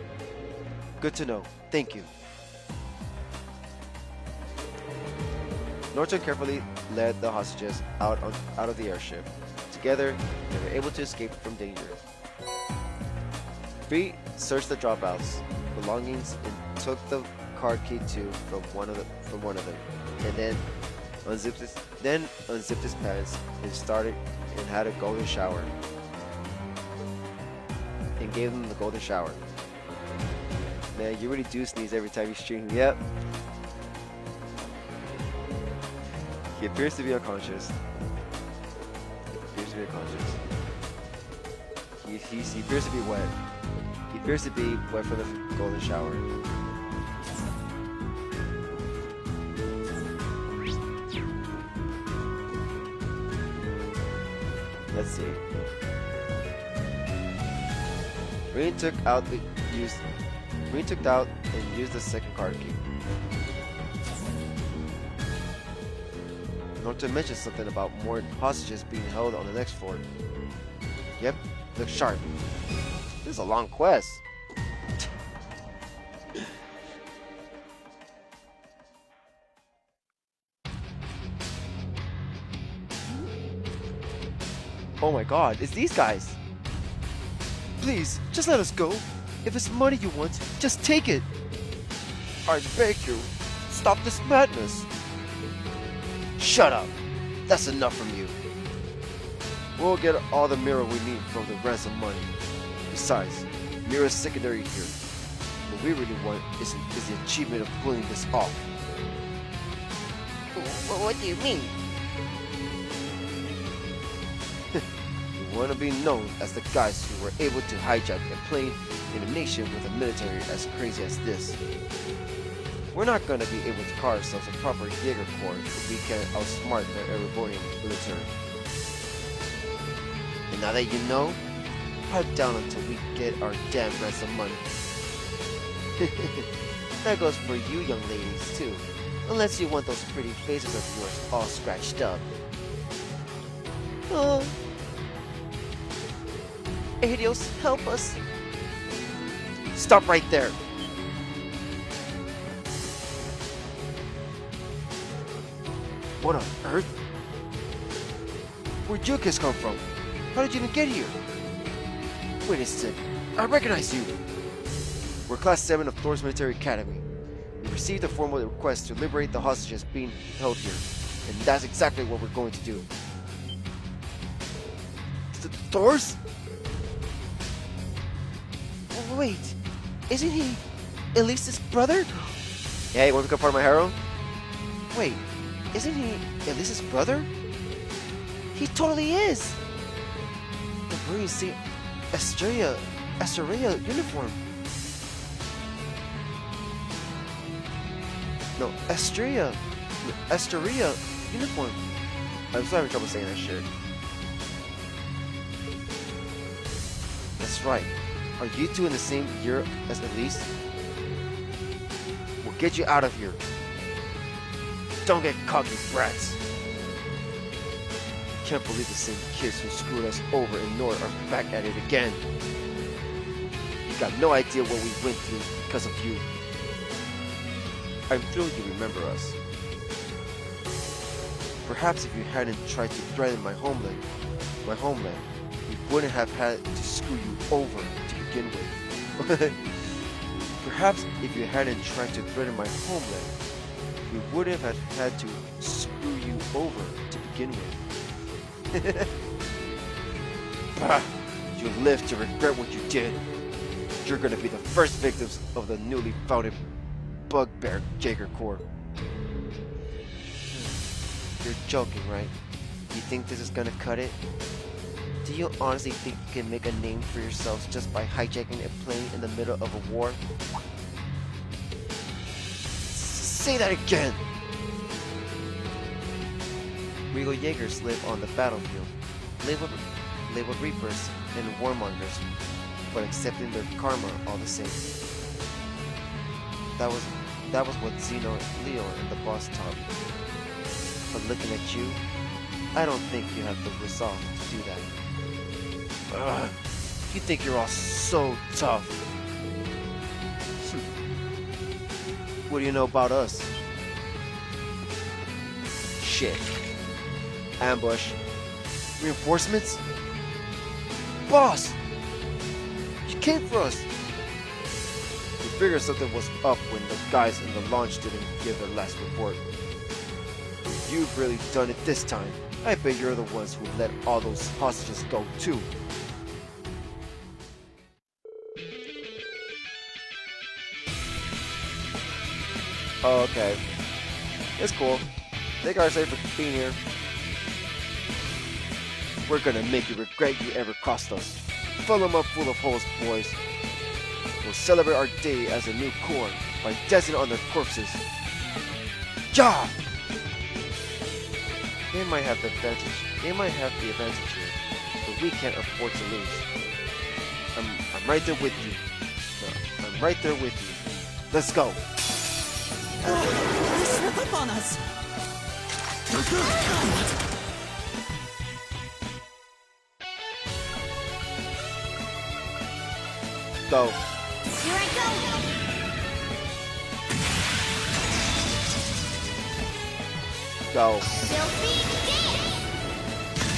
Speaker 1: Good to know. Thank you. Norton carefully led the hostages out of the airship. Together, they were able to escape from danger. Bree searched the dropouts belongings and took the card key from one of them, and then unzipped his pants and had a golden shower. And gave them the golden shower. Man, you really do sneeze every time you stream. Yep. He appears to be unconscious. He appears to be wet. He appears to be wet from the golden shower. Let's see. Green took out and used the second card key. Not to mention something about more hostages being held on the next floor. Yep, look sharp. This is a long quest. Oh my god, it's these guys! Please, just let us go. If it's money you want, just take it. I beg you, stop this madness. Shut up. That's enough from you. We'll get all the mirror we need from the ransom money. Besides, mirror's secondary here. What we really want is the achievement of pulling this off.
Speaker 7: What do you mean?
Speaker 1: We want to be known as the guys who were able to hijack a plane in a nation with a military as crazy as this. We're not going to be able to call ourselves a proper Jaeger Corps if we can't outsmart the Erebonia military. And now that you know, pipe down until we get our damn ransom money. That goes for you young ladies too, unless you want those pretty faces of yours all scratched up. Oh. Adios, help us. Stop right there. What on earth? Where'd your kids come from? How did you even get here? Wait a sec. I recognize you. We're Class 7 of Thor's Military Academy. We received a formal request to liberate the hostages being held here, and that's exactly what we're going to do. Thor's? Wait, isn't he Elise's brother? Hey, want to become part of my harem? Wait, isn't he Elise's brother? He totally is! The Marine St. Asteria uniform. No, Asteria uniform. I'm still having trouble saying that shit. That's right. Are you two in the same year as Elise? We'll get you out of here. Don't get cocky, brats. Can't believe the same kids who screwed us over in North are back at it again. You got no idea what we went through because of you. I'm thrilled you remember us. Perhaps if you hadn't tried to threaten my homeland, we wouldn't have had to screw you over to begin with. Perhaps if you hadn't tried to threaten my homeland, we wouldn't have had to screw you over to begin with. Bah, you live to regret what you did. You're gonna be the first victims of the newly founded Bugbear Jaeger Corps. You're joking, right? You think this is gonna cut it? Do you honestly think you can make a name for yourselves just by hijacking a plane in the middle of a war? Say that again! Regal Jaegers live on the battlefield, labeled Reapers and Warmongers, but accepting their karma all the same. That was what Zeno, Leo, and the boss taught me. But looking at you, I don't think you have the resolve to do that. Ugh, you think you're all so tough. What do you know about us? Shit. Ambush. Reinforcements? Boss! You came for us! We figured something was up when the guys in the launch didn't give their last report. If you've really done it this time, I bet you're the ones who let all those hostages go too. Oh, okay. It's cool. Thank our safe for being here. We're gonna make you regret you ever crossed us. Fill them up full of holes, boys. We'll celebrate our day as a new corps by dancing on their corpses. Ja! They might have the advantage here, but we can't afford to lose. I'm right there with you. No, I'm right there with you. Let's go.
Speaker 4: They snuck up on us.
Speaker 1: Go.
Speaker 2: Here I go!
Speaker 1: Go.
Speaker 2: Filthy dance!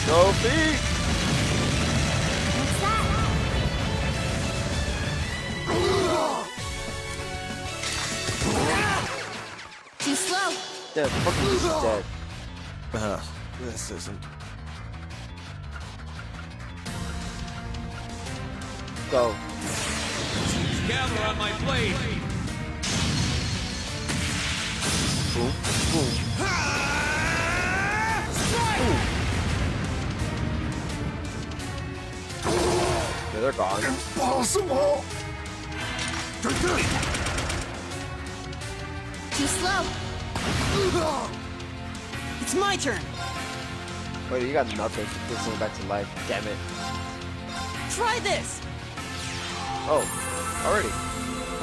Speaker 1: Go feet!
Speaker 2: What's that? Too slow.
Speaker 1: Yeah, fucking is dead.
Speaker 6: This isn't.
Speaker 1: Go.
Speaker 5: Gather on my blade.
Speaker 1: Boom. Boom. Yeah, they're gone.
Speaker 6: Impossible!
Speaker 2: Too slow.
Speaker 4: It's my turn.
Speaker 1: Wait, you got nothing to put someone back to life. Damn it.
Speaker 4: Try this.
Speaker 1: Oh, already.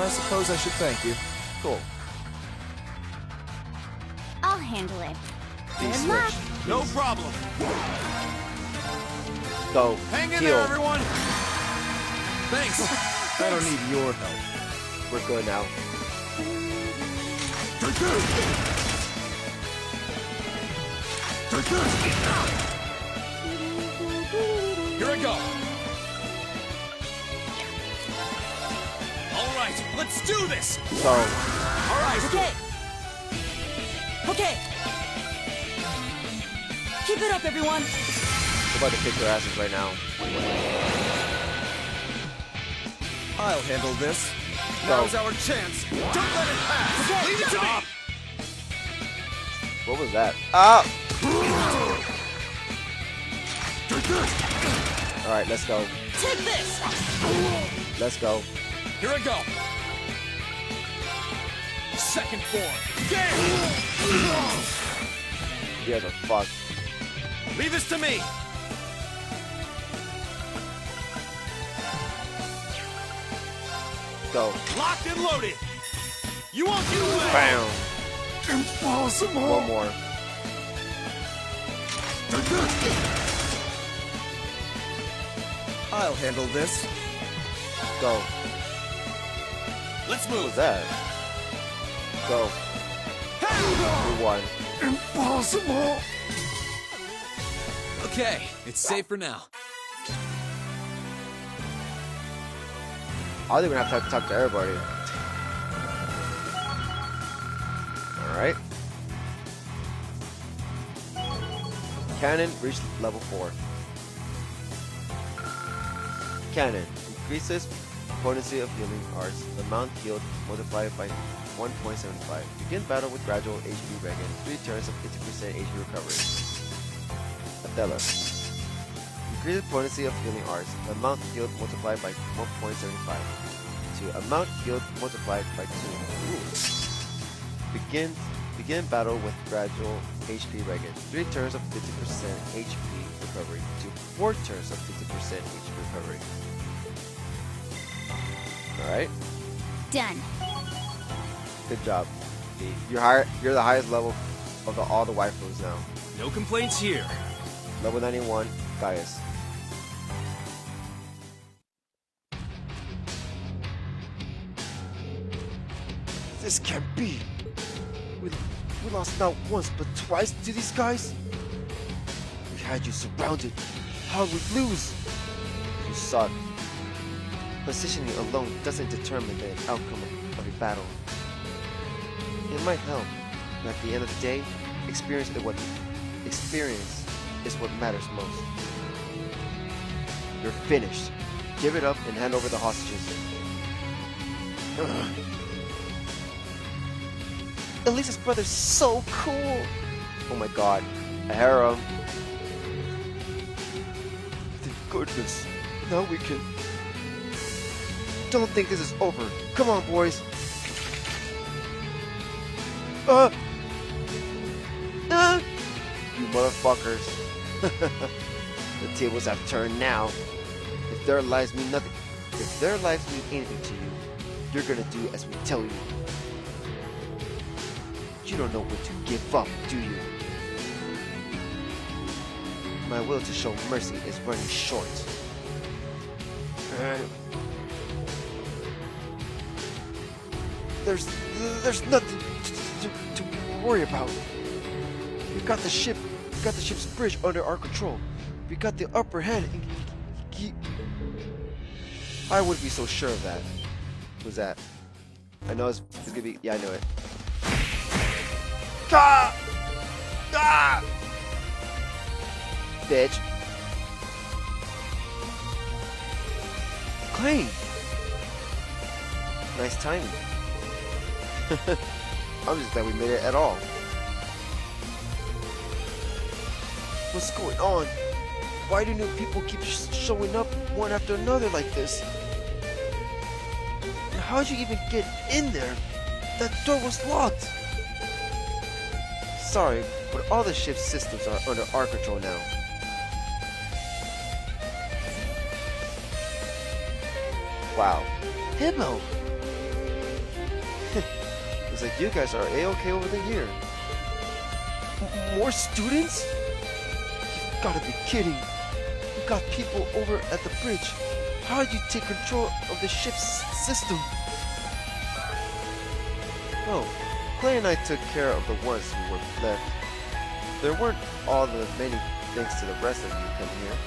Speaker 6: I suppose I should thank you.
Speaker 1: Cool.
Speaker 2: I'll handle it.
Speaker 1: Please
Speaker 2: Good luck.
Speaker 1: switch.
Speaker 5: No problem.
Speaker 1: Go.
Speaker 5: Hang in
Speaker 1: Heal.
Speaker 5: there, everyone.
Speaker 8: Thanks.
Speaker 6: I don't need your help.
Speaker 1: We're good now.
Speaker 5: Here I go. All right, let's do this.
Speaker 1: Go.
Speaker 5: All right.
Speaker 4: Okay. Okay. Keep it up, everyone.
Speaker 1: We're about to kick their asses right now.
Speaker 6: I'll handle this.
Speaker 1: Go.
Speaker 6: Now's our chance. Don't let it pass.
Speaker 4: Okay.
Speaker 5: Leave it to me.
Speaker 1: What was that? Ah! Alright, let's go.
Speaker 4: Take this.
Speaker 1: Let's go.
Speaker 5: Here I go. Second form. Game.
Speaker 1: You guys are fucked.
Speaker 5: Leave this to me.
Speaker 1: Go.
Speaker 5: Locked and loaded. You won't get away.
Speaker 1: Bam.
Speaker 6: Impossible!
Speaker 1: One more.
Speaker 6: I'll handle this.
Speaker 1: Go.
Speaker 5: Let's
Speaker 1: What was
Speaker 5: move.
Speaker 1: that? Go. We won.
Speaker 6: Impossible!
Speaker 8: Okay, it's safe for now.
Speaker 1: I don't even have to talk to everybody. Alright. Cannon reached level 4. Cannon increases potency of healing arts. Amount healed multiplied by 1.75. Begin battle with gradual HP regen. 3 turns of 50% HP recovery. Adela. Increases potency of healing arts. Amount healed multiplied by 1.75. To amount healed multiplied by 2. Ooh. Begin battle with gradual HP regen. 3 turns of 50% HP recovery to 4 turns of 50% HP recovery. Alright.
Speaker 2: Done.
Speaker 1: Good job. You're the highest level of all the waifus now.
Speaker 5: No complaints here.
Speaker 1: Level 91, Gaius. This can't be. We lost not once but twice to these guys. We had you surrounded. How'd we lose? You suck. Positioning alone doesn't determine the outcome of a battle. It might help, but at the end of the day, experience is what matters most. You're finished. Give it up and hand over the hostages. Ugh. Elisa's brother's so cool. Oh my god, a harem. Thank goodness. Now we can. Don't think this is over. Come on, boys. You motherfuckers. The tables have turned now. If their lives mean nothing, if their lives mean anything to you, you're gonna do as we tell you. You don't know what to give up, do you? My will to show mercy is running short. There's nothing to worry about. We got the ship's bridge under our control. We got the upper hand. I wouldn't be so sure of that. Who's that? I know it's gonna be. Yeah, I know it. Ah! Ah! Bitch. Clay. Nice timing. I'm just glad we made it at all. What's going on? Why do new people keep showing up one after another like this? And how'd you even get in there? That door was locked. Sorry, but all the ship's systems are under our control now. Wow. Himbo! Looks like you guys are A-okay over the year. More students? You've gotta be kidding. You got people over at the bridge. How did you take control of the ship's system? Oh, Clay and I took care of the ones who were left. There weren't all the many thanks to the rest of you coming here.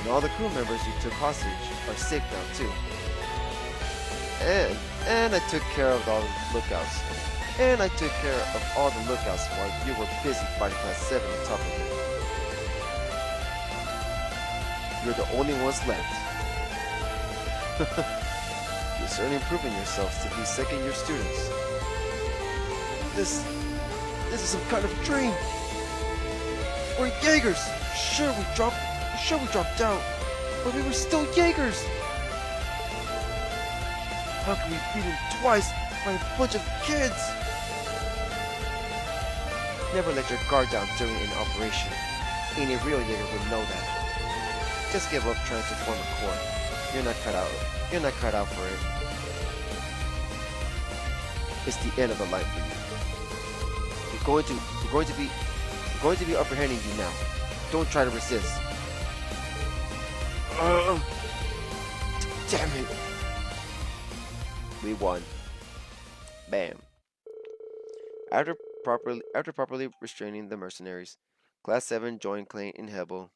Speaker 1: And all the crew members you took hostage are safe now too. And I took care of all the lookouts. And I took care of all the lookouts while you were busy fighting Class 7 on top of it. You're the only ones left. You're certainly improving yourselves to be second-year students. This is some kind of dream. We're Jaegers. Sure we dropped out, but we were still Jaegers. How can we beat him twice by a bunch of kids? Never let your guard down during an operation. Any real Jaeger would know that. Just give up trying to form a core. You're not cut out for it. It's the end of the line for you. We're going to be upperhanding you now. Don't try to resist. Damn it. We won. Bam. After properly restraining the mercenaries, Class 7 joined Clay and Hebel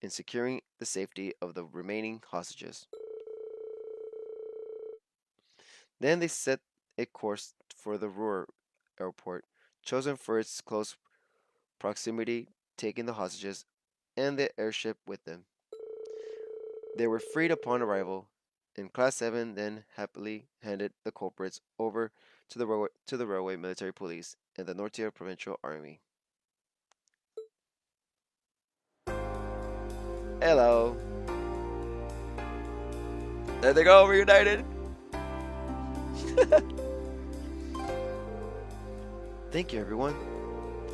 Speaker 1: in securing the safety of the remaining hostages. Then they set a course for the Ruhr airport, chosen for its close proximity, taking the hostages and the airship with them. They were freed upon arrival, and Class 7 then happily handed the culprits over to the railway military police and the Nortia Provincial Army. Hello. There they go, reunited. Thank you, everyone.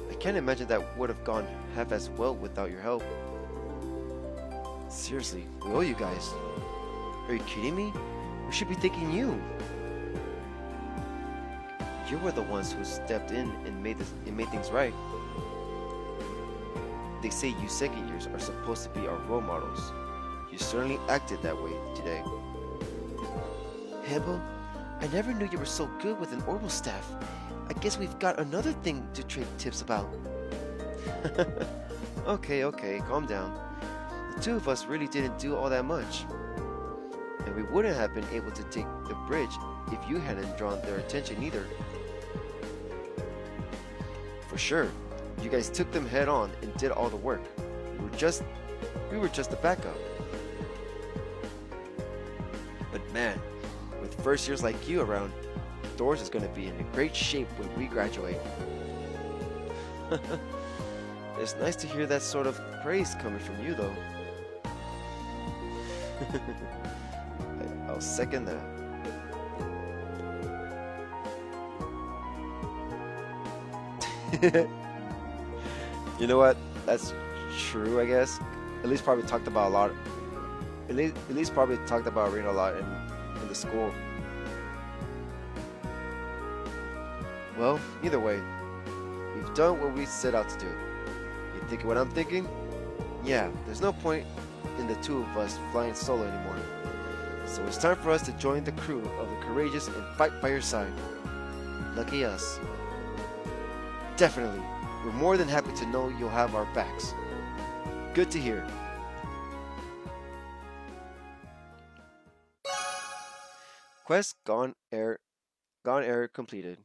Speaker 1: I can't imagine that would have gone half as well without your help. Seriously, we owe you guys. Are you kidding me? We should be thanking you. You were the ones who stepped in and made things right. They say you second years are supposed to be our role models. You certainly acted that way today. Hebo, I never knew you were so good with an orbital staff. I guess we've got another thing to trade tips about. Okay, calm down. The two of us really didn't do all that much. And we wouldn't have been able to take the bridge if you hadn't drawn their attention either. For sure, you guys took them head on and did all the work. We were just the backup. But man, with first years like you around, Doors is going to be in great shape when we graduate. It's nice to hear that sort of praise coming from you, though. I'll second that. You know what? That's true, I guess. At least probably talked about a lot. At least probably talked about arena a lot in the school. Well, either way, we've done what we set out to do. You Thinking what I'm thinking? Yeah, there's no point in the two of us flying solo anymore. So it's time for us to join the crew of the courageous and fight by your side. Lucky us. Definitely. We're more than happy to know you'll have our backs. Good to hear. Quest gone air completed.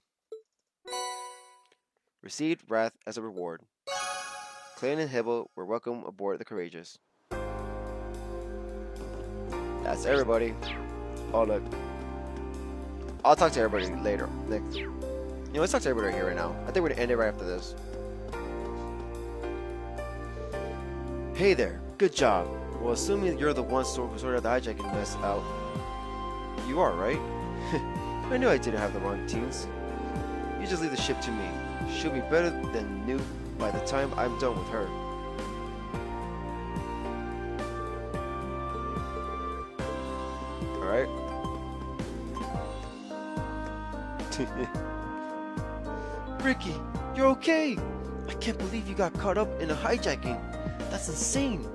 Speaker 1: Received Wrath as a reward. Clan and Hebel were welcome aboard the Courageous. That's everybody. Oh look. I'll talk to everybody later. Next. You know, let's talk to everybody here right now. I think we're gonna end it right after this. Hey there. Good job. Well, assuming you're the one who sorted out the hijacking mess out. You are, right? I knew I didn't have the wrong teens. You just leave the ship to me. She'll be better than new by the time I'm done with her. Alright. Ricky, you're okay! I can't believe you got caught up in a hijacking. That's insane.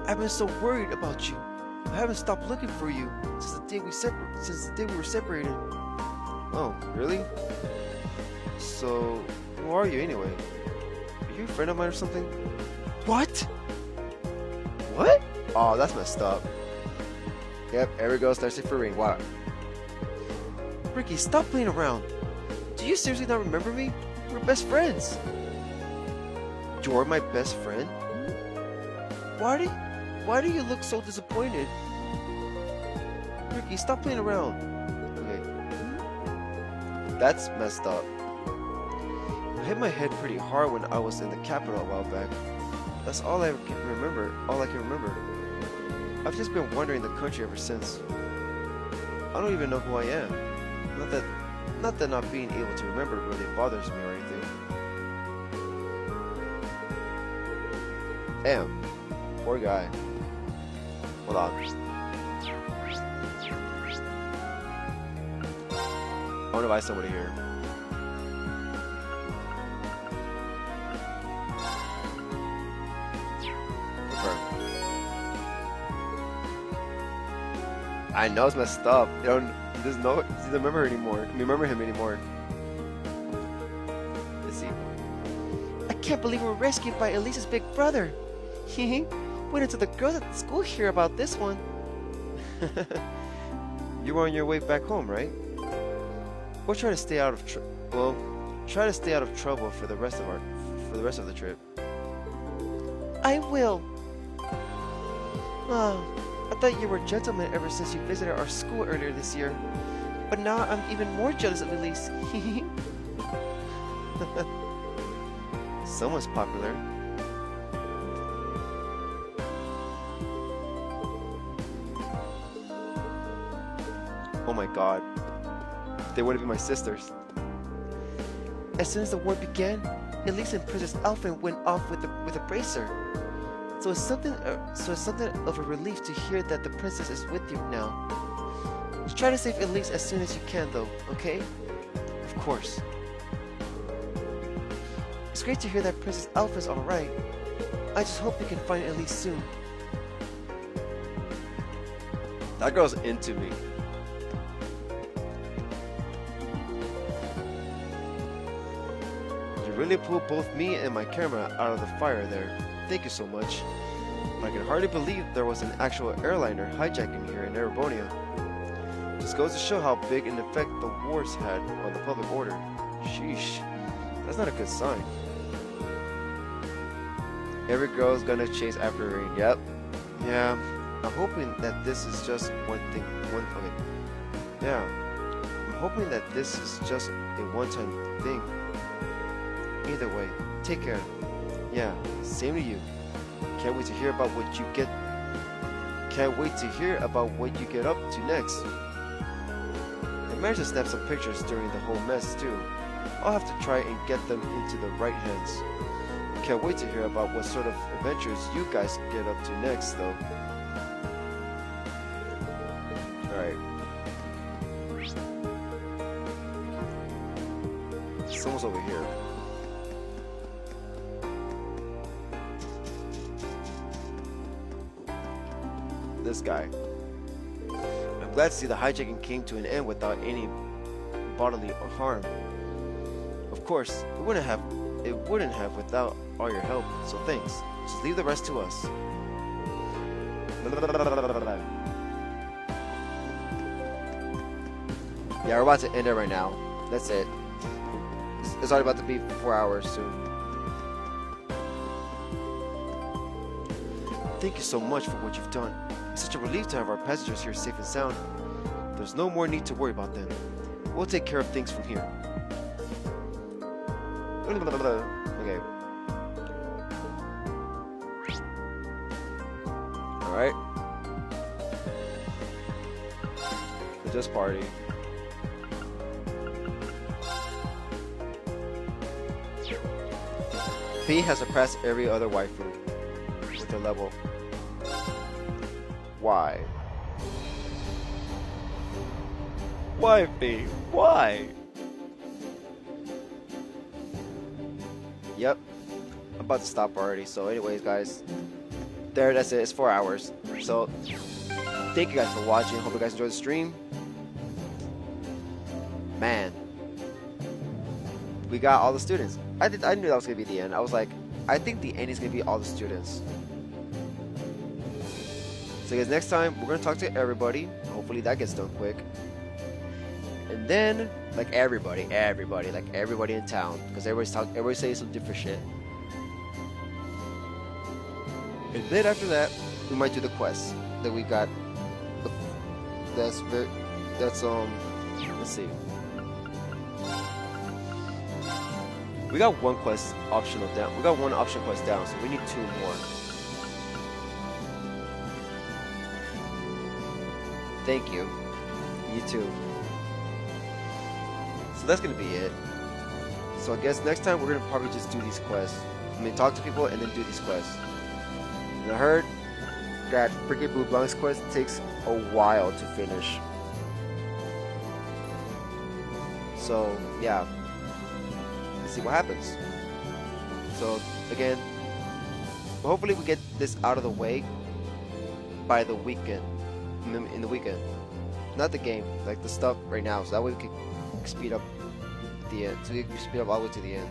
Speaker 1: I've been so worried about you. I haven't stopped looking for you since the day we were separated. Oh, really? So, who are you anyway? Are you a friend of mine or something? What? What? Oh, that's messed up. Yep, Erigo starts for ring. Wow. Ricky, stop playing around. Do you seriously not remember me? We're best friends. You're my best friend? Why do you look so disappointed? Ricky, stop playing around. Okay. That's messed up. I hit my head pretty hard when I was in the capital a while back. That's all I can remember. I've just been wandering the country ever since. I don't even know who I am. Not that not being able to remember really bothers me or anything. Damn. Poor guy. Hold on. I want to buy somebody here. I know it's messed up. He doesn't remember him anymore. Let's see. I can't believe we were rescued by Elise's big brother. Wait until the girls at the school hear about this one. You were on your way back home, right? We'll try to stay out of trouble for the rest of the trip. I will. I thought you were a gentleman ever since you visited our school earlier this year. But now I'm even more jealous of Elise. Someone's popular. Oh my god. They want to be my sisters. As soon as the war began, Elise and Princess Alphen went off with a bracer. So it's something of a relief to hear that the princess is with you now. Try to save Elise as soon as you can, though, okay? Of course. It's great to hear that Princess Alpha's alright. I just hope you can find Elise soon. That girl's into me. You really pulled both me and my camera out of the fire there. Thank you so much. I can hardly believe there was an actual airliner hijacking here in Erebonia. Just goes to show how big an effect the wars had on the public order. Sheesh, that's not a good sign. Every girl's gonna chase after her. Yep. Yeah, I'm hoping that this is just Yeah, I'm hoping that this is just a one-time thing. Either way, take care. Yeah, same to you. Can't wait to hear about what you get. Can't wait to hear about what you get up to next. I managed to snap some pictures during the whole mess too. I'll have to try and get them into the right hands. Can't wait to hear about what sort of adventures you guys get up to next, though. Alright. Someone's over here. this guy. I'm glad to see the hijacking came to an end without any bodily harm. Of course, it wouldn't have without all your help, so thanks. Just leave the rest to us. Yeah, we're about to end it right now. That's it. It's already about to be 4 hours soon. Thank you so much for what you've done. It's such a relief to have our passengers here safe and sound. There's no more need to worry about them. We'll take care of things from here. Okay. Alright. We just party. P has surpassed every other waifu with their level. Why? Why, P? Why? Yep. I'm about to stop already. So anyways, guys. That's it. It's 4 hours. So, thank you guys for watching. Hope you guys enjoyed the stream. Man. We got all the students. I knew that was going to be the end. I was like, I think the end is going to be all the students. So guys, next time, we're going to talk to everybody. Hopefully that gets done quick. And then, like everybody in town. Because everybody's saying some different shit. And then after that, we might do the quest that we got. Let's see. We got one quest optional down. We got one option quest down, so we need 2 more. Thank you. You too. So that's gonna be it. So I guess next time we're gonna probably just do these quests. I mean, talk to people and then do these quests. And I heard that freaking Blue Blanc's quest takes a while to finish. So yeah, let's see what happens. So again, hopefully we get this out of the way by the weekend. In the weekend, not the game, like the stuff right now, so that way we can speed up the end. So we can speed up all the way to the end.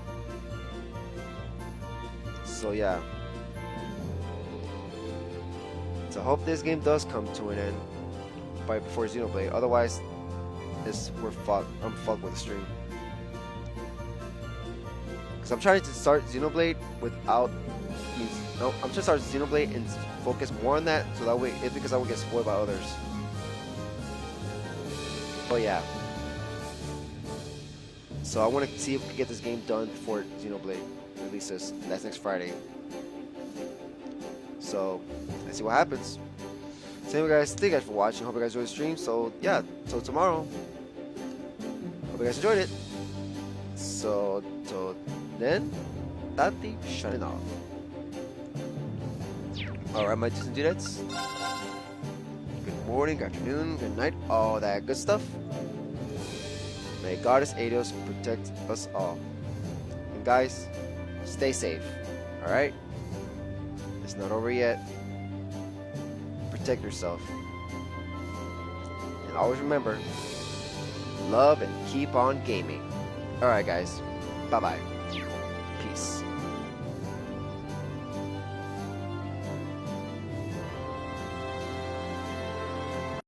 Speaker 1: So yeah. So I hope this game does come to an end before Xenoblade. Otherwise, we're fucked. I'm fucked with the stream. Cause I'm trying to start Xenoblade without. No, I'm trying to start Xenoblade and focus more on that, so that way, it's because I won't get spoiled by others. But yeah. So I want to see if we can get this game done before Xenoblade releases. That's next Friday. So let's see what happens. So anyway, guys, thank you guys for watching. Hope you guys enjoyed the stream. So yeah, till tomorrow. Hope you guys enjoyed it. So till then, Taty shutting off. Alright, my dudes and dudettes. Good morning, good afternoon, good night, all that good stuff. May Goddess Eidos protect us all. And guys, stay safe. Alright? It's not over yet. Protect yourself. And always remember, love and keep on gaming. Alright guys, bye bye. Peace.